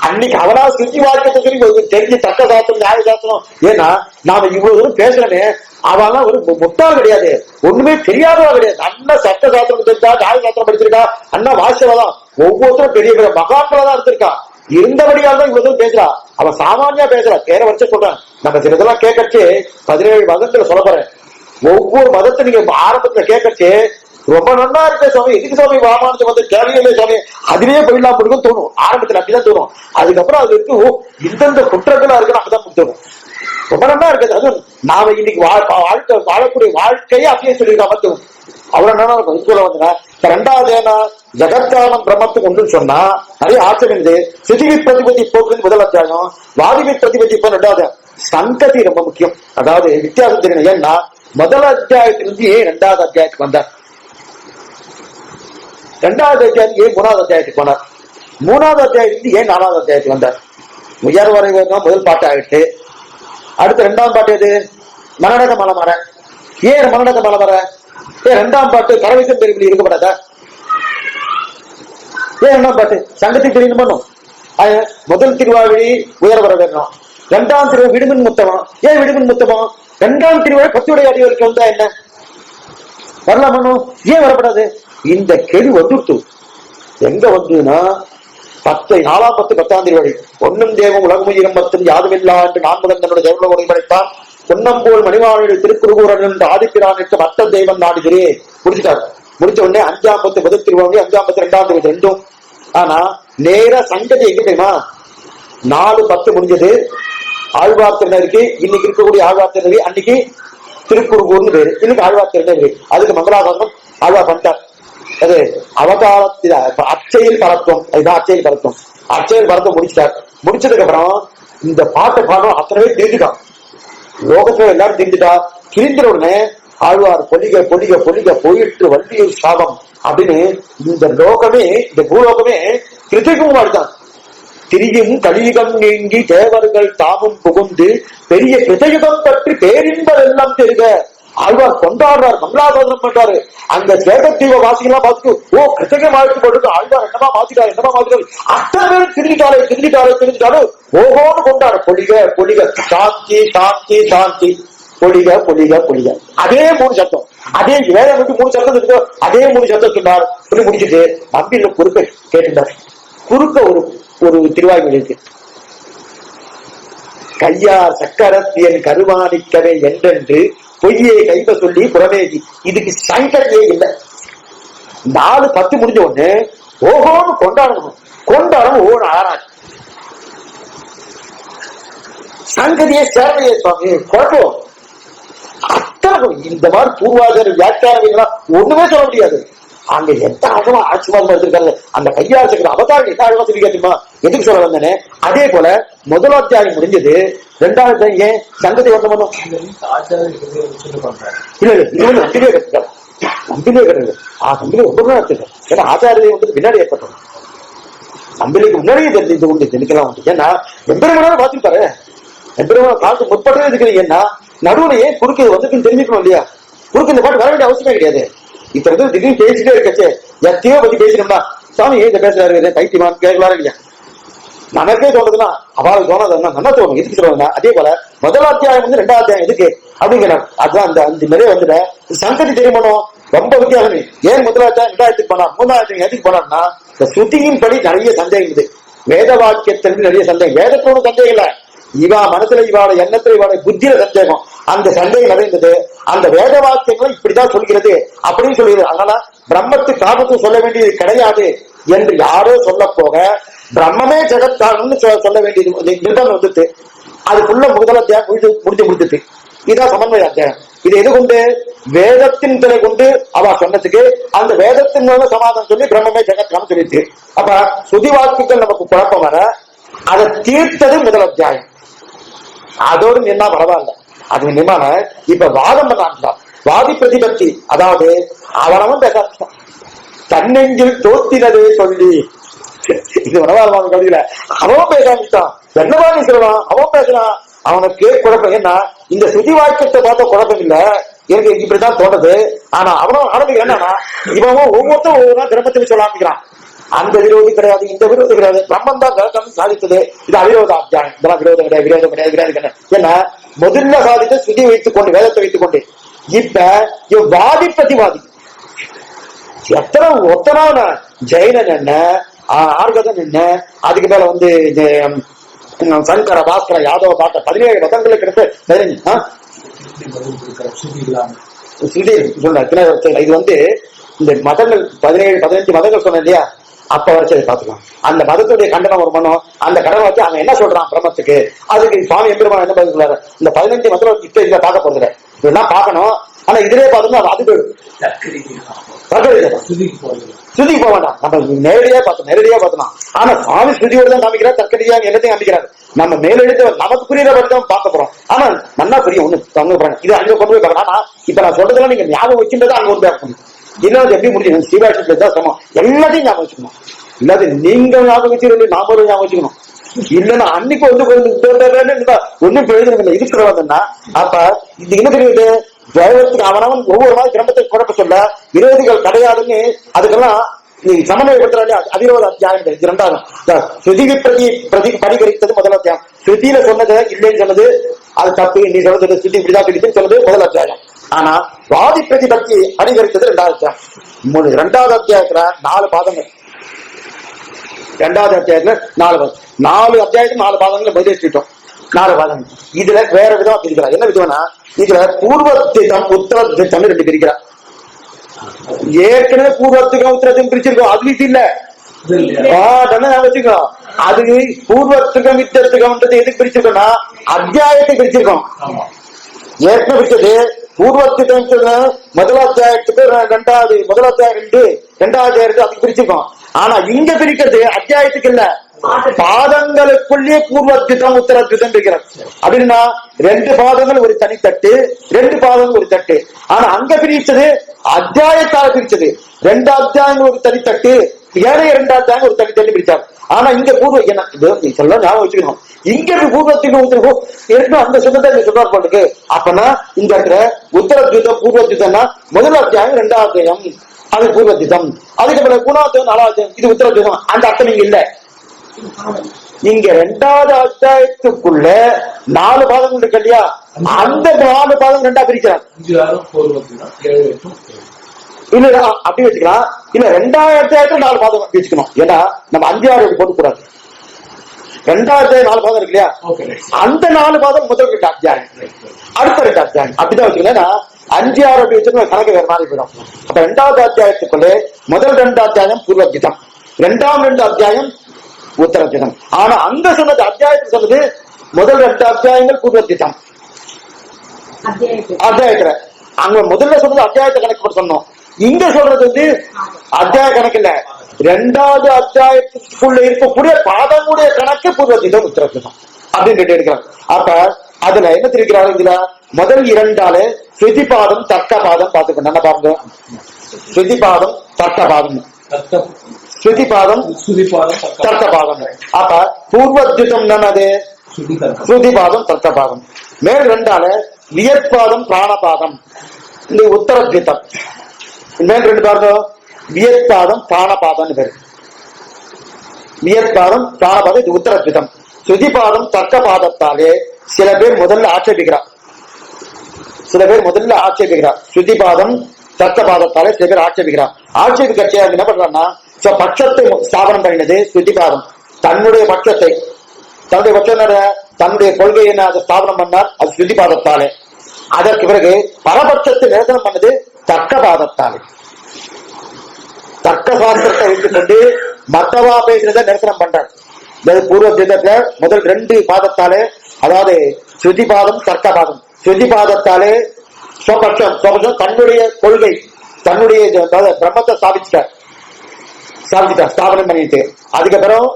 அன்னைக்கு அவனா சுத்தி வாக்கியத்தை சொல்லி தெரிஞ்சு தக்க சாஸ்திரம் நியாய சாஸ்திரம். ஏன்னா நாம இவ்வளவு தூரம் பேசுறமே, அவெல்லாம் ஒரு முட்டாள் கிடையாது, ஒண்ணுமே தெரியாதவா கிடையாது. அண்ணா சட்ட சாஸ்திரம் தெரிஞ்சா, நியாய சாஸ்திரம் படிச்சிருக்கா, அண்ணா வாசியவாதான், ஒவ்வொருத்தரும் பெரிய பெரிய மகான்களா தான் இருந்திருக்கா. இருந்தபடியால் தான் இவ்வளவு பேசுறா. அவன் சாமானியா பேசுறா. பேரை வச்சு சொல்றேன். நம்ம சிலதெல்லாம் கேட்கச்சு 17 மதத்துல சொல்ல போறேன். ஒவ்வொரு மதத்தை நீங்க ஆரம்பத்துல கேட்கச்சு ரொம்ப நல்லா இருக்க சுவாமி, எதுக்கு சுவாமி ராமானுஜம் வந்து கேள்வியிலே சுவாமி அதுலயே போயிடலாம் அப்படின்னு தோணும். ஆரம்பத்துல அப்படிதான் தோணும். அதுக்கப்புறம் அது இருக்கு இந்தந்த குற்றங்களா இருக்குன்னு அப்பதான் தோணும். ரொம்ப நல்லா இருக்குது. அதுவும் நாம இன்னைக்கு வாழக்கூடிய வாழ்க்கையே அப்படியே சொல்லியிருக்கா மட்டும் அவ்வளவு நல்லா இருக்கும். இதுல வந்து 2வது ஏன்னா ஜெகத்காரணம் பிரம்மத்துக்கு ஒன்றுன்னு சொன்னா நிறைய ஆச்சரியம். ஸ்ருதி பிரதிபதி போக்குறது முதல் அத்தியாயம், வாதிவி பிரதிபதி இப்போ 2வது. சங்கதி ரொம்ப முக்கியம். அதாவது வித்தியாசம் தெரியணும். ஏன்னா முதல் அத்தியாயத்திலிருந்து ஏன் 2வது அத்தியாயத்துக்கு வந்தார், 2வது அத்தியாயத்துக்கு ஏன் 3வது அத்தியாயத்துக்கு போனார், 3வது அத்தியாயத்துக்கு ஏன் 4வது அத்தியாயத்துக்கு வந்தார். உயர்வரை முதல் பாட்டு ஆயிட்டு, அடுத்த 2ஆம் பாட்டு எது மனநக மலமர. ஏன் மனநக மலமர? ஏன் 2ஆம் பாட்டு கரவிசம் பெருமிழி இருக்கப்படாதா? ஏன் 2ஆம் பாட்டு சங்கத்தை தெரியும் பண்ணும். முதல் திருவாவழி உயர்வர வேணும், 2ஆம் திருவா விடுமின் முத்தமம். ஏன் விடுமின் முத்தமம்? 2ஆம் திருவாழி 10 அடிவருக்கு வந்தா என்ன வரலாம் பண்ணும், ஏன் வரப்படாது? இந்த கேள்வி வந்துட்டு எங்க வந்ததுன்னா 4ஆம் 10 திருவடி ஒன்னும் தேவம் உலகமும் இரும்பத்தும் யாதுமில்லா என்று 4 தன்னுடைய தேவலோக ஒளி படைத்தான். பொன்னம்போல் மணிவாளுடைய திருக்குறுகூரன் என்று ஆதிப்பிரான் என்று மற்ற தெய்வம் நாடுகிறே முடிச்சுட்டார். முடிச்ச உடனே 5ஆம் 10 முதல் திருவாங்க, 5ஆம் 10 2ஆம் திருவடி 2ம். ஆனா நேர சங்கதி எங்க தெரியுமா? 4-10 முடிஞ்சது ஆழ்வார் திருநருக்கு. இன்னைக்கு இருக்கக்கூடிய ஆழ்வார் திருநகரி அன்னைக்கு திருக்குறுகூர்னு பேரு, இன்னைக்கு ஆழ்வார் திருநகரி. அதுக்கு மங்களாசாசனம் ஆழ்வார் பண்ணிட்டார். அது அவதாரத்தில அச்சையில் பரத்துவம், அதுதான் அச்சையில் பரத்துவம். அச்சையில் பரத்துவம் முடிச்சிட்டார். முடிச்சதுக்கு அப்புறம் இந்த பாட்டை பாடம் அத்தனை பேர் தெரிஞ்சுட்டான். லோகத்துல எல்லாரும் தெரிஞ்சுட்டா. கிழிந்த உடனே ஆழ்வார் பொலிக பொலிக பொலிக போயிட்டு வள்ளியூர் சாபம் அப்படின்னு இந்த லோகமே, இந்த பூலோகமே கிருத்திக்கும் வாழ்த்தான். திரியும் கலியுகம் நீங்கி தேவர்கள் தாமும் புகுந்து பெரிய கிருதயுகம் பற்றி பேரின்பர் எல்லாம் தெரிக ஆழ்வார் கொண்டாடுறாரு, மங்களாசாசனம் பண்றாரு. அங்க சேகத்தீவ வாசிகள்லாம் பார்த்துட்டு ஓ கிருத்தகை வாழ்த்து போட்டு ஆழ்வார் என்னமா மாத்திட்டாரு. அத்தனை பேரும் திருந்திட்டாரு ஓஹோன்னு கொண்டாடு. பொழிக பொழிக சாந்தி சாந்தி சாந்தி பொழிக பொழிக பொழிக. அதே 3 சத்தம், அதே வேற 3 சத்தம் இருக்கு. அதே 3 சத்தம் சொன்னார். சொல்லி முடிச்சுட்டு நம்பில குறுக்க கேட்டுட்டார். குறுக்க ஒரு திருவாய்மொழி இருக்கு. கையார் சக்கரத்தியன் கருவாணிக்கவே என்றென்று பொய்யே கைப்ப சொல்லி புறமேகி. இதுக்கு சங்கரையே இல்லை. 4:10 முடிஞ்ச உடனே ஓஹோன்னு கொண்டாடணும். ஓன்னு ஆராய் சங்கதியே சேவையே சுவாமி குழப்பம். அத்தனை இந்த மாதிரி பூர்வாச்சார வியாக்கியானவங்களா ஒண்ணுமே சொல்ல முடியாது. அங்க எத்தனை அழகமா ஆட்சிமாதமா எடுத்திருக்காங்க. அந்த கையால் சக்கர அவதாரம் என்ன அழகா சொல்லி கேட்டுமா, எதுக்கு சொல்ல வந்தேனே. அதே போல முதல் அத்தியாயம் முடிஞ்சது, 2வது அத்தியாயம் ஏன் சங்கதி வந்தோம் இல்ல இது வந்து நம்பிலே கட்டுறாங்க. நம்பிலே கட்டுறது நம்பிலே ஒன்றுமே எடுத்துக்க. ஏன்னா ஆச்சாரியை வந்து பின்னாடி ஏற்பட்டோம். நம்பிலைக்கு முன்னாடியே தெரிஞ்சு உண்டு தெரிவிக்கலாம் உண்டு. ஏன்னா எம்பெருமானாலும் பார்த்துருப்பாரு. எம்பெருமான காலத்து முற்பட்டே இருக்கிறீங்க. ஏன்னா நடுவுல ஏன் குறுக்கு வந்துக்குன்னு தெரிஞ்சுக்கணும் இல்லையா. குறுக்கு இந்த பாட்டு வர வேண்டிய அவசியமே கிடையாது. இப்ப வந்து திடீர்னு பேசிட்டே இருக்கச்சு எத்தையோ பத்தி பேசினோம்னா சாமி ஏன் இந்த பேசுறாரு பைத்தியமான் கேட்கலாம் இல்லையா. நமக்கே தோணுதுன்னா அவளுக்கு தோணாதுன்னா நம்ம தோணும். எதுக்கு சொல்லுவாங்க. அதே போல முதல் அத்தியாயம் வந்து 2வது அத்தியாயம் எதுக்கு அப்படிங்கிறாங்க. அதுதான் அந்த 5 நிறைய வந்துட சங்கதி தெரியுமணும். ரொம்ப வித்தியாசமே. ஏன் முதல் அத்தியாயம் 2வது போனார், 3வது அத்தியாயம் எதுக்கு போனார்னா இந்த ஸ்ருதியின் படி நிறைய சந்தேகம் இருக்குது. வேத வாக்கியத்திற்கு நிறைய சந்தேகம். வேதத்தோடு சந்தேகம் இல்ல, இவா மனசுல இவாட எண்ணத்துல இவாட புத்தியில சந்தேகம். அந்த சந்தேகம் நிறைந்தது. அந்த வேத வாக்கியங்களை இப்படிதான் சொல்கிறது அப்படின்னு சொல்லுகிறது. அதனால பிரம்மத்து காரணத்தை சொல்ல வேண்டியது கிடையாது என்று யாரோ சொல்ல போக பிரம்மமே ஜெகத்காரணம்னு சொல்ல வேண்டியது நிர்பந்தம் வந்துட்டு அதுக்குள்ள முதல் அத்தியாயம் முடிஞ்சுட்டு இதான் சமன்வய அத்தியாயம். இது எது கொண்டு வேதத்தின் துணை கொண்டு அவ சொன்னதுக்கு அந்த வேதத்தின் மூலம் சமாதானம் சொல்லி பிரம்மமே ஜெகத்காரணம் சொல்லிட்டு அப்ப சுதி வாக்குகள் நமக்கு குழப்பம் வர அதை தீர்த்தது முதல் அத்தியாயம். அதோடு நின்னா பரவாயில்ல. அது நிமான இப்ப வாதம் பண்ணான். வாதி பிரதிபத்தி, அதாவது அவனவன் பேச தன்னெஞ்சில் தோத்தினதே சொல்லி இது வனவாதமான கவிதையில அவன் பேச ஆரம்பிச்சான். என்னவா நீ சொல்லுவான், அவன் பேசுறான். அவனுக்கு குழப்பம். ஏன்னா இந்த சுதி வாக்கியத்தை பார்த்த குழப்பம் இல்ல, எனக்கு இப்படிதான் தோணுது. ஆனா அவனும் ஆரம்பிக்கிறான். என்னன்னா இவன் ஒவ்வொருத்தரும் ஒவ்வொரு தர்மத்தில் சொல்ல ஆரம்பிக்கிறான். அந்த விரோதி கிடையாது, இந்த விரோதி கிடையாது, பிரம்மன் தான் ஜெகத்தம் சாதித்தது. இது அவிரோத அத்தியாயம். இதெல்லாம் விரோதம் கிடையாது, விரோதம் கிடையாது, விரோதம் கிடையாது. ஏன்னா முதல்ல சாதித்த சுதி வைத்துக் கொண்டு வேதத்தை வைத்துக் கொண்டு இப்ப வாதி பிரதிவாதி ஒத்தனான ஜெயினன் என்ன, ஆர்கதன் என்ன, அதுக்கு மேல வந்து சங்கர பாஸ்கர யாதவ பார்த்த 17 மதங்களுக்கு எடுத்து 15 இது வந்து இந்த மதங்கள் 17-15 மதங்கள் சொன்ன இல்லையா. அப்ப வரைச்சு அதை பாத்துக்கலாம். அந்த மதத்துடைய கண்டனம் ஒரு மனம், அந்த கடனை வச்சு அவன் என்ன சொல்றான் பிரம்மத்துக்கு, அதுக்கு சுவாமி எம்பெருமான் என்ன பதில் சொல்றாரு. இந்த 15 மதம் இப்ப இதுல பார்க்க போறது இதெல்லாம் பார்க்கணும். ஆனா இதுலயே பார்த்தோம்னா அது போயிடும். ஸ்ருதிக்கு போக வேண்டாம். நம்ம நேரடியா பார்த்தோம். ஆனா சுவாமி ஸ்ருதியோடு தான் காமிக்கிறார், தற்கடியா எல்லாத்தையும் காமிக்கிறார். நம்ம மேலெடுத்து நமக்கு புரியுற படித்தான் பார்க்க போறோம். ஆனா நல்லா புரியும் ஒண்ணு தங்க போறாங்க. இது அங்க கொண்டு போய் பார்க்கலாம். ஆனா இப்ப நான் சொல்றதெல்லாம் நீங்க ஞாபகம் வச்சுன்றதை அங்க கொண்டு போய் இன்னும் எப்படி முடியும். ஸ்ரீபாஷத்துல தான் சமம். எல்லாத்தையும் ஞாபகம் வச்சுக்கணும். இல்லாத நீங்க ஞாபகம் வச்சு நாமளும் ஞாபகம் வச்சுக்கணும். இல்லன்னா அன்னைக்கு வந்து ஒன்னும் பிரயோஜனம் இல்லை. இது சொல்லுவாங்கன்னா அப்ப இது என்ன தெரியுது, தேவத்துக்கு அவனவன் ஒவ்வொரு நாள் கிரமத்துக்கு குழப்ப சொல்ல விரோதிகள் கிடையாதுன்னு அதுக்கெல்லாம் நீ சமநிலைப்படுத்துறாலே அவிரோத அத்தியாயம். 2வது ஸ்ருதிக்கு பிரதி பரிகரித்தது முதல் அத்தியாயம். ஸ்ருதியில சொன்னது இல்லைன்னு சொன்னது அது தப்பு, நீ சொல்றது ஸ்ருதி இப்படிதான் சொல்லிட்டு சொன்னது முதல் அத்தியாயம். ஆனா வாதி பிரதிபக்தி பரிகரித்தது 2வது அத்தியாயம். 2வது அத்தியாயத்துல 4 பாதங்கள். 2வது அத்தியாயத்துல 4 அத்தியாயத்துக்கு 4 பாதங்களை பதிலிட்டோம். 4 பாதங்கள். இதுல வேற விதமா பிரிக்கிறார். என்ன விதம்னா இதுல பூர்வத்திட்டம் உத்தரத்திட்டம் 2 பிரிக்கிறார். ஏற்கனவே பூர்வத்துக்கும் உத்தரத்தையும் பிரிச்சிருக்கோம். அது இது இல்ல வச்சுக்கோ. அது பூர்வத்துக்கும் உத்தரத்துக்கும் எதுக்கு பிரிச்சிருக்கோம்னா அத்தியாயத்தை பிரிச்சிருக்கோம். ஏற்கனவே பிரிச்சது பூர்வத்திட்டம் முதல் அத்தியாயத்துக்கு 2வது முதல் அத்தியாயம் 2வது அத்தியாயத்துக்கு அதுக்கு பிரிச்சிருக்கோம். ஆனா இங்க பிரிக்கிறது அத்தியாயத்துக்கு இல்ல, பாதங்களுக்குள்ளே பூர்வத்திட்டம் உத்தரத்திட்டம் இருக்கிறார். அப்படின்னா 2 பாதங்கள் ஒரு தனித்தட்டு, 2 பாதங்கள் ஒரு தட்டு. ஆனா அங்க பிரிச்சது அத்தியாயத்தால பிரிச்சது. 2 அத்தியாயங்கள் ஒரு தனித்தட்டு, ஏழைய 2 அத்தியாயம் ஒரு தள்ளி பிடிச்சார். ஆனா இங்க பூர்வ என்ன சொல்ல ஞாபகம் வச்சுக்கணும். இங்க பூர்வத்துக்கு இருக்கணும் அந்த சொன்னதை சொல்றாரு போட்டுக்கு. அப்பனா இந்த இடத்துல உத்தரத்யுதம் பூர்வத்யுதம்னா முதல் அத்தியாயம் 2ஆம் அத்தியாயம் அது பூர்வத்யுதம். அதுக்கு பிறகு 3ஆம் 4ஆம் அத்தியாயம் இது உத்தரத்யுதம். அந்த அர்த்தம் இங்க இல்ல. இங்க 2வது அத்தியாயத்துக்குள்ள 4 பாதங்கள் இருக்கு இல்லையா, அந்த 4 பாதம் 2ஆ பிரிக்கிறார். இல்ல அப்படி வச்சுக்கலாம். இல்ல 2வது அத்தியாயத்துல 4 பாதம் வச்சுக்கணும். ஏன்னா நம்ம 5, 6 போட்டு கூடாது. 2வது அத்தியாயம் 4 பாதம் இருக்கு இல்லையா, அந்த 4 பாதம் முதல் 2 அத்தியாயம் அடுத்த 2 அத்தியாயம் அப்படிதான் வச்சுக்கலாம். 5, 6 அப்படி வச்சுக்கணும், கணக்கு வேற மாதிரி போயிடும். அப்ப 2வது அத்தியாயத்துக்குள்ளே முதல் 2 அத்தியாயம் பூர்வத்யுதம், 2ஆம் 2 அத்தியாயம் உத்தரத்யுதம். ஆனா அங்க சொன்னது அத்தியாயத்துக்கு சொன்னது முதல் 2 அத்தியாயங்கள் பூர்வத்யுதம் அத்தியாயத்துல. அங்க முதல்ல சொன்னது அத்தியாயத்தை கணக்கு போட்டு சொன்னோம். இங்க சொல்றது வந்து அத்தியாய கணக்கு இல்ல, 2வது அத்தியாயத்துக்குள்ள இருக்கக்கூடிய பாதங்களுடைய கணக்கு பூர்வத்யுதம் உத்தரத்யுதம் அப்படின்னு எடுக்கிறாங்க. அப்ப அதுல என்ன தெரிவிக்கிறாரு, இதுல முதல் 2ஆல ஸ்ருதிபாதம் தர்க்கபாதம் பார்த்துக்கணும். என்ன பாருங்க, ஸ்ருதிபாதம் தர்க்கபாதம், ஸ்ருதிபாதம் தர்க்கபாதம். அப்ப பூர்வத்யுதம் என்னது, ஸ்ருதிபாதம் தர்க்கபாதம். மேல் 2ஆல வியற்பாதம் பிராணபாதம், இந்த உத்தரத்யுதம். மேல் 2 பாருங்க, வியற்பாதம் பிராணபாதம் பேரு. வியற்பாதம் பிராணபாதம் இது உத்தரத்யுதம். ஸ்ருதிபாதம் தர்க்கபாதத்தாலே சில பேர் முதல்ல ஆட்சேபிக்கிறார். ஸ்ருதிபாதம் தர்க்கபாதத்தாலே சில பேர் ஆட்சேபிக்கிறார். ஆட்சேபிக்க என்ன பண்றாங்கன்னா, பட்சத்தை ஸ்தாபனம் பண்ணினது ஸ்ருதிபாதம். தன்னுடைய பட்சம் தன்னுடைய கொள்கையை அதை ஸ்தாபனம் பண்ணார், அது ஸ்ருதிபாதத்தாலே. அதற்கு பிறகு பரபட்சத்தை நிரசனம் பண்ணது தர்க்கபாதத்தாலே. தர்க்க சாஸ்திரத்தை வைத்துக் கொண்டு மத்தவா பேசுறத நிரசனம் பண்றார். பூர்வத்யுதத்துல முதல் 2 பாதத்தாலே, அதாவது ஸ்ருதிபாதம் தர்க்கபாதம். ஸ்ருதிபாதத்தாலே ஸ்வபட்சம் தன்னுடைய கொள்கை, தன்னுடைய பிரம்மத்தை ஸ்தாபனம் பண்ணிட்டு, அதுக்கப்புறம்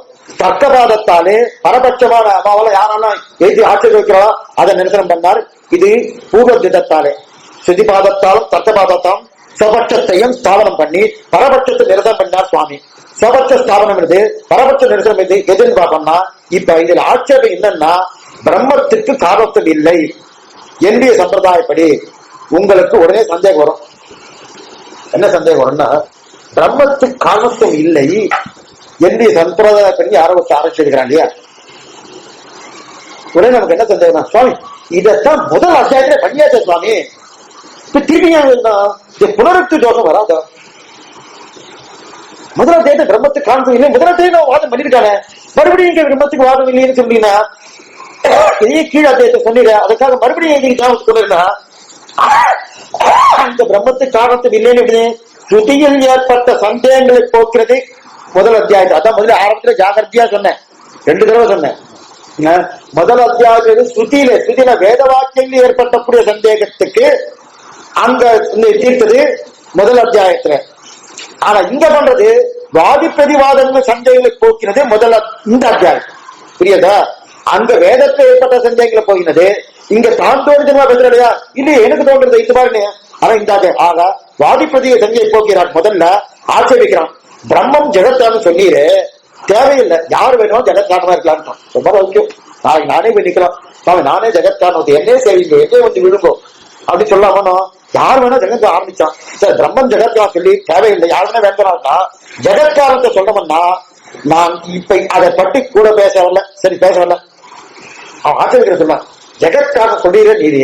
தர்க்கபாதத்தாலே பரபட்சமான அவாவால யாரெல்லாம் எழுதி ஆட்சி வைக்கிறா அதை நிரசனம் பண்ணார். இது பூர்வத்யுதத்தாலே. ஸ்ருதிபாதத்தாலும் தர்க்கபாதத்தாலும் ஸ்வபட்சத்தையும் ஸ்தாபனம் பண்ணி பரபட்சத்தை நிரசனம் பண்ணார் சுவாமி. ஸ்வபட்ச ஸ்தாபனம் இருந்து பரபட்ச நிரசனம் எதுன்னு பார்த்தோம்னா, இப்ப இதுல ஆட்சேபம் என்னன்னா, பிரம்மத்துக்கு காரணத்துவம் இல்லை என்னுடைய சம்பிரதாயப்படி. உங்களுக்கு உடனே சந்தேகம் வரும். என்ன சந்தேகம் வரும்னா, பிரம்மத்துக்கு காரணத்துவம் இல்லை என்னுடைய சம்பிரதாயப்படி யாரோ ஆரம்பிச்சிருக்கிறான் இல்லையா, உடனே நமக்கு என்ன சந்தேகம், சுவாமி இதத்தான் முதல் அத்தியாயத்திலே பண்ணியாச்ச சுவாமி, இப்ப திரும்பி புனருக்கு தோஷம் வராதா? முதல் அத்தியாயத்தை பிரம்மத்துக்கு காரணம் இல்லை, முதல் அத்தியாயம் வாதம் பண்ணிருக்கானே, மறுபடியும் இங்க பிரம்மத்துக்கு வாதம் இல்லைன்னு சொன்னீங்கன்னா, இதே கீழ் அத்தியாயத்தை சொன்னீங்க, அதுக்காக மறுபடியும் சொன்னா அந்த பிரம்மத்துக்கு காரணத்தும் இல்லைன்னு ஸ்ருதியில் ஏற்பட்ட சந்தேகங்களை போக்குறது முதல் அத்தியாயத்தை. அதான் முதல்ல ஆரம்பத்துல ஜாகிரதையா சொன்னேன், 2 தடவை சொன்னேன். முதல் அத்தியாயத்தில் ஸ்ருதியில வேத வாக்கியங்கள் ஏற்பட்டக்கூடிய சந்தேகத்துக்கு அங்க தீர்த்தது முதல் அத்தியாயத்துல. ஆனா இங்க பண்றது வாதி பிரதிவாதங்கள் சந்தேகங்களை போக்கினது இந்த அத்தியாயம். புரியுதா? அங்க வேதத்தில் ஏற்பட்ட சந்தேகங்களை போகினது, இங்க தான் தோன்றுமா பேசுற இல்லையா, இல்லையே எனக்கு தோன்றது இது பாருங்க. ஆனா இந்த ஆக வாதி பிரதிய சந்தையை போக்கிறான், முதல்ல ஆட்சேபிக்கிறான். பிரம்மம் ஜெகத்தான்னு சொன்னீரு, தேவையில்லை, யாரு வேணும் ஜெகத்காரணமா இருக்கலான்னு ரொம்ப முக்கியம். நானே போய் நிக்கலாம், நானே ஜெகத்காரணம், என்னே செய்வீங்க, என்னே வந்து விழுங்கோ அப்படி சொல்லாமனோ, யார் வேணா ஜெகத்தை ஆரம்பிச்சான். சரி, பிரம்மம் ஜெகத்காரம் சொல்லி தேவையில்லை, யாருமே வேண்டாம்னா ஜெகத்காரத்தை சொல்லணும்னா நான் இப்ப அதை பற்றி கூட பேச வரல. சரி பேச வரல, அவன் ஆச்சரிக்கிற சொன்ன ஜெகத்காரன் சொல்லிடுற நீதி,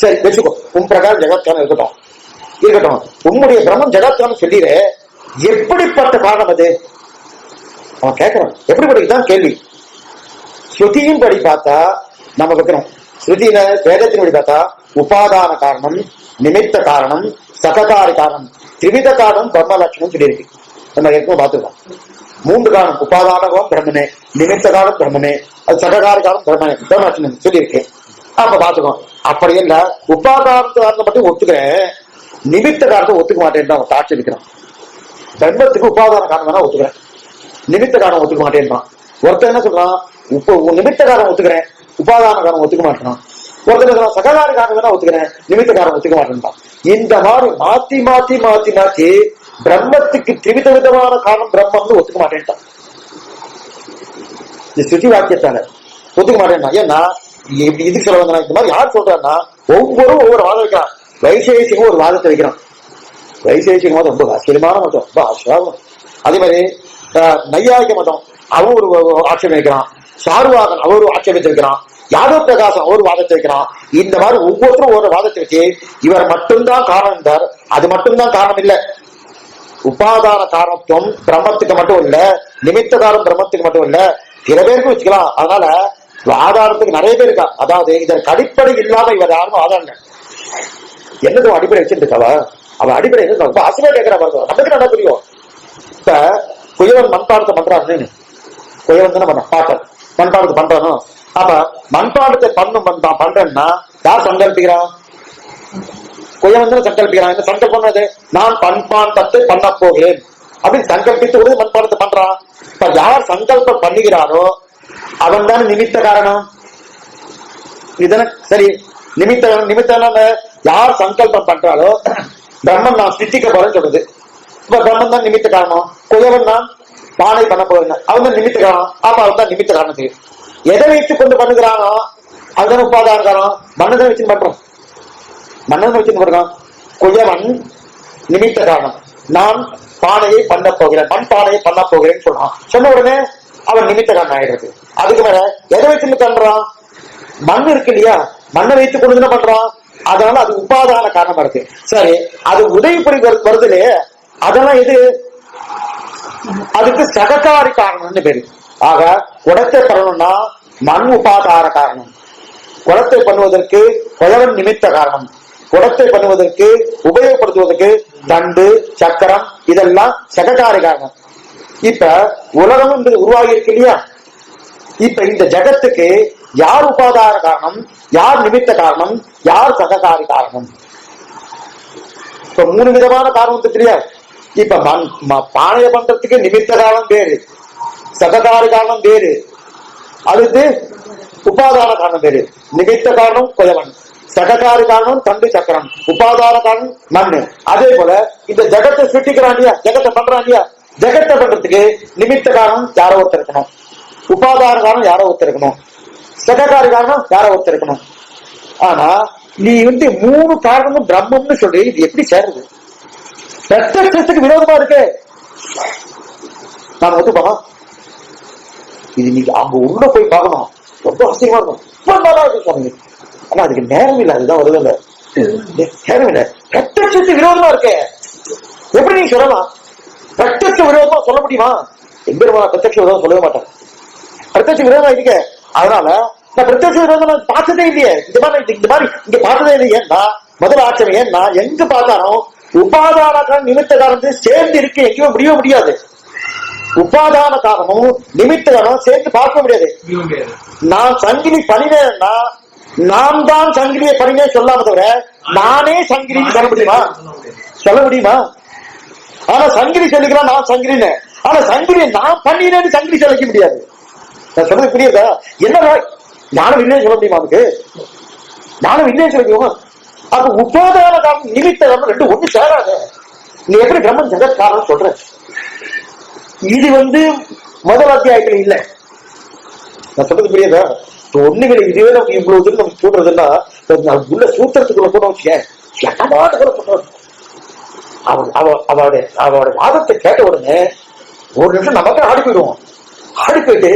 சரி வச்சுக்கோ, உன் பிரகாரம் ஜெகத்காரன் இருக்கட்டும், உம்முடைய பிரம்மம் ஜெகத்காரன் சொல்லிடுற, எப்படிப்பட்ட காரணம் அது அவன் கேட்கிறான். எப்படிப்பட்டதான் கேள்வி. ஸ்ருதியின் படி பார்த்தா நம்ம வைக்கிறோம், ஸ்ருதியில வேதத்தின் படி பார்த்தா உபாதான காரணம், நிமித்த காரணம், சககாரி காரணம், திரிவித காரணம் பிரம்ம லட்சணம் சொல்லியிருக்கு. நம்ம எப்போ பார்த்துருக்கோம். 3 காரணம், உபாதானகம் பிரம்மனே, நிமித்த காரணம் பிரம்மனே, அது சககாரி காரணம் பிரம்மனே, பிரம்ம லட்சணம் சொல்லியிருக்கேன். அப்ப பாத்துக்கோ. அப்படி இல்ல உபாதானத்து காரணம் மட்டும் ஒத்துக்கிறேன், நிமித்த காரணத்தை ஒத்துக்க மாட்டேன் அவன் சாட்சி இருக்கிறான். பிரம்மத்துக்கு உபாதான காரணம் வேணா ஒத்துக்கிறேன், நிமித்த காரணம் ஒத்துக்க மாட்டேன்றான். ஒருத்தர் என்ன சொல்றான், நிமித்த காரணம் ஒத்துக்கிறேன், உபாதான காரணம் ஒத்துக்க மாட்டேன். ஒருத்தர் சககாரி காரணம் வேணா ஒத்துக்கிறேன், நிமித்த காரணம் ஒத்துக்க மாட்டேன்றான். இந்த மாதிரி மாத்தி மாத்தி மாத்தி மாத்தி பிரம்மத்துக்கு திரிவித விதமான காரணம் பிரம்மம்னு ஒத்துக்க மாட்டேன்ட்டான். இந்த ஸ்ருதி வாக்கியத்தால ஒத்துக்க மாட்டேன்னா. ஏன்னா இதுக்கு சொல்ல வந்தா இந்த மாதிரி யார் சொல்றான்னா ஒவ்வொரு வாதம் வைக்கிறான். வைசேஷிகம் ஒரு வாதத்தை வைக்கிறான். வைசேஷிக மதம் ரொம்ப ஆச்சரியமான மதம், ரொம்ப ஆச்சரியம். அதே மாதிரி நையாயிக மதம் அவன் ஒரு ஆட்சேபம் வைக்கிறான். சாருவாகன் அவர் ஒரு ஆட்சேபத்தை வைக்கிறான். யாதவ் பிரகாசம் ஒரு வாதத்தை வைக்கிறான். இந்த மாதிரி ஒவ்வொருத்தரும் ஒரு வாதத்தை வச்சு இவர் மட்டும்தான் காரணம் இருந்தார். அது மட்டும்தான் காரணம் இல்ல. உபாதான காரணத்துவம் பிரம்மத்துக்கு மட்டும் இல்ல, நிமித்த காரணம் பிரம்மத்துக்கு மட்டும் இல்ல, சில பேருக்கு வச்சுக்கலாம். அதனால ஆதாரத்துக்கு நிறைய பேர் இருக்கா. அதாவது இதற்கு அடிப்படை இல்லாம இவர் யாரும் ஆதாரம் இல்லை. என்னது அடிப்படை வச்சுட்டு இருக்காவ? அவன் அடிப்படை ரொம்ப அசுவா கேட்கிறா பாருங்க. நமக்கு நல்லா புரியும். இப்ப குயவன் மண்பாடத்தை பண்றான்னு, குயவன் தானே பண்ண பாட்டன் மண்பாடத்தை பண்றானோ, அப்ப மண்பாடத்தை பண்றேன்னா யார் சங்கல்பிக்கிறான்? குயவன் தானே சங்கல்பிக்கிறான். என்ன சங்கல்பம்? நான் பண்பாண்டத்தை பண்ண போகிறேன் அப்படின்னு சங்கல்பித்து கூட மண்பாடத்தை பண்றான். இப்ப யார் சங்கல்பம் பண்ணுகிறாரோ அவன் தானே நிமித்த காரணம். இதுதானே சரி. நிமித்த யார் சங்கல்பம் பண்றாலோ பிரம்மன் நான் சித்திக்க போறேன்னு சொல்றது. இப்ப பிரம்மன் தான் நிமித்த காரணம். குயவன் நான் பானை பண்ண போறேன், அவன் தான் நிமித்த காரணம். அப்ப அவன் தான் நிமித்த காரணத்துக்கு எதை வைத்து கொண்டு பண்ணுகிறானோ அதுதான் உபாதான காரணம். மன்னதை வச்சு பண்றோம், மன்னதை வச்சு பண்றோம். குயவன் நிமித்த காரணம், நான் பானையை பண்ண போகிறேன், மண் பானையை பண்ண போகிறேன்னு சொல்றான். சொன்ன உடனே அவன் நிமித்த காரணம் ஆயிடுறது. அதுக்கு மேல எதை வச்சு பண்றான்? மண் இருக்கு இல்லையா, மண்ணை வைத்துக் கொண்டு பண்றான். அதனால அது உபாதான காரணமா இருக்கு. சரி, அது உதவிப்படி வருது இல்லையே, அதெல்லாம் எது? அதுக்கு சககாரி காரணம்னு பேரு. ஆக குடத்தை பண்ணணும்னா மண் உபாதார காரணம், குடத்தை பண்ணுவதற்கு குயவன் நிமித்த காரணம், குடத்தை பண்ணுவதற்கு உபயோகப்படுத்துவதற்கு தண்டு சக்கரம் இதெல்லாம் சககாரி காரணம். இப்ப உலகம் உருவாகி இருக்கு இல்லையா, இப்ப இந்த ஜகத்துக்கு யார் உபாதார காரணம், யார் நிமித்த காரணம், யார் சககாரி காரணம்? இப்ப 3 விதமான காரணம் தெரியா. இப்ப பானைய பண்றதுக்கு நிமித்த காரணம் வேறு, சககாரி காரணம் வேறு, அடுத்து உபாதான காரணம் வேறு. நிமித்த காரணம் குயவன், சககாரி காரணம் தண்டு சக்கரம், உபாதான காரணம் மண்ணு. அதே போல இந்த ஜகத்தை சுட்டிக்கிறான் இல்லையா, ஜகத்தை பண்றான் இல்லையா, ஜகத்தை பண்றதுக்கு நிமித்த காரணம் யாரோ ஒருத்தர் இருக்கணும், உபாதான காரணம் யாரோ ஒருத்தர் இருக்கணும், சககாரி காரணம் யாரோ ஒருத்தர் இருக்கணும். ஆனா நீ 3 காரணமும் பிரம்மம்னு சொல்லி இது எப்படி சேருது? பிரத்யட்சத்துக்கு விரோதமா இருக்கு. நான் ஒத்துப்பா, இது நீங்க அங்க உள்ள போய் பார்க்கணும், ரொம்ப அவசியமா இருக்கும், ரொம்ப நல்லா இருக்கும் சுவாமி. ஆனா அதுக்கு நேரம் இல்லை, அதுதான் வருது இல்ல, நேரம் இல்லை. பிரத்யட்சத்துக்கு விரோதமா இருக்கு. எப்படி நீங்க சொல்லலாம்? பிரத்யட்ச விரோதமா சொல்ல முடியுமா? எம்பெருமான் பிரத்யட்ச விரோதம் சொல்லவே மாட்டேன். பிரத்யட்ச விரோதம் இருக்கு. அதனால நான் பிரத்யட்ச விரோதம் நான் பார்த்ததே இல்லையே, இந்த மாதிரி இங்க பார்த்ததே இல்லையே. முதல் ஆச்சரியம் ஏன்னா எங்க பார்த்தாலும் உபாதான காரணம் நிமித்த காரணம் சேர்ந்து இருக்கு, எங்கேயுமே முடியவே முடியாது. உபாதான காரணமும் நிமித்த காரணம் சேர்ந்து பார்க்க முடியாது. நான் சங்கிலி பண்ணினேன்னா நான் தான் சங்கிலியை பண்ணினே சொல்லாம தவிர நானே சங்கிலின்னு சொல்ல முடியுமா? சொல்ல முடியுமா? ஆனா சங்கிலி சொல்லிக்கிறான் நான் சங்கிலின்னு. ஆனா சங்கிலியை நான் பண்ணினேன்னு சங்கிலி சொல்லிக்க முடியாது. நான் சொல்றது புரியுதா? என்ன நானும் இல்லைன்னு சொல்ல முடியுமா? அதுக்கு நானும் இல்லைன்னு சொல்ல முடியுமா? அப்ப உபாதான காரணம் நிமித்த காரணம் ரெண்டு ஒண்ணு சேராது. நீ எப்படி பிரம்மன் ஜெகத் காரணம் சொல்ற? இது முதல் அத்தியாயத்துல இல்ல. நான் சொல்றது புரியுதா? ஒண்ணுகளை இதுவே நமக்கு இவ்வளவு தூரம் நமக்கு சொல்றதுன்னா உள்ள சூத்திரத்துக்குள்ள கூட வச்சுக்க அவளுடைய வாதத்தை கேட்ட உடனே ஒரு நிமிஷம் நமக்கு ஆடி போயிடுவோம். ஆடி போயிட்டு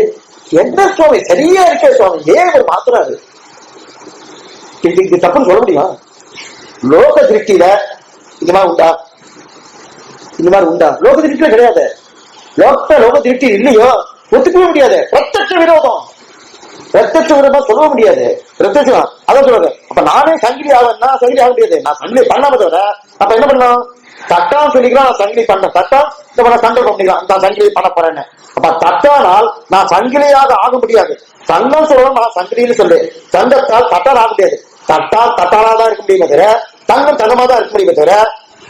என்ன சுவாமி சரியா இருக்கே சுவாமி, ஏன் ஒரு மாத்துறாரு? இது தப்புன்னு சொல்ல முடியுமா? லோக திருஷ்டியில இந்த மாதிரி உண்டா? இந்த மாதிரி உண்டா? லோக திருஷ்டியில கிடையாது. லோக திருஷ்டி இல்லையோ ஒத்துக்கவே முடியாது. பிரத்யட்ச விரோதம், பிரத்யட்ச விரோதமா சொல்ல முடியாது. பிரத்யட்சம் அதான் சொல்றது. அப்ப நானே சங்கிலி ஆகுன்னா சங்கிலி ஆக முடியாது. நான் சங்கிலி பண்ணாம தவிர அப்ப என்ன பண்ணலாம்? தட்டான்னு சொல்லிக்கலாம், நான் சங்கிலி பண்ண தட்டா இந்த சங்கல்பம் பண்ணிக்கலாம், நான் சங்கிலி பண்ண போறேன்னு. அப்ப தட்டானால் நான் சங்கிலியாக ஆக முடியாது. சங்கம் சொல்லணும், நான் சங்கிலின்னு சொல்லு. சங்கத்தால் தட்டால் ஆக முடியாது. தட்டால் தட்டாலாதான் இருக்க முடியுமே தவிர தங்கம் தங்கமா தான் இருக்க முடியுமே தவிர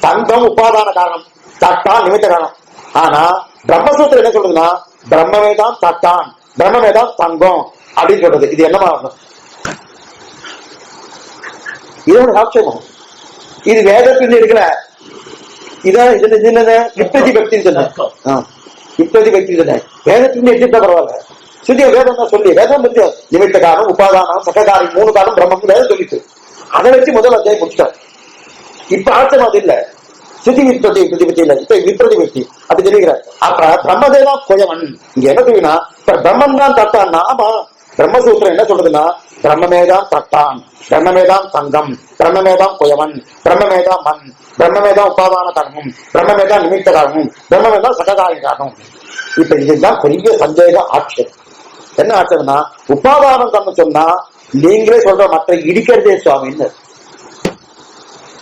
தங்கம் உபாதான காரணம், தட்டான் நிமித்த காரணம். ஆனா பிரம்மசூத்திரம் என்ன சொல்றதுன்னா பிரம்மமே தான் தட்டான், பிரம்மமே தான் தங்கம் அப்படின்னு சொல்றது. இது என்னமா ஆகும்? இது ஒரு ஆட்சேபம். இது வேதத்தில் இருக்கல, இதான் இது என்ன விப்ரதி பக்தி சொன்னேன். விப்ரதி பக்தி சொன்னேன். வேதத்துக்கு எடுத்துட்டா பரவாயில்ல. சுத்திய வேதம் தான் சொல்லி வேதம் வந்து நிமித்த காரணம், உபாதானம், சககாரி 3 காரணம் பிரம்மம் வேதம் சொல்லிட்டு அதை வச்சு முதல் அத்தியாயம் முடிச்சிட்டார். இப்ப ஆச்சரியம் அது இல்ல. சுத்தி விப்ரதி பிரதிபத்தி இல்ல, இப்ப விப்ரதி பக்தி அப்படி தெரிவிக்கிறார். அப்ப பிரம்மதேதான் குயவன். இங்க என்ன தெரியும்னா இப்ப பிரம்மன் தான் தட்டான்னா, ஆமா பிரம்மசூத்திரம் என்ன சொல்றதுன்னா பிரம்மமேதான் தட்டான், பிரம்மமேதான் தங்கம், பிரம்மமேதான் குயவன், பிரம்மமேதான் மண், பிரம்மமேதான் உபாதான காரணம், பிரம்மமேதான் நிமித்த காரணம், பிரம்மமேதான் சககாரி காரணம். இப்ப இதுதான் பெரிய சந்தேக ஆட்சேபம். என்ன ஆட்சேபம்னா உபாதானம் காரணம் சொன்னா நீங்களே சொல்ற மற்ற இடிக்கிறதே சுவாமின்னு.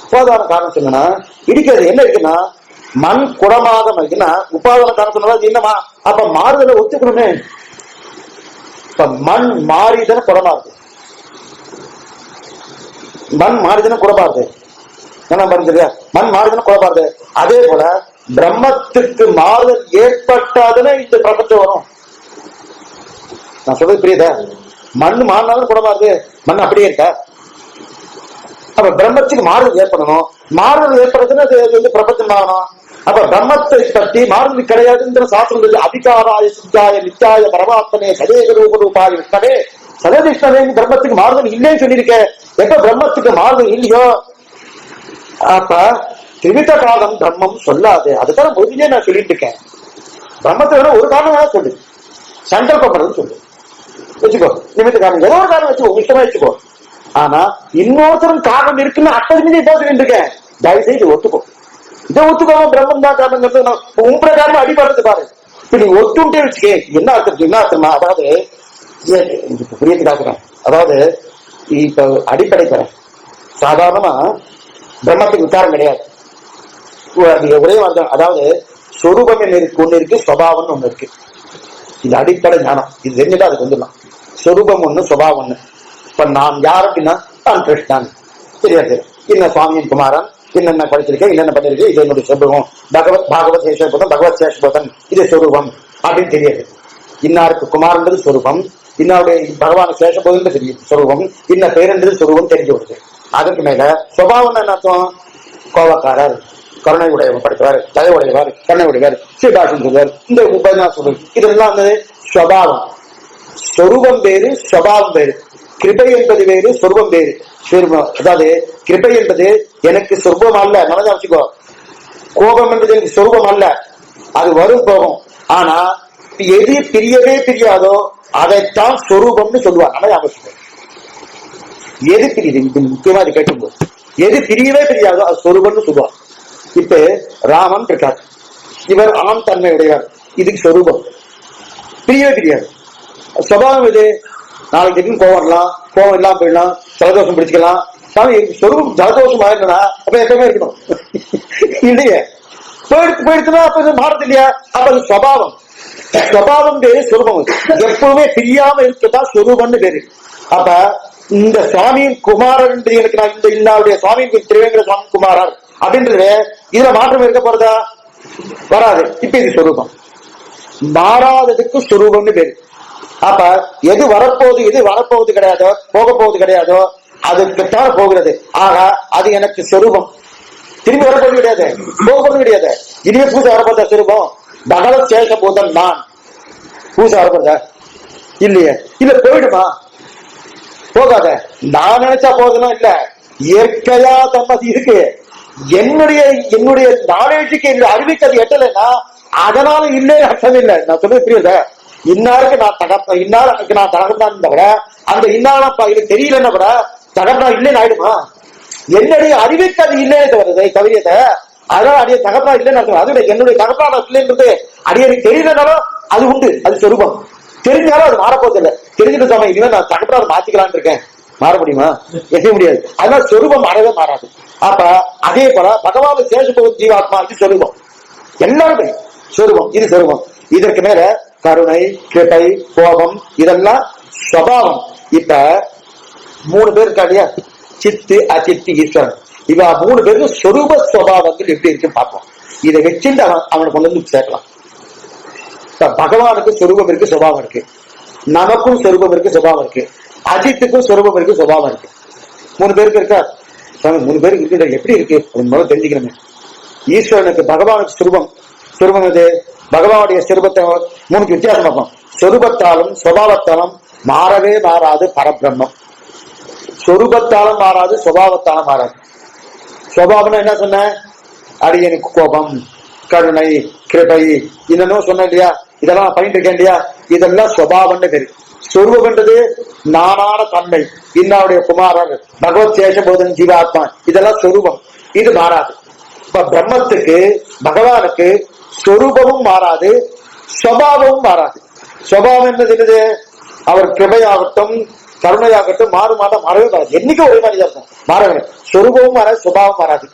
உபாதான காரணம் சொன்னா இடிக்கிறது என்ன இருக்குன்னா மண் குடமாக இருக்குன்னா உபாதான காரணம் சொன்னா என்னமா அப்ப மாறுதலை ஒத்துக்கணுமே. இப்ப மண் மாறிதான குடமா இருக்கு, மண் மாறிதான குடமா இருக்கு. என்ன பாருங்க, மண் மாறிதான குடமா இருக்கு. அதே போல பிரம்மத்துக்கு மாறுதல் ஏற்பட்டாதானே இந்த பிரபஞ்சம் வரும். நான் சொல்றது புரியுதா? மண் மாறினாலும் குடமா இருக்கு, மண் அப்படியே இருக்க. அப்ப பிரம்மத்துக்கு மாறுதல் ஏற்படணும், மாறுதல் ஏற்படுறதுன்னு அது வந்து பிரபஞ்சம் ஆகணும். அப்ப பிரம்மத்தை பற்றி மாறுதல் கிடையாதுங்கிற சாஸ்திரம் அதிகாராய சித்தாய நித்தாய பரமாத்மனே சதேக ரூப ரூபாய விஷ்ணவே சதவிஷ்ணவே பிரம்மத்துக்கு மாறுதல் இல்லைன்னு சொல்லியிருக்கேன். எப்ப பிரம்மத்துக்கு மாறுதல் இல்லையோ அப்ப திரிவித காலம் பிரம்மம் சொல்லாது. அதுதான் முதலே நான் சொல்லிட்டு இருக்கேன். பிரம்மத்தை விட ஒரு காரணம் வேணா சொல்லு, சங்கல்பப்படுறது சொல்லு வச்சுக்கோ, நிமித்த காரணம் ஏதோ ஒரு காரணம் வச்சுக்கோ, இஷ்டமா வச்சுக்கோ. ஆனா இன்னொருத்தரும் காரணம் இருக்குன்னு அட்டை இதை சொல்லிட்டு இருக்கேன். தயவுசெய்து ஒத்துக்கோ, இதை ஒத்துக்கோங்க. பிரம்மம் தான் காரணம் உன் பிரகாரம் அடிபடுறது பாரு. இப்ப நீ ஒத்துட்டே வச்சுக்கே என்ன அர்த்தம், என்ன அர்த்தமா? அதாவது புரியத்துக்காக்குறேன். அதாவது இப்ப அடிப்படை தரேன். சாதாரணமா பிரம்மத்துக்கு விசாரம் கிடையாது, ஒரே மாதிரி. அதாவது சொரூபம் என்ன இருக்கு, ஒண்ணு இருக்கு, சுபாவம் ஒண்ணு இருக்கு. இது அடிப்படை ஞானம். இது தெரிஞ்சுட்டா அதுக்கு வந்துடலாம். சொரூபம் ஒண்ணு, சுபாவம் ஒண்ணு. இப்ப நான் யார் அப்படின்னா நான் கிருஷ்ணன் தெரியாது, என்ன சுவாமியின் குமாரன், என்னென்ன படிச்சிருக்கேன், என்னென்ன பண்ணிருக்கேன், இது என்னுடைய சொரூபம். பாகவத் சேஷபோதன், பகவத் சேஷபோதன் இது சொரூபம் அப்படின்னு தெரியாது. இன்னாருக்கு குமார்ன்றது சொரூபம், இன்னாருடைய பகவான் சேஷபோதன் தெரியும் சொரூபம், இன்ன பேருன்றது சொரூபம் தெரிஞ்சு விடுது. அதற்கு மேல சுபாவம் என்ன அர்த்தம்? கோபக்காரர், கருணை உடையவர் படுத்துவார், தலை உடையவர், கருணை உடையவர், ஸ்ரீபாஷன் சொல்வார், இந்த உபன்யாசம் இதெல்லாம் வந்து சுபாவம். சொரூபம் வேறு, சுபாவம் வேறு. கிருபை என்பது வேறு, சொரூபம் வேறு. அதாவது கிருபை என்பது எனக்கு சொரூபம் அல்ல, மனதை வச்சுக்கோ. கோபம் என்பது எனக்கு சொரூபம் அல்ல, அது வரும் போகும். ஆனா எது பிரியவே பிரியாதோ அதைத்தான் சொரூபம்னு சொல்லுவார். மனதை வச்சுக்கோ. எது பிரியுது, இது முக்கியமா இது கேட்டும்போது எது பிரியவே பிரியாதோ அது சொரூபம்னு சொல்லுவார். இப்ப ராமன் இருக்கார், இவர் ஆண் தன்மை உடையவர், இதுக்கு சொரூபம். பிரியவே பிரியாது. சுபாவம் இது, நாளைக்கு திடீர்னு கோவம் வரலாம், கோவம் இல்லாம போயிடலாம், ஜலதோஷம் பிடிச்சிக்கலாம். சொரூபம் ஜலதோஷம் ஆயிடுனா அப்ப எப்பவுமே இருக்கணும் இல்லையே. போயிடுச்சுன்னா அப்ப மாறது இல்லையா? அப்ப அது சுபாவம். சுபாவம் பேரு, சொரூபம் எப்பவுமே பிரியாம இருக்கதா சொரூபம்னு பேரு. அப்ப இந்த சுவாமியின் குமாரர் என்று எனக்கு நான் இந்த இன்னாருடைய சுவாமியின் திருவேங்கட சுவாமி குமாரர் அப்படின்றது இதுல மாற்றம் இருக்க போறதா? வராது. இப்ப இது சொரூபம். மாறாததுக்கு சொரூபம்னு பேரு. அப்ப எது வரப்போகுது, எது வரப்போகுது கிடையாதோ, போக போகுது கிடையாதோ அதுக்குத்தான் போகிறது. ஆக அது எனக்கு சொரூபம். திரும்பி வரப்போது கிடையாது, போக போறது கிடையாது. இனிமே பூசை வரப்போதா சொரூபம்? பகவத் சேஷபூதன் நான். பூசை வரப்போதா இல்லையே? இல்ல போயிடுமா? போகாத. நான் நினைச்சா போதுன்னா இல்ல, இயற்கையா தம்மதி இருக்கு. என்னுடைய நாலேஜுக்கு என்னுடைய அறிவுக்கு அது எட்டலைன்னா அதனால இல்லை அர்த்தம் இல்லை. நான் சொல்றது புரியுத? இன்னாருக்கு நான் தகப்ப, இன்னாருக்கு நான் தகப்பதான் கூட அந்த இன்னாரப்பா இது தெரியலன்னா கூட தகப்பனா இல்லைன்னு ஆயிடுமா? என்னுடைய அறிவுக்கு அது இல்லைன்னு வருது கவியத்தை. அதனால அடிய தகப்பனா இல்லைன்னு அது என்னுடைய தகப்பனா இல்லைன்றது அடியனுக்கு தெரியலனாலும் அது உண்டு, அது சொரூபம். தெரிஞ்சாலும் அது மாறப்போது இல்லை. தெரிஞ்சுட்டு சொன்ன இனிமே நான் தகப்பனா மாத்திக்கலான்னு இருக்கேன், மாற முடியுமா? எண்ண முடியாது. அதனால சொரூபம் மாறவே மாறாது. அப்ப அதே போல பகவான் சேஷபோதன் ஜீவாத்மா இது சொரூபம், எல்லாருமே சொரூபம், இது சொரூபம். இதற்கு மேல கருணை, கிருபை, கோபம் இதெல்லாம் சுபாவம். இப்ப 3 பேர் இருக்காடியா, சித்து, அச்சித்து, ஈஸ்வரன். இவ 3 பேருக்கு சொரூப சுபாவங்கள் எப்படி இருக்குன்னு பார்ப்போம். இதை வச்சுட்டு அவனை கொண்டு வந்து சேர்க்கலாம். பகவானுக்கு சொரூபம் இருக்கு, சுபாவம் இருக்கு. நமக்கும் சொரூபம் இருக்கு, சுபாவம் இருக்கு. அஜித்துக்கும் சொரூபம் இருக்கு, சுபாவம் இருக்கு. 3 பேருக்கு இருக்கா? 3 பேருக்கு இருக்கு. எப்படி இருக்கு முதல்ல தெரிஞ்சுக்கணுமே. ஈஸ்வரனுக்கு பகவானுக்கு சுரூபம். சுரூபம் இது பகவானுடைய சுரூபத்தை மூணுக்கு வித்தியாசம் பார்ப்போம். சொரூபத்தாலும் சுபாவத்தாலும் மாறவே மாறாது பரபிரம்மம். சொரூபத்தாலும் மாறாது, சுபாவத்தாலும் மாறாது. சுபாவம்னா என்ன சொன்ன? அடியனுக்கு கோபம், கருணை, கிருபை, இன்னும் சொன்ன இல்லையா? இதெல்லாம் பண்ணிட்டு இருக்கேன் இல்லையா? இதெல்லாம் சுபாவம்னு பேரு. சொரூபம்ன்றது நானான தன்மை. இன்னாவுடைய குமாரர், பகவத் சேஷபோதன், ஜீவாத்மா, இதெல்லாம் சொரூபம். இது மாறாது. இப்ப பிரம்மத்துக்கு பகவானுக்கு சொரூபமும் மாறாது, சுபாவமும் மாறாது. சுபாவம் என்னது? அவர் கிருபையாகட்டும் கருணையாகட்டும் மாறுமாட்டா மாறவே மாறாது. என்னைக்கு ஒரே மாதிரி இருக்கும், மாறவே. சொரூபமும் மாறாது, சுபாவம் மாறாது.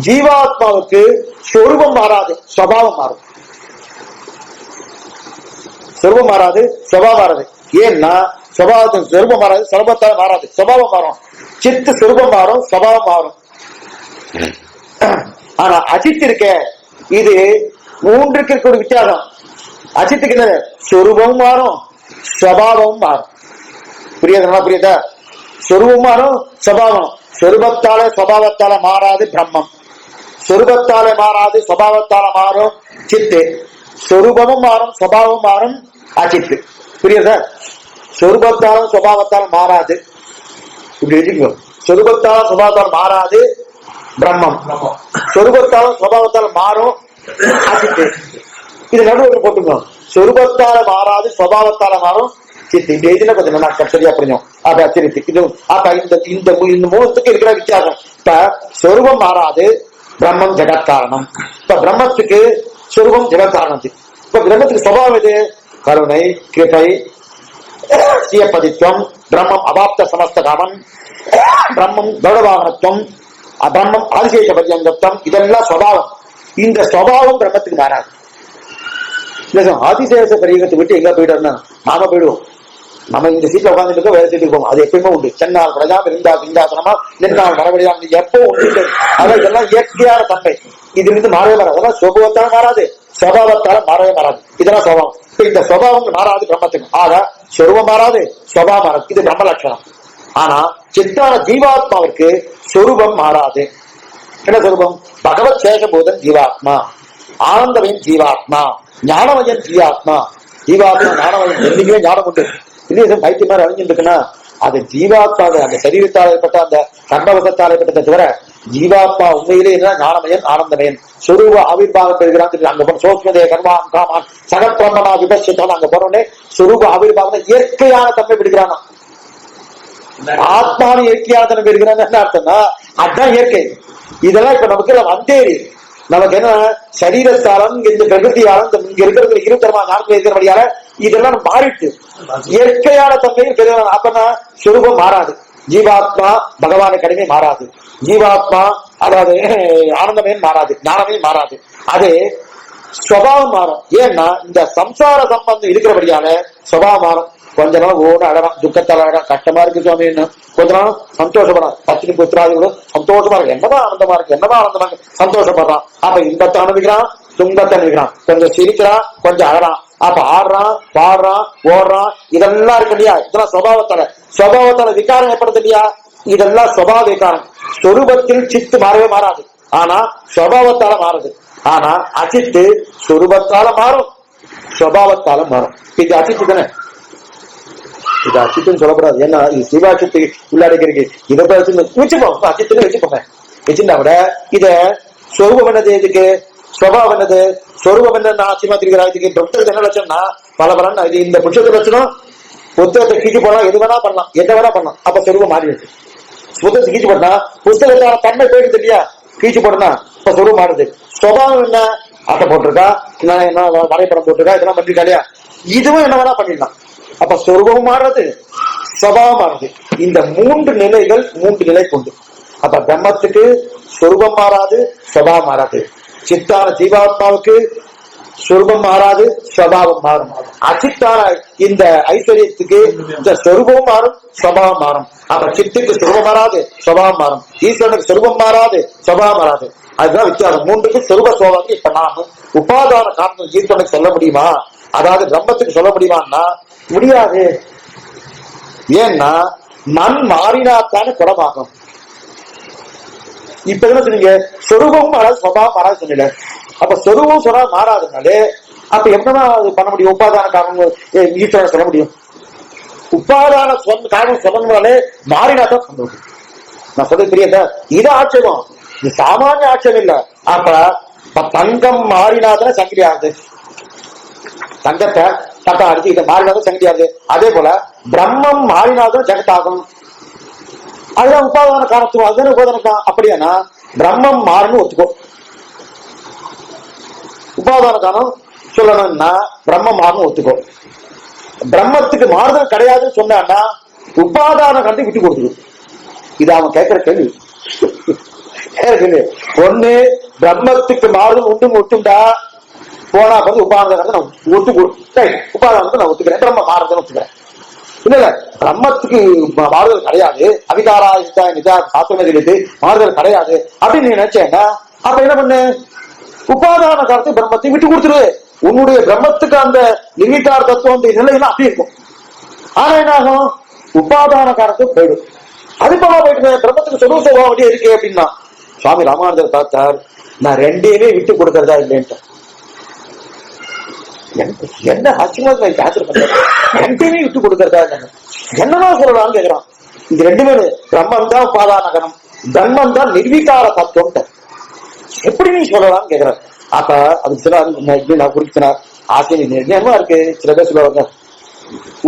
ஜீவாத்மாவுக்கு சொரூபம் மாறாது, சுபாவம் மாறும். சொரூபம் மாறாது, சுபாவம் மாறாது. ஏன்னா சுபாவத்தின் சொரூபம் மாறாது, சுலபத்தால மாறாது, சுபாவம் மாறும். சித்து சொரூபம் மாறும், சுபாவம் மாறும். ஆனா அஜித் இருக்க, இது மூன்றுக்கு இருக்க வித்தியாசம். அஜித்துக்கு என்ன? சொரூபமும் மாறும், சுபாவமும் மாறும். புரியுதா? புரியுதா? சொரூபம் மாறும், சுபாவம். சொரூபத்தால சுபாவத்தால மாறாது பிரம்மம். சொரூபத்தால மாறாது, சுபாவத்தால மாறும் சித்து. சொரூபமும் மாறும், சுபாவமும் மாறும் அஜித்து. புரியுதா? சொரூபத்தாலும் சுபாவத்தால் மாறாது. இப்படி வச்சுக்கோ. சொரூபத்தாலும் சுபாவத்தால் மாறாது பிரம்மம். சொரூபத்தாலும் சுபாவத்தால் மாறும் அஜித்து. இது நடுவில் போட்டுக்கோ. சொரூபத்தால மாறாது, சுபாவத்தால மாறும் சித்து. இந்த இதுல கொஞ்சம் நல்லா சரியா புரிஞ்சோம். அப்ப அச்சரித்து இது அப்ப இந்த மூணுத்துக்கு இருக்கிற வித்தியாசம். இப்ப சொரூபம் மாறாது, பிரம்மம் ஜெகத்காரணம். இப்ப பிரம்மத்துக்கு சொரூபம் ஜெகத்காரணம். இப்ப பிரம்மத்துக்கு சுபாவம் எது? கருணை, கிருபை, ஸ்ரீயப்பதித்வம், பிரம்மம் அபாப்த சமஸ்த காமன், பிரம்மம் கௌரவாகனத்துவம், பிரம்மம் ஆதிசேஷ பரியங்கத்துவம், இதெல்லாம் சுபாவம். இந்த சுபாவம் பிரம்மத்துக்கு மாறாது. ஆதிசேஷ பரியங்கத்தை விட்டு எங்க போயிட்டோம்னா நாம போயிடுவோம். நம்ம இந்த சீட்ல உட்காந்துட்டு வேற சீட்டுக்கு போவோம். அது எப்பயுமே உண்டு. சென்னால் பிரஜாம் இருந்தா சிங்காசனமா நின்றால் மரபடியாம் எப்போ உண்டு. அதான் இதெல்லாம் இயற்கையான தன்மை. இது இருந்து மாறவே மாறாது. அதெல்லாம் சுபாவத்தால மாறாது, சுபாவத்தால மாறவே மாறாது. இதெல்லாம் சுபாவம். இப்ப இந்த சுபாவம் மாறாது பிரம்மத்துக்கு. ஆக சொருவம் மாறாது, சுபாவம் மாறாது. இது பிரம்ம லட்சணம். ஆனா சித்தான ஜீவாத்மாவிற்கு சொரூபம் மாறாது. என்ன சொரூபம்? பகவத் சேஷபோதன் ஜீவாத்மா, ஆனந்தமயன் ஜீவாத்மா, ஞானமயன் ஜீவாத்மா. ஜீவாத்மா ஞானமயன். என்னைக்குமே ஞானம் உண்டு. இது பைத்திய மாதிரி அழிஞ்சுட்டு இருக்குன்னா அது ஜீவாத்மா அந்த சரீரத்தால் ஏற்பட்ட அந்த கர்மவசத்தால் ஏற்பட்டதை தவிர ஜீவாத்மா உண்மையிலே என்ன? ஞானமயன், ஆனந்தமயன். சொரூப ஆவிர்வாகம் பெறுகிறான். அங்க போன சோஸ்மதே கர்மான் காமான் சகப்பிரமணா விபசித்தான். அங்க போனோடனே சொரூப ஆவிர்வாகம் இயற்கையான தன்மை பெறுகிறானா. ஆத்மான இயற்கையான தன்மை பெறுகிறான்னு என்ன அர்த்தம்னா அதுதான் இயற்கை. இதெல்லாம் இப்ப நமக்கு வந்தேறி நமக்கு என்ன சரீரத்தாலும் இந்த பிரகிருதியாலும் இங்க இருக்கிறது இருபத்தரமா நாட்கள் இருக்கிறபடியால இதெல்லாம் மாறிட்டு இயற்கையான தன்மையில் பெறுகிறான். அப்பனா சொரூபம் மாறாது. ஜீவாத்மா பகவானை கடுமை மாறாது. ஜீவாத்மா அதாவது ஆனந்தமே மாறாது, ஞானமே மாறாது. அது சுபாவம் மாறும். ஏன்னா இந்த சம்சார சம்பந்தம் இருக்கிறபடியால சுபாவம் மாறும். கொஞ்ச நாள் ஓட அழகான், துக்கத்தால் அழகான், கஷ்டமா இருக்கு சுவாமின்னு கொஞ்ச நாள் சந்தோஷப்படுறான். பத்தினி புத்திராதிகளும் சந்தோஷமா இருக்கு, என்னதான் ஆனந்தமா இருக்கு, என்னதான் ஆனந்தமா இருக்கு, சந்தோஷப்படுறான். அப்ப இன்பத்தை அனுபவிக்கிறான், துன்பத்தை அனுபவிக்கிறான். கொஞ்சம் சிரிக்கிறான், கொஞ்சம் அழறான். அப்ப ஆடுறான், பாடுறான், ஓடுறான். இதெல்லாம் இருக்கு இல்லையா? இதெல்லாம் சுபாவத்தால விகாரம் ஏற்படுது இல்லையா? இதெல்லாம் சுபாவ விகாரம். சொரூபத்தில் சித்து மாறவே மாறாது, ஆனா சுபாவத்தால மாறுது. ஆனா அச்சித்து சொரூபத்தால மாறும், சுபாவத்தால மாறும். இது அச்சித்து தானே. இது அச்சித்துன்னு சொல்லக்கூடாது. ஏன்னா இது சிவாச்சித்து உள்ளடக்கிறீங்க. இதை வச்சுப்போம், அச்சித்துன்னு வச்சுப்போங்க. வச்சுட்டா விட இத சொரூபம் என்னது, இதுக்கு சுபாவம் என்னது? சொரூபம் என்ன? ஆச்சரியமா திருக்கிறாங்க. புத்தகத்தை என்ன லட்சம்னா பல பலன். இது இந்த புத்தகத்தை லட்சணம் புத்தகத்தை கீச்சு போடலாம், எது வேணா பண்ணலாம், என்ன வேணா பண்ணலாம். அப்ப சொரூபம் மாறிடுது. புத்தகத்தை கீச்சு போட்டா புத்தகத்தான தன்மை போயிடுது இல்லையா? கீச்சு போட்டனா இப்ப சொரூபம் மாறுது. சுபாவம் என்ன? அட்டை போட்டிருக்கா, என்ன வரைபடம் போட்டிருக்கா, இதெல்லாம் பண்ணிருக்கா இல்லையா? இதுவும் என்ன வேணா பண்ணிடலாம். அப்ப சொரூபம் மாறுறது, சுபாவம் மாறுது. இந்த மூன்று நிலைகள் மூன்று நிலை கொண்டு. அப்ப பிரம்மத்துக்கு சொரூபம் மாறாது, சுபாவம் மாறாது. சித்தான ஜீவாத்மாவுக்கு சொரூபம் மாறாது, சுபாவம் மாறும். அச்சித்தான இந்த ஐஸ்வர்யத்துக்கு இந்த சொரூபம் மாறும், சுபாவம் மாறும். அப்ப சித்துக்கு சொரூபம் மாறாது, சுபாவம் மாறும். ஈஸ்வரனுக்கு சொரூபம் மாறாது, சுபாவம் மாறாது. அதுதான் வித்தியாசம். மூன்றுக்கு சொரூப சுபாவம். இப்ப நாம உபாதான காரணம் ஈஸ்வரனுக்கு சொல்ல முடியுமா? அதாவது பிரம்மத்துக்கு சொல்ல முடியுமான்னா முடியாது. ஏன்னா மண் மாறினாத்தான குடமாகும். இப்ப என்ன சொன்னீங்க? சொரூபமும் மாறாது, சுபாவம் மாறாது சொன்னீங்க. அப்ப சொரூபம் சொன்னா மாறாதுனாலே அப்ப எப்படிதான் அது பண்ண முடியும்? உபாதான காரணம் ஈஸ்வரன் சொல்ல முடியும்? உபாதான காரணம் சொல்லணும்னாலே மாறினாதான் சொல்ல முடியும். நான் சொல்றது புரியுதா? இது ஆட்சேபம், இது சாமானிய ஆட்சேபம் இல்ல. அப்ப தங்கம் மாறினாதானே சங்கிலி ஆகுது. தங்கத்தை தட்டம் அடிச்சு இதை மாறினாதான் சங்கிலி ஆகுது. அதே போல பிரம்மம் மாறினாதான் ஜெகத்தாகும். அதுதான் உபாதான காரணத்துவம், அதுதானே உபாதான. அப்படியானா பிரம்மம் மாறுன்னு ஒத்துக்கோ. உபாதான காரணம் சொல்லணும்னா பிரம்மம் மாறுன்னு ஒத்துக்கோ. பிரம்மத்துக்கு மாறுதல் கிடையாதுன்னு சொன்னா உபாதான காரணத்தை விட்டு கொடுத்துரு. இது அவன் கேட்கிற கேள்வி. ஒண்ணு பிரம்மத்துக்கு மாறுதல் உண்டு ஒத்துண்டா போனா வந்து உபாதானத்தை நான் உபாதானத்தை நான் ஒத்துக்கிறேன், பிரம்ம மாறுதல் ஒத்துக்கிறேன். இல்ல இல்ல, பிரம்மத்துக்கு மாறுதல் கிடையாது, அவிகாரா சாஸ்திரம் இருக்கு, மாறுதல் கிடையாது அப்படின்னு நீ நினைச்சேன்னா அப்ப என்ன பண்ணு? உபாதான காலத்தை பிரம்மத்தை விட்டு கொடுத்துரு. உன்னுடைய பிரம்மத்துக்கு அந்த நிர்விகார தத்துவம் நிலையெல்லாம் அப்படி இருக்கும். ஆனா என்ன ஆகும்? உபாதான காலத்துக்கு போயிடும். அது போல போயிட்டு பிரம்மத்துக்கு சொரூப சுபாவம் அப்படியே இருக்கு அப்படின்னா சுவாமி ராமானுஜர் பார்த்தார், நான் ரெண்டையுமே விட்டு கொடுக்கறதா இல்லைன்ட்டு. என்ன ஆச்சரியமா கேன்சர் பண்ற, ரெண்டையுமே விட்டு கொடுக்கறதா இல்லைன்னு என்னதான் சொல்லலாம்னு கேக்குறான். இது ரெண்டுமே பிரம்மம் தான் உபாதான கணம், பிரம்மம் தான் நிர்விகார தத்துவம், எப்படி நீ சொல்லலாம்னு கேக்குறான். அப்ப அதுக்கு சில நான் குறிப்பினார் ஆசை நிர்ணயமா இருக்கு. சில பேர் சொல்லுவாங்க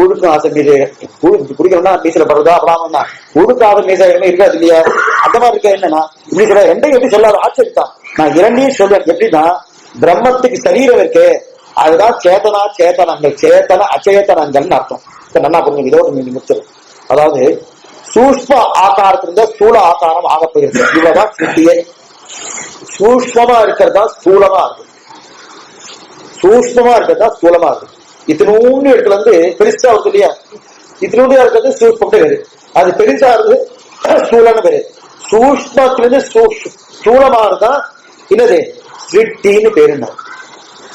உடுக்கும் ஆசை மீது குடிக்கணும்னா மீசல படுறதா அப்படாம உடுக்காத மீச இருக்காது இல்லையா? அந்த மாதிரி இருக்க என்னன்னா இப்படி சொல்ல ரெண்டையும் எப்படி சொல்லாத ஆச்சரித்தான். நான் இரண்டையும் சொல்றேன். எப்படின்னா பிரம்மத்துக்கு சரீரம் இருக்கு, அதுதான் சேத்தனா சேத்தனங்கள், சேத்தன அச்சேதனங்கள் அர்த்தம். இப்ப நல்லா புரிஞ்சு இதோட நீங்க முடிச்சிரு. அதாவது சூஷ்ம ஆகாரத்திலிருந்த ஸ்தூல ஆகாரம் ஆக போயிருக்கு. இவ்வளவுதான் சிருஷ்டியே. சூஷ்மமா இருக்கிறதா ஸ்தூலமா இருக்கு, சூஷ்மமா இருக்கிறதா ஸ்தூலமா இருக்கு. இத்தினூண்டு இடத்துல இருந்து பெருசா இருக்கு இல்லையா? இத்தினூண்டு இருக்கிறது சூஷ்மம் பேரு, அது பெருசா இருக்கு ஸ்தூலன்னு பேரு. சூஷ்மத்திலிருந்து ஸ்தூலமா இருந்தா என்னது? சிருஷ்டின்னு பேருன்னா.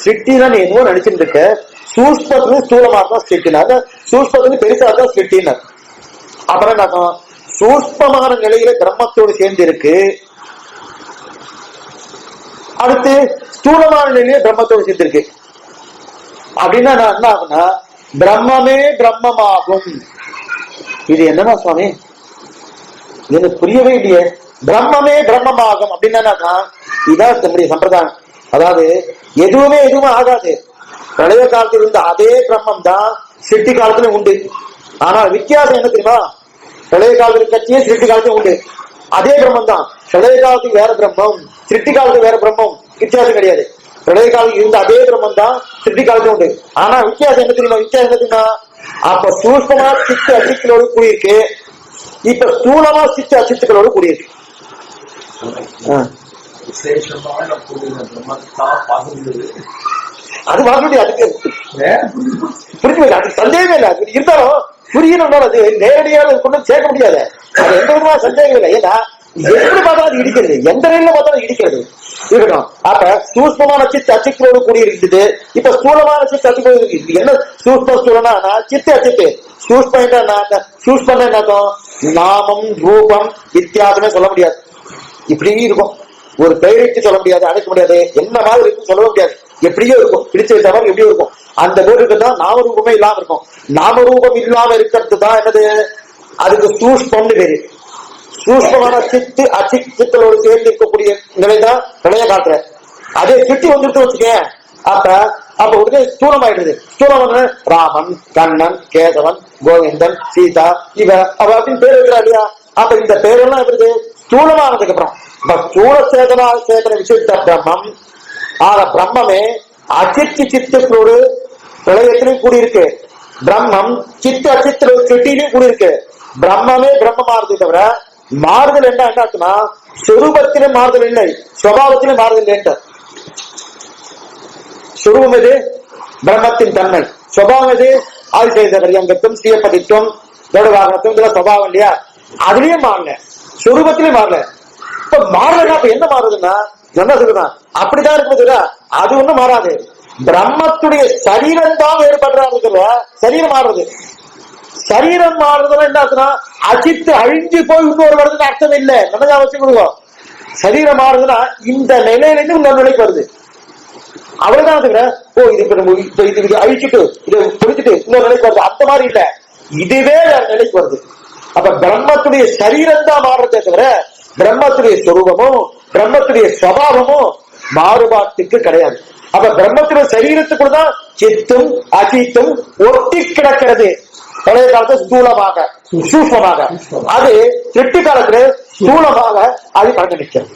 சிருஷ்டினா நீ என்னவோ நினைச்சுட்டு இருக்க, சூஷ்மத்திலிருந்து ஸ்தூலமா இருந்தா சிருஷ்டினா, சூஷ்மத்திலிருந்து பெருசா இருந்தா சிருஷ்டின்னு. அப்புறம் என்ன? சூஷ்மமான நிலையில பிரம்மத்தோடு சேர்ந்து இருக்கு, அடுத்து ஸ்தூலமான நிலையில பிரம்மத்தோடு சேர்ந்து இருக்கு. அப்படின்னா நான் என்ன ஆகுனா பிரம்மமே பிரம்மமாகும். இது என்னமா சுவாமி எனக்கு புரியவே இல்லையே. பிரம்மமே பிரம்மமாகும் அப்படின்னா இதான் நம்முடைய சம்பிரதாயம். அதாவது எதுவுமே ஆகாது. பழைய காலத்தில் இருந்த அதே பிரம்மம் தான் சிருஷ்டி காலத்துல உண்டு. ஆனால் வித்தியாசம் என்ன தெரியுமா? பழைய காலத்தில் கட்சியே சிருஷ்டி காலத்துல உண்டு, அதே பிரம்மம் தான். பழைய காலத்துக்கு வேற பிரம்மம், சிருஷ்டி காலத்துக்கு வேற பிரம்மம், வித்தியாசம் கிடையாது. பழைய காலத்தில் இருந்த அதே பிரம்மம் தான் சிருஷ்டி காலத்துல உண்டு. ஆனா வித்தியாசம் என்ன தெரியுமா? வித்தியாசம் என்ன தெரியுமா? அப்ப சூஷ்மமா சித்து அச்சித்துகளோடு கூடியிருக்கு, இப்ப ஸ்தூலமா சித்து அச்சித்துகளோடு கூடியிருக்கு. அது வாங்க அதுக்கு புரிஞ்சு, அதுக்கு சந்தேகமே இல்லை. அது இருந்தாலும் புரியணும், அது நேரடியாக கொண்டு சேர்க்க முடியாது. அது எந்த விதமான சந்தேகம் இல்லை. ஏன்னா எப்படி பார்த்தாலும் அது இடிக்கிறது, எந்த நிலையில பார்த்தாலும் இடிக்கிறது இருக்கணும். அப்ப சூஷ்மமான சித்து அச்சுக்களோடு கூடி இருக்குது, இப்ப ஸ்தூலமான சித்து அச்சுக்களோடு இருக்கு. என்ன சூஷ்ம ஸ்தூலனா சித்து அச்சுத்து. சூஷ்மம் என்ன? சூஷ்மம் என்னக்கும் நாமம் ரூபம் வித்தியாசமே சொல்ல முடியாது. இப்படி இருக்கும், ஒரு பெயரிட்டு சொல்ல முடியாது, அழைக்க முடியாது, என்ன மாதிரி இருக்குன்னு சொல்ல முடியாது. எப்படியோ இருக்கும், பிடிச்சு வச்ச மாதிரி எப்படியோ இருக்கும். அந்த பேருக்கு தான் நாமரூபமே இல்லாம இருக்கும். நாமரூபம் இல்லாம இருக்கிறது தான் என்னது? அதுக்கு சூஷ்மம்னு பேரு. சூஷ்மமான சித்து அச்சித்தலோடு சேர்ந்து இருக்கக்கூடிய நிலைதான் நிலைய காட்டுற. அதே சிட்டி வந்துட்டு வச்சுக்கேன், அப்ப உடனே ஸ்தூலமாயிடுது. ஸ்தூலம் ராமன், கண்ணன், கேசவன், கோவிந்தன், சீதா, இவ அவ அப்படின்னு பேர் வைக்கிறா இல்லையா? அப்ப இந்த பேரெல்லாம் எப்படி ஸ்தூலமானதுக்கு அப்புறம் ஸ்தூல சேதனா சேதன விசிஷ்ட பிரம்மம் ஆன பிரம்மமே அச்சித்து சித்துக்களோடு பிரளயத்திலையும் கூடியிருக்கு. பிரம்மம் சித்து அச்சித்தோடு சிட்டிலையும் கூடியிருக்கு. பிரம்மமே பிரம்மமானது தவிர மாறுதல் என்ன என்னன்னா சொரூபத்திலும் மாறுதல் இல்லை, சுபாவத்திலும் மாறுதல் இல்லை. சொரூபம் எது? பிரம்மத்தின் தன்மை. சுபாவம் எது? ஆதிசேதம் ஸ்ரீயப்பதித்துவம் வாகனத்துவம் இதெல்லாம் சுபாவம் இல்லையா? அதுலயும் மாறல, சொரூபத்திலயும் மாறல. இப்ப மாறலன்னா இப்ப என்ன மாறுதுன்னா என்ன சொல்லுதான் அப்படிதான் இருக்குது, அது ஒண்ணும் மாறாது. பிரம்மத்துடைய சரீரம் தான் வேறுபடுறாங்க, சரீரம் மாறுறது. சரீரம் மாறுறதுல என்ன ஆச்சுன்னா அச்சித்து அழிஞ்சு போய் இன்னொரு வருதுன்னு அர்த்தம் இல்லை. நல்லா வச்சுக்கிடுவோம். சரீரம் மாறுதுன்னா இந்த நிலையிலிருந்து இன்னொரு நிலைக்கு வருது. அவ்வளவுதான் தவிர ஓ இது இது அழிச்சுட்டு இதை புரிச்சுட்டு இன்னொரு நிலைக்கு வருது அந்த மாதிரி இல்ல, இதுவே வேற நிலைக்கு வருது. அப்ப பிரம்மத்துடைய சரீரம் தான் மாறுறதே தவிர பிரம்மத்துடைய சொரூபமும் பிரம்மத்துடைய சுபாவமும் மாறுபாட்டுக்கு கிடையாது. அப்ப பிரம்மத்துடைய சரீரத்துக்குள்ளதான் சித்தும் அசித்தும் ஒட்டி கிடக்கிறது. பழைய காலத்துல ஸ்தூலமாக சூக்ஷ்மமாக, அது எட்டு காலத்துல ஸ்தூலமாக அது கடந்து நிற்கிறது.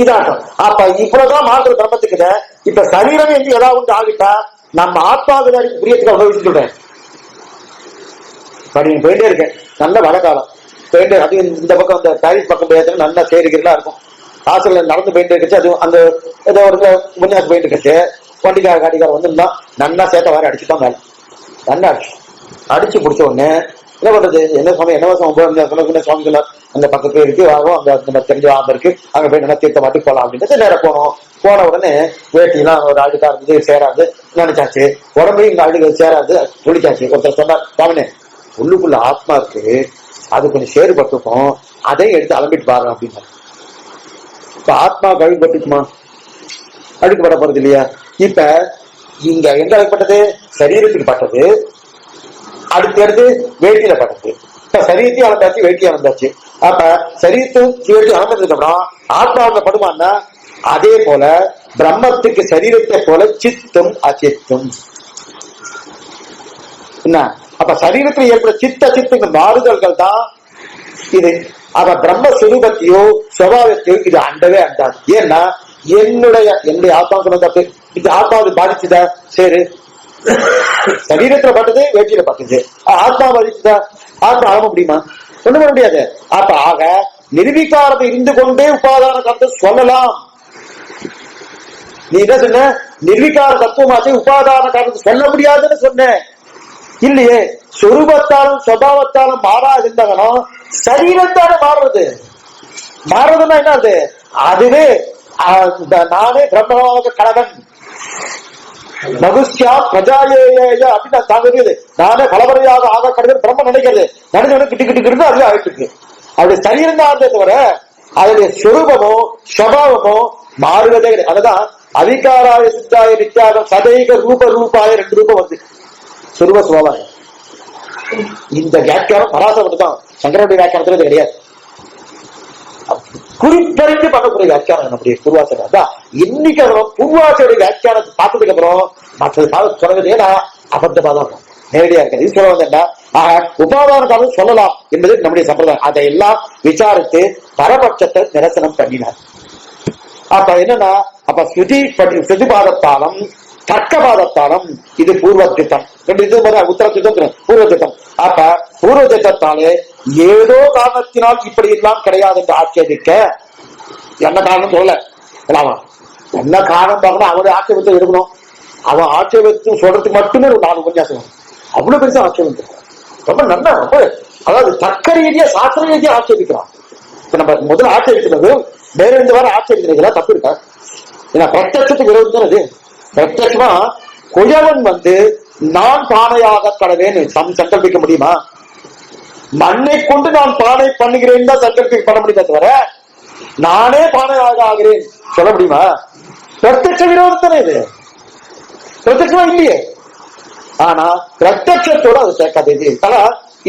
இதாட்டம். அப்ப இவ்வளவுதான் மாறுற பிரம்மத்துக்கு. இப்ப சரீரமே வந்து ஏதாவது ஆகிட்டா நம்ம ஆத்மாவினாரி புரியத்துக்கு அவ்வளவு சொல்றேன். போயிட்டே இருக்கேன், நல்ல மழை காலம் போயிட்டு, அது இந்த பக்கம் அந்த பாரிஸ் பக்கம் போய் நல்லா சேரிக்கிறதா இருக்கும். காசுல நடந்து போயிட்டு இருந்துச்சு. அது அந்த ஏதோ ஒரு முன்னாடி போயிட்டு இருந்துச்சு. வண்டிக்கார காட்டிக்கார வந்து நல்லா சேட்டை வாரி அடிச்சுட்டான். மேல நல்லா அடிச்சு பிடிச்ச உடனே என்ன பண்றது, என்ன சுவாமி என்ன சுவாமிகள் அந்த பக்கத்துல இருக்கு ஆகும், அங்க தெரிஞ்ச ஆம்பு இருக்கு, அங்க போய் நல்லா தீர்த்த மாட்டி போலாம் அப்படின்ட்டு நேரம் போனோம். போன உடனே வேட்டிலாம் ஒரு அழுக்கா இருந்தது, சேராது நினைச்சாச்சு. உடம்பு இங்க அழுகு சேராது குளிச்சாச்சு. ஒருத்தர் சொன்னார், சுவாமினே உள்ளுக்குள்ள ஆத்மா இருக்கு, அது கொஞ்சம் சேறு பட்டுக்கும், அதையும் எடுத்து அலம்பிட்டு பாருங்க அப்படின்னா. இப்ப ஆத்மா கழுவி பட்டுக்குமா? அழுக்கப்பட போறது இல்லையா? இப்ப இங்க எங்க அழுக்கப்பட்டது? சரீரத்துக்கு பட்டது, அடுத்து வேட்டியில பட்டது. இப்ப சரீரத்தையும் அளந்தாச்சு, வேட்டியும் அளந்தாச்சு. அப்ப சரீரத்தையும் வேட்டி அளந்ததுக்கு அப்புறம் ஆத்மாவுல படுமான்னா, அதே போல பிரம்மத்துக்கு சரீரத்தை போல சித்தும் அச்சித்தும் என்ன. அப்ப சரீரத்தில் ஏற்பட சித்த சித்துங்க மாறுதல்கள் தான் இது. அப்ப பிரம்மஸ்வரூபத்தையோ சுபாவத்தையோ இது அண்டவே அண்டாது. ஏன்னா என்னுடைய ஆத்மா சொன்ன தப்பு, இது ஆத்மாவை பாதிச்சுதா? சரி, சரீரத்துல பட்டது வேட்டியில பட்டுது, ஆத்மா பாதிச்சுதா? ஆத்மா ஆக முடியுமா? ஒண்ணு பண்ண முடியாது. அப்ப ஆக நிர்விகாரத்தை இருந்து கொண்டே உபாதான கருத்தை சொல்லலாம். நீ என்ன சொன்ன? நிர்விகார தத்துவமாச்சு உபாதான காரணத்தை சொல்ல முடியாதுன்னு சொன்ன இல்லையே. சொரூபத்தாலும் சுபாவத்தாலும் மாறா இருந்தாலும் சரீரத்தாலும் மாறுறது. மாறுறதுன்னா என்ன? அதுவே நானே பிரம்மமாக கடவன் மகுஷ்யா பிரஜாலேய அப்படின்னு தாங்கிறது. நானே பலவரையாக ஆக கடவுள் பிரம்ம நினைக்கிறது. நினைச்சவன கிட்டு கிட்டு கிட்டு அதுவே ஆகிட்டு இருக்கு. அவருடைய சரீரம் தான் இருந்தே தவிர அதனுடைய சொரூபமோ சுபாவமோ மாறுவதே கிடையாது. அதுதான் அதிகாராய சித்தாய நித்தியாகம் சதைக ரூபாய 2 ரூபம் வந்து சொரூப சுபாவாயம். இந்த வியாக்கியானம் பராசப்பட்டு தான், சங்கரனுடைய வியாக்கியானத்துல கிடையாது. குறிப்பறிந்து பண்ணக்கூடிய வியாக்கியானம் நம்முடைய பூர்வாசர். அதான் இன்னைக்கு அப்புறம் பூர்வாசருடைய வியாக்கியானத்தை பார்த்ததுக்கு அப்புறம் மற்ற சொன்னதே நான் அபத்தமாதான் நேரடியா இருக்காது. இது சொல்ல வந்தா உபாதான காலம் சொல்லலாம் என்பது நம்முடைய சம்பிரதாயம். அதையெல்லாம் விசாரித்து பரபட்சத்தை நிரசனம் பண்ணினார். அப்ப என்னன்னா, அப்ப ஸ்ருதிபாதத்தாலும் தர்க்கபாதத்தாலும் இது பூர்வத்திட்டம். உத்தரத்திட்டம் பூர்வத்திட்டம். அப்ப பூர்வத்திட்டத்தாலே ஏதோ காரணத்தினால் இப்படி எல்லாம் கிடையாது என்று ஆட்சேபிக்க என்ன காரணம் சொல்லல. என்ன காரணம் பார்க்கணும், அவருடைய ஆட்சேபத்தை எடுக்கணும். அவன் ஆட்சேபத்தை சொல்றதுக்கு மட்டுமே ஒரு 4 உபன்யாசம். அவ்வளவு பெருசா ஆட்சேபம் ரொம்ப நல்லா, அதாவது தர்க்க ரீதியா சாஸ்திர ரீதியா ஆட்சேபிக்கிறான். இப்ப நம்ம முதல்ல ஆட்சேபிக்கிறது வேற 2 வாரம் ஆட்சேபிக்கிறதுல தப்பு இருக்கா? ஏன்னா பிரத்யட்சத்துக்கு விரோதம் தான் அது. பிரத்யட்சமா குயவன் வந்து நான் பானையாக கடவேன்னு சங்கல்பிக்க முடியுமா? மண்ணை கொண்டு நான் பானை பண்ணுகிறேன் தான் சங்கல்பிக்க பண்ண முடியுமா தவிர நானே பானையாக ஆகிறேன் சொல்ல முடியுமா? பிரத்யட்ச விரோதம் தானே இது. பிரத்யட்சமா இல்லையே. ஆனா பிரத்யட்சத்தோட அது சேர்க்காது.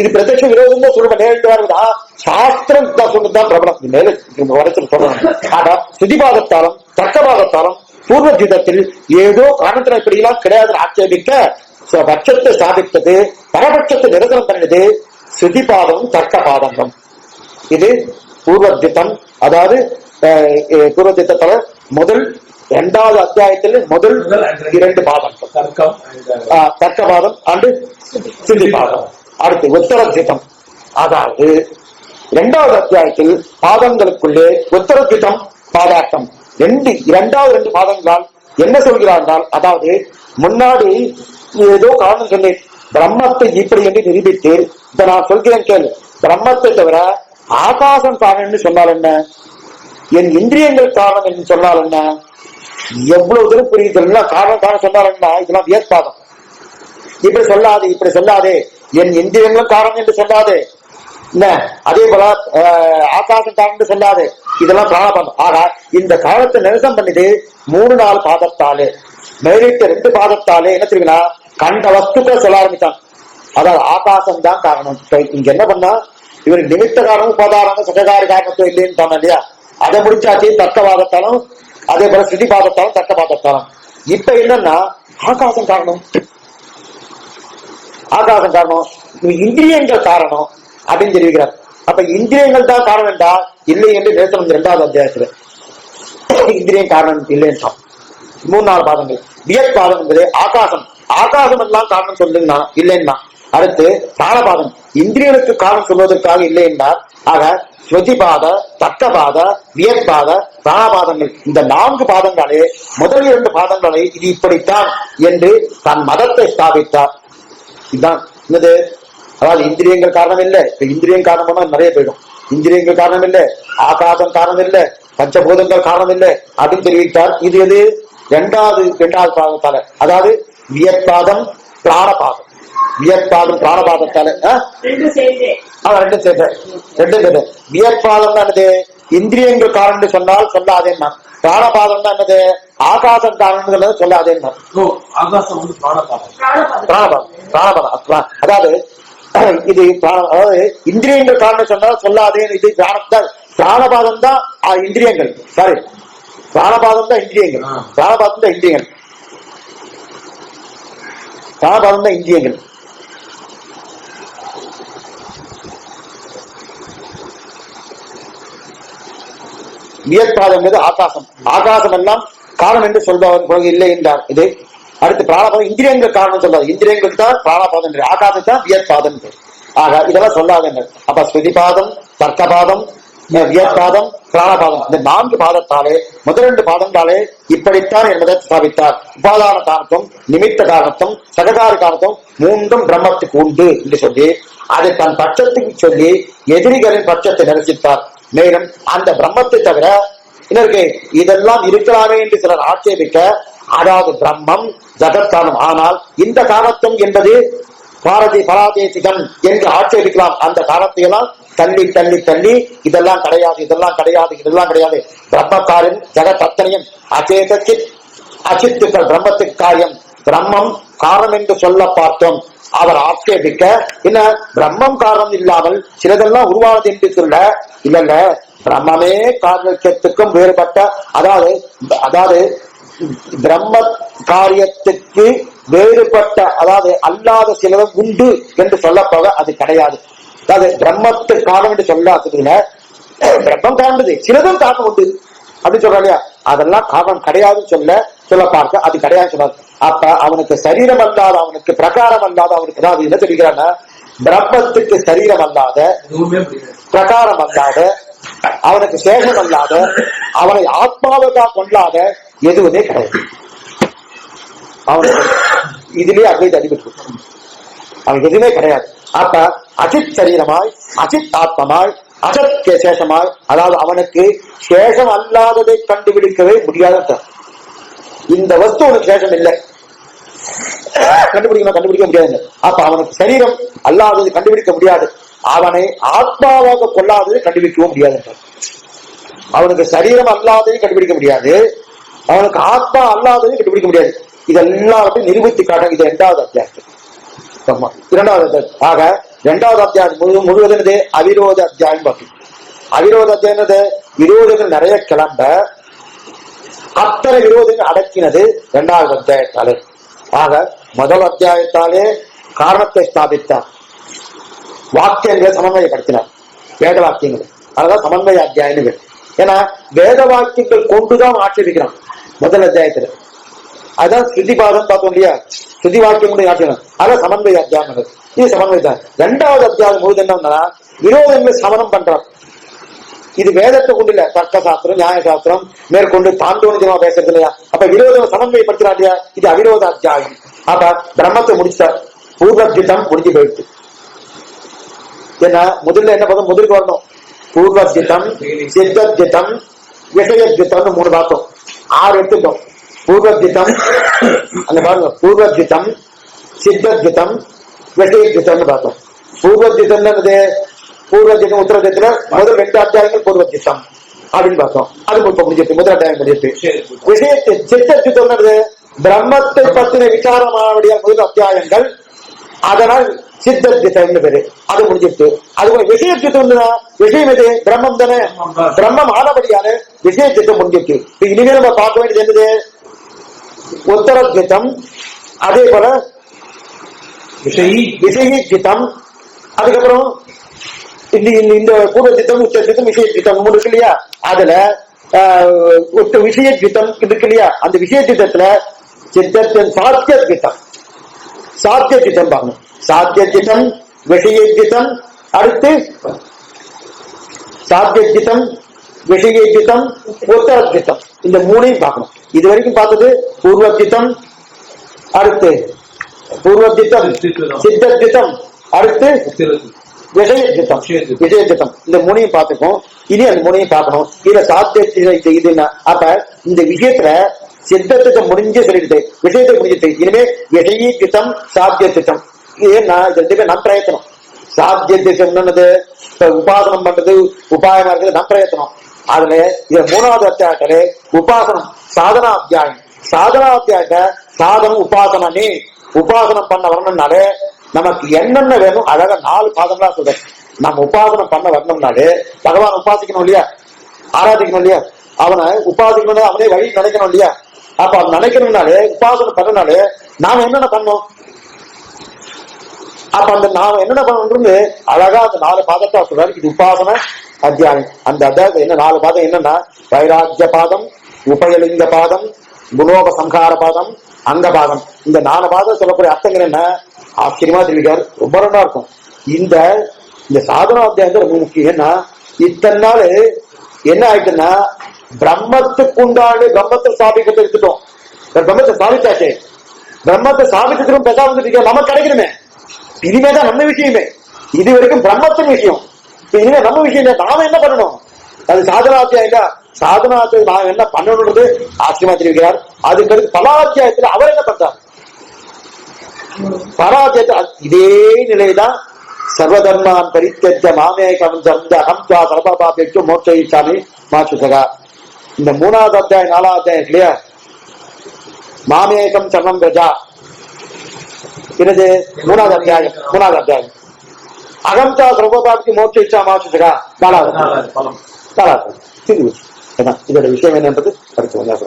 இது பிரத்யட்ச விரோதம் தான் சொல்லுங்க. நேரிட்டு வருதா சாஸ்திரம் தான் சொன்னதுதான் பிரபலம் வரைச்சல் சொல்லணும். ஆனா சுதிபாதத்தாலும் தர்க்கபாதத்தாலும் பூர்வஜிதத்தில் ஏதோ காரணத்துல இப்படி எல்லாம் கிடையாது ஆட்சேபிக்க பட்சத்தை சாதித்தது, பரபட்சத்தை நிரசனம் பண்ணினது சுதிபாதம் தர்க்கபாதம். இது பூர்வஜித்தம். அதாவது பூர்வஜித்தத்துல முதல் 2வது அத்தியாயத்தில் முதல் 2 பாதம் தர்க்கபாதம் அண்டு சிந்திபாதம். அடுத்து உத்தரஜிதம். அதாவது 2வது அத்தியாயத்தில் பாதங்களுக்குள்ளே உத்தரஜிதம் பாதாட்டம். 2வது 2 பாதங்களால் என்ன சொல்கிறார்கள்? அதாவது முன்னாடி ஏதோ காரணம் சொன்னேன், பிரம்மத்தை இப்படி என்று நிரூபித்து இப்ப நான் சொல்கிறேன் கேள். பிரம்மத்தை தவிர ஆகாசம் காரணம் சொன்னால் என்ன, என் இந்திரியங்கள் காரணம் என்று சொன்னால் என்ன, எவ்வளவு தூரம் புரியுது. காரணம் சொன்னால் என்ன, இதெல்லாம் வியற்பாதம். இப்படி சொல்லாதே என் இந்திரியங்களும் காரணம் என்று சொல்லாதே, என்ன அதே போல ஆகாசம் காரணம் சொல்லாது, இதெல்லாம் பிராணபாதம். ஆக இந்த காலத்தை நிரசம் பண்ணிட்டு 3-4 பாதத்தாலே மேலிட்ட 2 பாதத்தாலே என்ன தெரியுங்களா கண்ட வஸ்துக்களை சொல்ல ஆரம்பித்தான். அதாவது ஆகாசம் தான் காரணம். இங்க என்ன பண்ணா இவருக்கு நிமித்த காரணம் உபதாரணம் சககார காரணத்துவம் இல்லைன்னு சொன்ன இல்லையா, அதை முடிச்சாச்சு தர்க்கவாதத்தாலும் அதே போல ஸ்ருதி பாதத்தாலும் தர்க்க பாதத்தாலும். இப்ப என்னன்னா ஆகாசம் காரணம், ஆகாசம் காரணம், இந்திரியங்கள் காரணம் அப்படின்னு தெரிவிக்கிறார். அப்ப இந்திரியங்கள் தான் காரணம் என்றால் இல்லை என்று நேசம் 2வது அத்தியாயத்துல இந்திரியம் காரணம் இல்லைன்னு 3-4 பாதங்கள். வியத் பாதம் என்பது ஆகாசம், ஆகாசம் எல்லாம் காரணம் சொல்லுன்னா இல்லைன்னா. அடுத்து பிராணபாதம் இந்திரியனுக்கு காரணம் சொல்வதற்காக இல்லை என்றார். ஆக ஸ்வதிபாத தர்க்கபாத வியற்பாத பிராணபாதங்கள் இந்த 4 பாதங்களே முதல் 2 பாதங்களை இது இப்படித்தான் என்று தன் மதத்தை ஸ்தாபித்தார். இதுதான் என்னது, அதாவது இந்திரியங்கள் காரணம் இல்லை. இப்ப இந்திரியம் காரணம் நிறைய போயிடும். இந்திரியங்கள் காரணம் இல்லை, ஆகாசம் காரணம் இல்லை, பஞ்சபூதங்கள் காரணம் இல்லை அப்படின்னு தெரிவித்தார். இது எது 2வது பாதத்தால, அதாவது வியற்பாதம் பிராணபாதம். வியற்பாதம் பிராணபாதத்தால 2 சேர்ந்து வியற்பாதம் தான் என்னது இந்திரியங்கள் காரணம் சொன்னால் சொல்லாதேன்னா, பிராணபாதம் தான் என்னது ஆகாசம் காரணம் சொல்லாதேன்னா. பிராணபாதம் அதாவது இது அதாவது இந்திரியங்கள் காரணம் சொன்னால் சொல்லாதே. இது பிராணபாதம் தான் இந்திரியங்கள், சாரி பிராணபாதம் தான் இந்திரியங்கள், பிராணபாதம் தான் இந்திரியங்கள், பிராணபாதம் தான் இந்திரியங்கள். வியற்பாதம் என்பது ஆகாசம், ஆகாசம் எல்லாம் காரணம் என்று சொல்பவர் இல்லை என்றார். இது அடுத்து பிராணபாதம் இந்திரியங்கள் காரணம் சொல்லாது, இந்திரியங்களுக்கு தான் பிராணபாதம் என்று, ஆகாசம் தான் வியற்பாதம். ஆக இதெல்லாம் சொல்லாதீங்க. அப்ப ஸ்ருதிபாதம் தர்க்கபாதம் வியற்பாதம் பிராணபாதம் இந்த 4 பாதத்தாலே முதல் 2 பாதங்களாலே இப்படித்தான் என்பதை ஸ்தாபித்தார். உபாதான காரணத்துவம் நிமித்த காரணத்துவம் சககார காரணத்துவம் 3ம் பிரம்மத்துக்கு உண்டு என்று சொல்லி அதை தன் பட்சத்துக்கு சொல்லி எதிரிகளின் பட்சத்தை நிரசித்தார். மேலும் அந்த பிரம்மத்தை தவிர இருக்கு இதெல்லாம் இருக்கலாமே என்று சிலர் ஆட்சேபிக்க, அதாவது பிரம்மம் ஜகத்காரணம், ஆனால் இந்த காரணத்துவம் என்பது பராதேசிகம் என்று ஆட்சேபிக்கலாம். அந்த காரணத்தையெல்லாம் தள்ளி தள்ளி தள்ளி இதெல்லாம் கிடையாது, இதெல்லாம் கிடையாது, இதெல்லாம் கிடையாது. பிரம்மக்காரின் ஜெகத் அத்தனையும் அச்சேதச்சித் அச்சித்துக்கள் பிரம்மத்துக்கு காரியம், பிரம்மம் காரணம் என்று சொல்ல பார்த்தோம். அவர் ஆட்சேபிக்க என்ன பிரம்மம் காரணம் இல்லாமல் சிலதெல்லாம் உருவானது என்று சொல்ல இல்ல, பிரம்மமே காரணத்துக்கும் வேறுபட்ட, அதாவது பிரம்ம காரியத்துக்கு வேறுபட்ட அதாவது அல்லாத சிலதும் உண்டு என்று சொல்ல போக அது கிடையாது. அதாவது பிரம்மத்து காரணம் என்று சொல்லாததுல பிரம்மம் காரணது சிலதும் காரணம் உண்டு அப்படின்னு சொல்ற இல்லையா, அதெல்லாம் காரணம் கிடையாதுன்னு சொல்ல பார்க்க அது கிடையாது சொன்னார். அப்ப அவனுக்கு சரீரம் அல்லாத, அவனுக்கு பிரகாரம் அல்லாத, அவனுக்கு அதாவது என்ன தெரிவிக்கிறான்னா பிரம்மத்துக்கு சரீரம் அல்லாத, பிரகாரம் அல்லாத, அவனுக்கு சேஷம் அல்லாத, அவனை ஆத்மாவதா கொள்ளாத எதுவுமே கிடையாது. அவனுக்கு இதுலயே அத்வைத அடிபட்டு அவன் எதுவுமே கிடையாது. அப்ப அஜித் சரீரமாய் அஜித் ஆத்மமாய் அஜத் சேஷமாய், அதாவது அவனுக்கு சேஷம் அல்லாததை கண்டுபிடிக்கவே முடியாத. இந்த வஸ்து அவனுக்கு சேஷம் இல்லை, கண்டுபிடிக்க முடியாது. அப்ப அவனுக்கு சரீரம் அல்லாதது கண்டுபிடிக்க முடியாது, அவனை ஆத்மாவாக கொள்ளாததை கண்டுபிடிக்கவும் முடியாது. அவனுக்கு சரீரம் அல்லாததையும் கண்டுபிடிக்க முடியாது, அவனுக்கு ஆத்மா அல்லாததையும் கண்டுபிடிக்க முடியாது. இதெல்லாவற்றையும் நிரூபித்து காட்ட இது 2வது அத்தியாயம். 2வது அத்தியாயம். ஆக 2வது அத்தியாயம் முழுவதும் அவிரோத அத்தியாயம். அவிரோத அத்தியாயம் விரோதங்கள் நிறைய கிளம்ப அத்தனை விரோதங்கள் அடக்கினது 2வது அத்தியாயத்தாலே. ஆக முதல் அத்தியாயத்தாலே காரணத்தை ஸ்தாபித்தார், வாக்கியங்களை சமன்வயப்படுத்தினார், வேத வாக்கியங்கள், அதான் சமன்வய அத்தியாயம். ஏன்னா வேத வாக்கியங்கள் கொண்டுதான் ஆட்சேபிக்கிறான் முதல் அத்தியாயத்துல. அதான் ஸ்ருதிபாதம் பார்த்தோம் இல்லையா, ஸ்ருதி வாக்கியம் கொண்டு ஆட்சேபம், அதான் சமன்வய அத்தியாயம். இது சமன்வயம். 2வது அத்தியாயம் முழுது என்னன்னா விரோதங்களை சமனம் பண்றார். இது வேதத்தை கொண்டு இல்ல, தர்க்க சாஸ்திரம் நியாய சாஸ்திரம் மேற்கொண்டு தாண்டோனிஜமா பேசுறது இல்லையா. அப்ப விரோதம் சமன்வயப்படுத்தினா இல்லையா, இது அவிரோத அத்தியாயம். அப்ப பிரம்மத்தை முடிச்சார், பூர்வஜிதம் முடிஞ்சு போயிடுச்சு. ஏன்னா முதல்ல என்ன பார்த்தோம், முதலுக்கு வரணும் பூர்வஜிதம் சித்தஜிதம் விஷயஜிதம் 3 பார்த்தோம், 6 எடுத்துட்டோம். பூர்வஜிதம் அந்த பாருங்க, பூர்வஜிதம் சித்தஜிதம் விஷயஜிதம்னு பார்த்தோம். பூர்வஜிதம் பூர்வஜித்தம் உத்தரஜித்துல முதல் 2 அத்தியாயங்கள் பூர்வஜித்தம் அப்படின்னு பார்த்தோம். அது இப்ப முடிஞ்சிட்டு முதல் அத்தியாயம் முடிஞ்சிட்டு விஷயத்தை சித்தஜித்தம் என்னது பிரம்மத்தை பத்தின விசாரமானபடியா முதல் அத்தியாயங்கள். அதனால் சித்தஜித்தம் பேரு அது முடிஞ்சிட்டு. அதுக்கு விஷயஜித்தம் விஷயம் எது பிரம்மம் தானே. பிரம்மம் ஆனபடியான விஷயஜித்தம் முடிஞ்சிட்டு. இனிமேல் நம்ம பார்க்க வேண்டியது என்னது உத்தரஜித்தம், அதே போல விஷயஜித்தம், அதுக்கப்புறம் இந்த பூர்வஜித்தம் உச்சஜித்தம் விஷயஜித்தம் 3 இருக்கு இல்லையா. அதுல விஷயஜித்தம் இருக்கு இல்லையா. அந்த விஷயஜித்தத்துல சித்தத்தின் சாத்தியஜித்தம் சாத்தியஜித்தம் பார்க்கணும். சாத்தியஜித்தம் விஷயஜித்தம் அடுத்து சாத்தியஜித்தம் விஷயஜித்தம் உத்தரஜித்தம் இந்த 3ஐயும் பார்க்கணும். இது வரைக்கும் பார்த்தது பூர்வஜித்தம், அடுத்து பூர்வஜித்தம் சித்தஜித்தம், அடுத்து விஷயஜித்தம் விஷயஜித்தம் இந்த 3ஐயும் பார்த்துக்கோம். இனி அந்த 3ஐயும் பார்க்கணும். இதுல சாத்திய இதுன்னா அப்ப இந்த விஷயத்துல சித்தத்தை முடிஞ்சு சொல்லிட்டு விஷயத்தை முடிஞ்சிட்டு இனிமே விஷயஜித்தம் சாத்தியஜித்தம் இது ரெண்டு பேர் நம் பிரயத்தனம். சாத்தியஜித்தம் என்னது உபாசனம் பண்றது உபாயமா இருக்கிறது நம் பிரயத்தனம். அதுல இது 3வது அத்தியாயத்துல உபாசனம் சாதனா அத்தியாயம். சாதனா அத்தியாயத்தை சாதனம் உபாசனமே உபாசனம் பண்ண வரணும்னாலே நமக்கு என்னென்ன வேணும் அழகா 4 பாதங்களா சொல்றேன். நம்ம உபாசனம் பண்ண வரணும்னாலே பகவான் உபாசிக்கணும் இல்லையா, ஆராதிக்கணும் இல்லையா, அவனை உபாசிக்கணும் அவனே வழி நினைக்கணும் இல்லையா. அப்ப அவன் நினைக்கணும்னாலே உபாசனம் பண்ணனாலே நாம என்னென்ன பண்ணோம். அப்ப அந்த நாம என்னென்ன பண்ணணும்னு அழகா அந்த 4 பாதத்தை சொல்றாரு. இது உபாசன அத்தியாயம். அந்த அத்தியாயத்தை என்ன 4 பாதம் என்னன்னா வைராக்கிய பாதம், உபயலிங்க பாதம், குணோப சம்ஹார பாதம், அங்க பாதம். இந்த 4 பாதம் சொல்லக்கூடிய அர்த்தங்கள் என்ன ஆச்சரியமா தெரிவிக்காரு. ரொம்ப நல்லா இருக்கும். இந்த சாதனா அத்தியாயத்தை ரொம்ப முக்கியம். ஏன்னா இத்தனை நாள் என்ன ஆயிட்டுன்னா பிரம்மத்துக்கு உண்டான பிரம்மத்தை ஸ்தாபிக்கத்தை எடுத்துட்டோம். பிரம்மத்தை ஸ்தாபிச்சாச்சே, பிரம்மத்தை ஸ்தாபிச்சதுக்கும் பெசா வந்துட்டு நமக்கு கிடைக்கணுமே. இனிமேதான் நம்ம விஷயமே. இது வரைக்கும் பிரம்மத்தின் விஷயம். இனிமே நம்ம விஷயம் நாம என்ன பண்ணணும். அது சாதனாத்தியாயம். சாதனாத்தியம் நாம என்ன பண்ணணும்ன்றது ஆச்சரியமா தெரிவிக்கிறார். அதுக்கு பலாத்தியாயத்துல அவர் என்ன பண்றார். பராத்தியத்தில் இதே நிலைதான் சர்வதர்மான் பரித்தியஜ்ய மாமேகம் அகம் துவா சர்வபாபேட்சு மோட்சயிச்சாமி மா சுசகா. இந்த 3வது அத்தியாயம் 4வது அத்தியாயம் இல்லையா மாமேகம் சர்வம் பிரஜா என்னது 3வது அத்தியாயம் 3வது அத்தியாயம் அகம் துவா சர்வபாபேட்சு மோட்சயிச்சா மா சுசகா 4வது இதோட விஷயம் என்ன என்பது அடுத்து வந்தாங்க.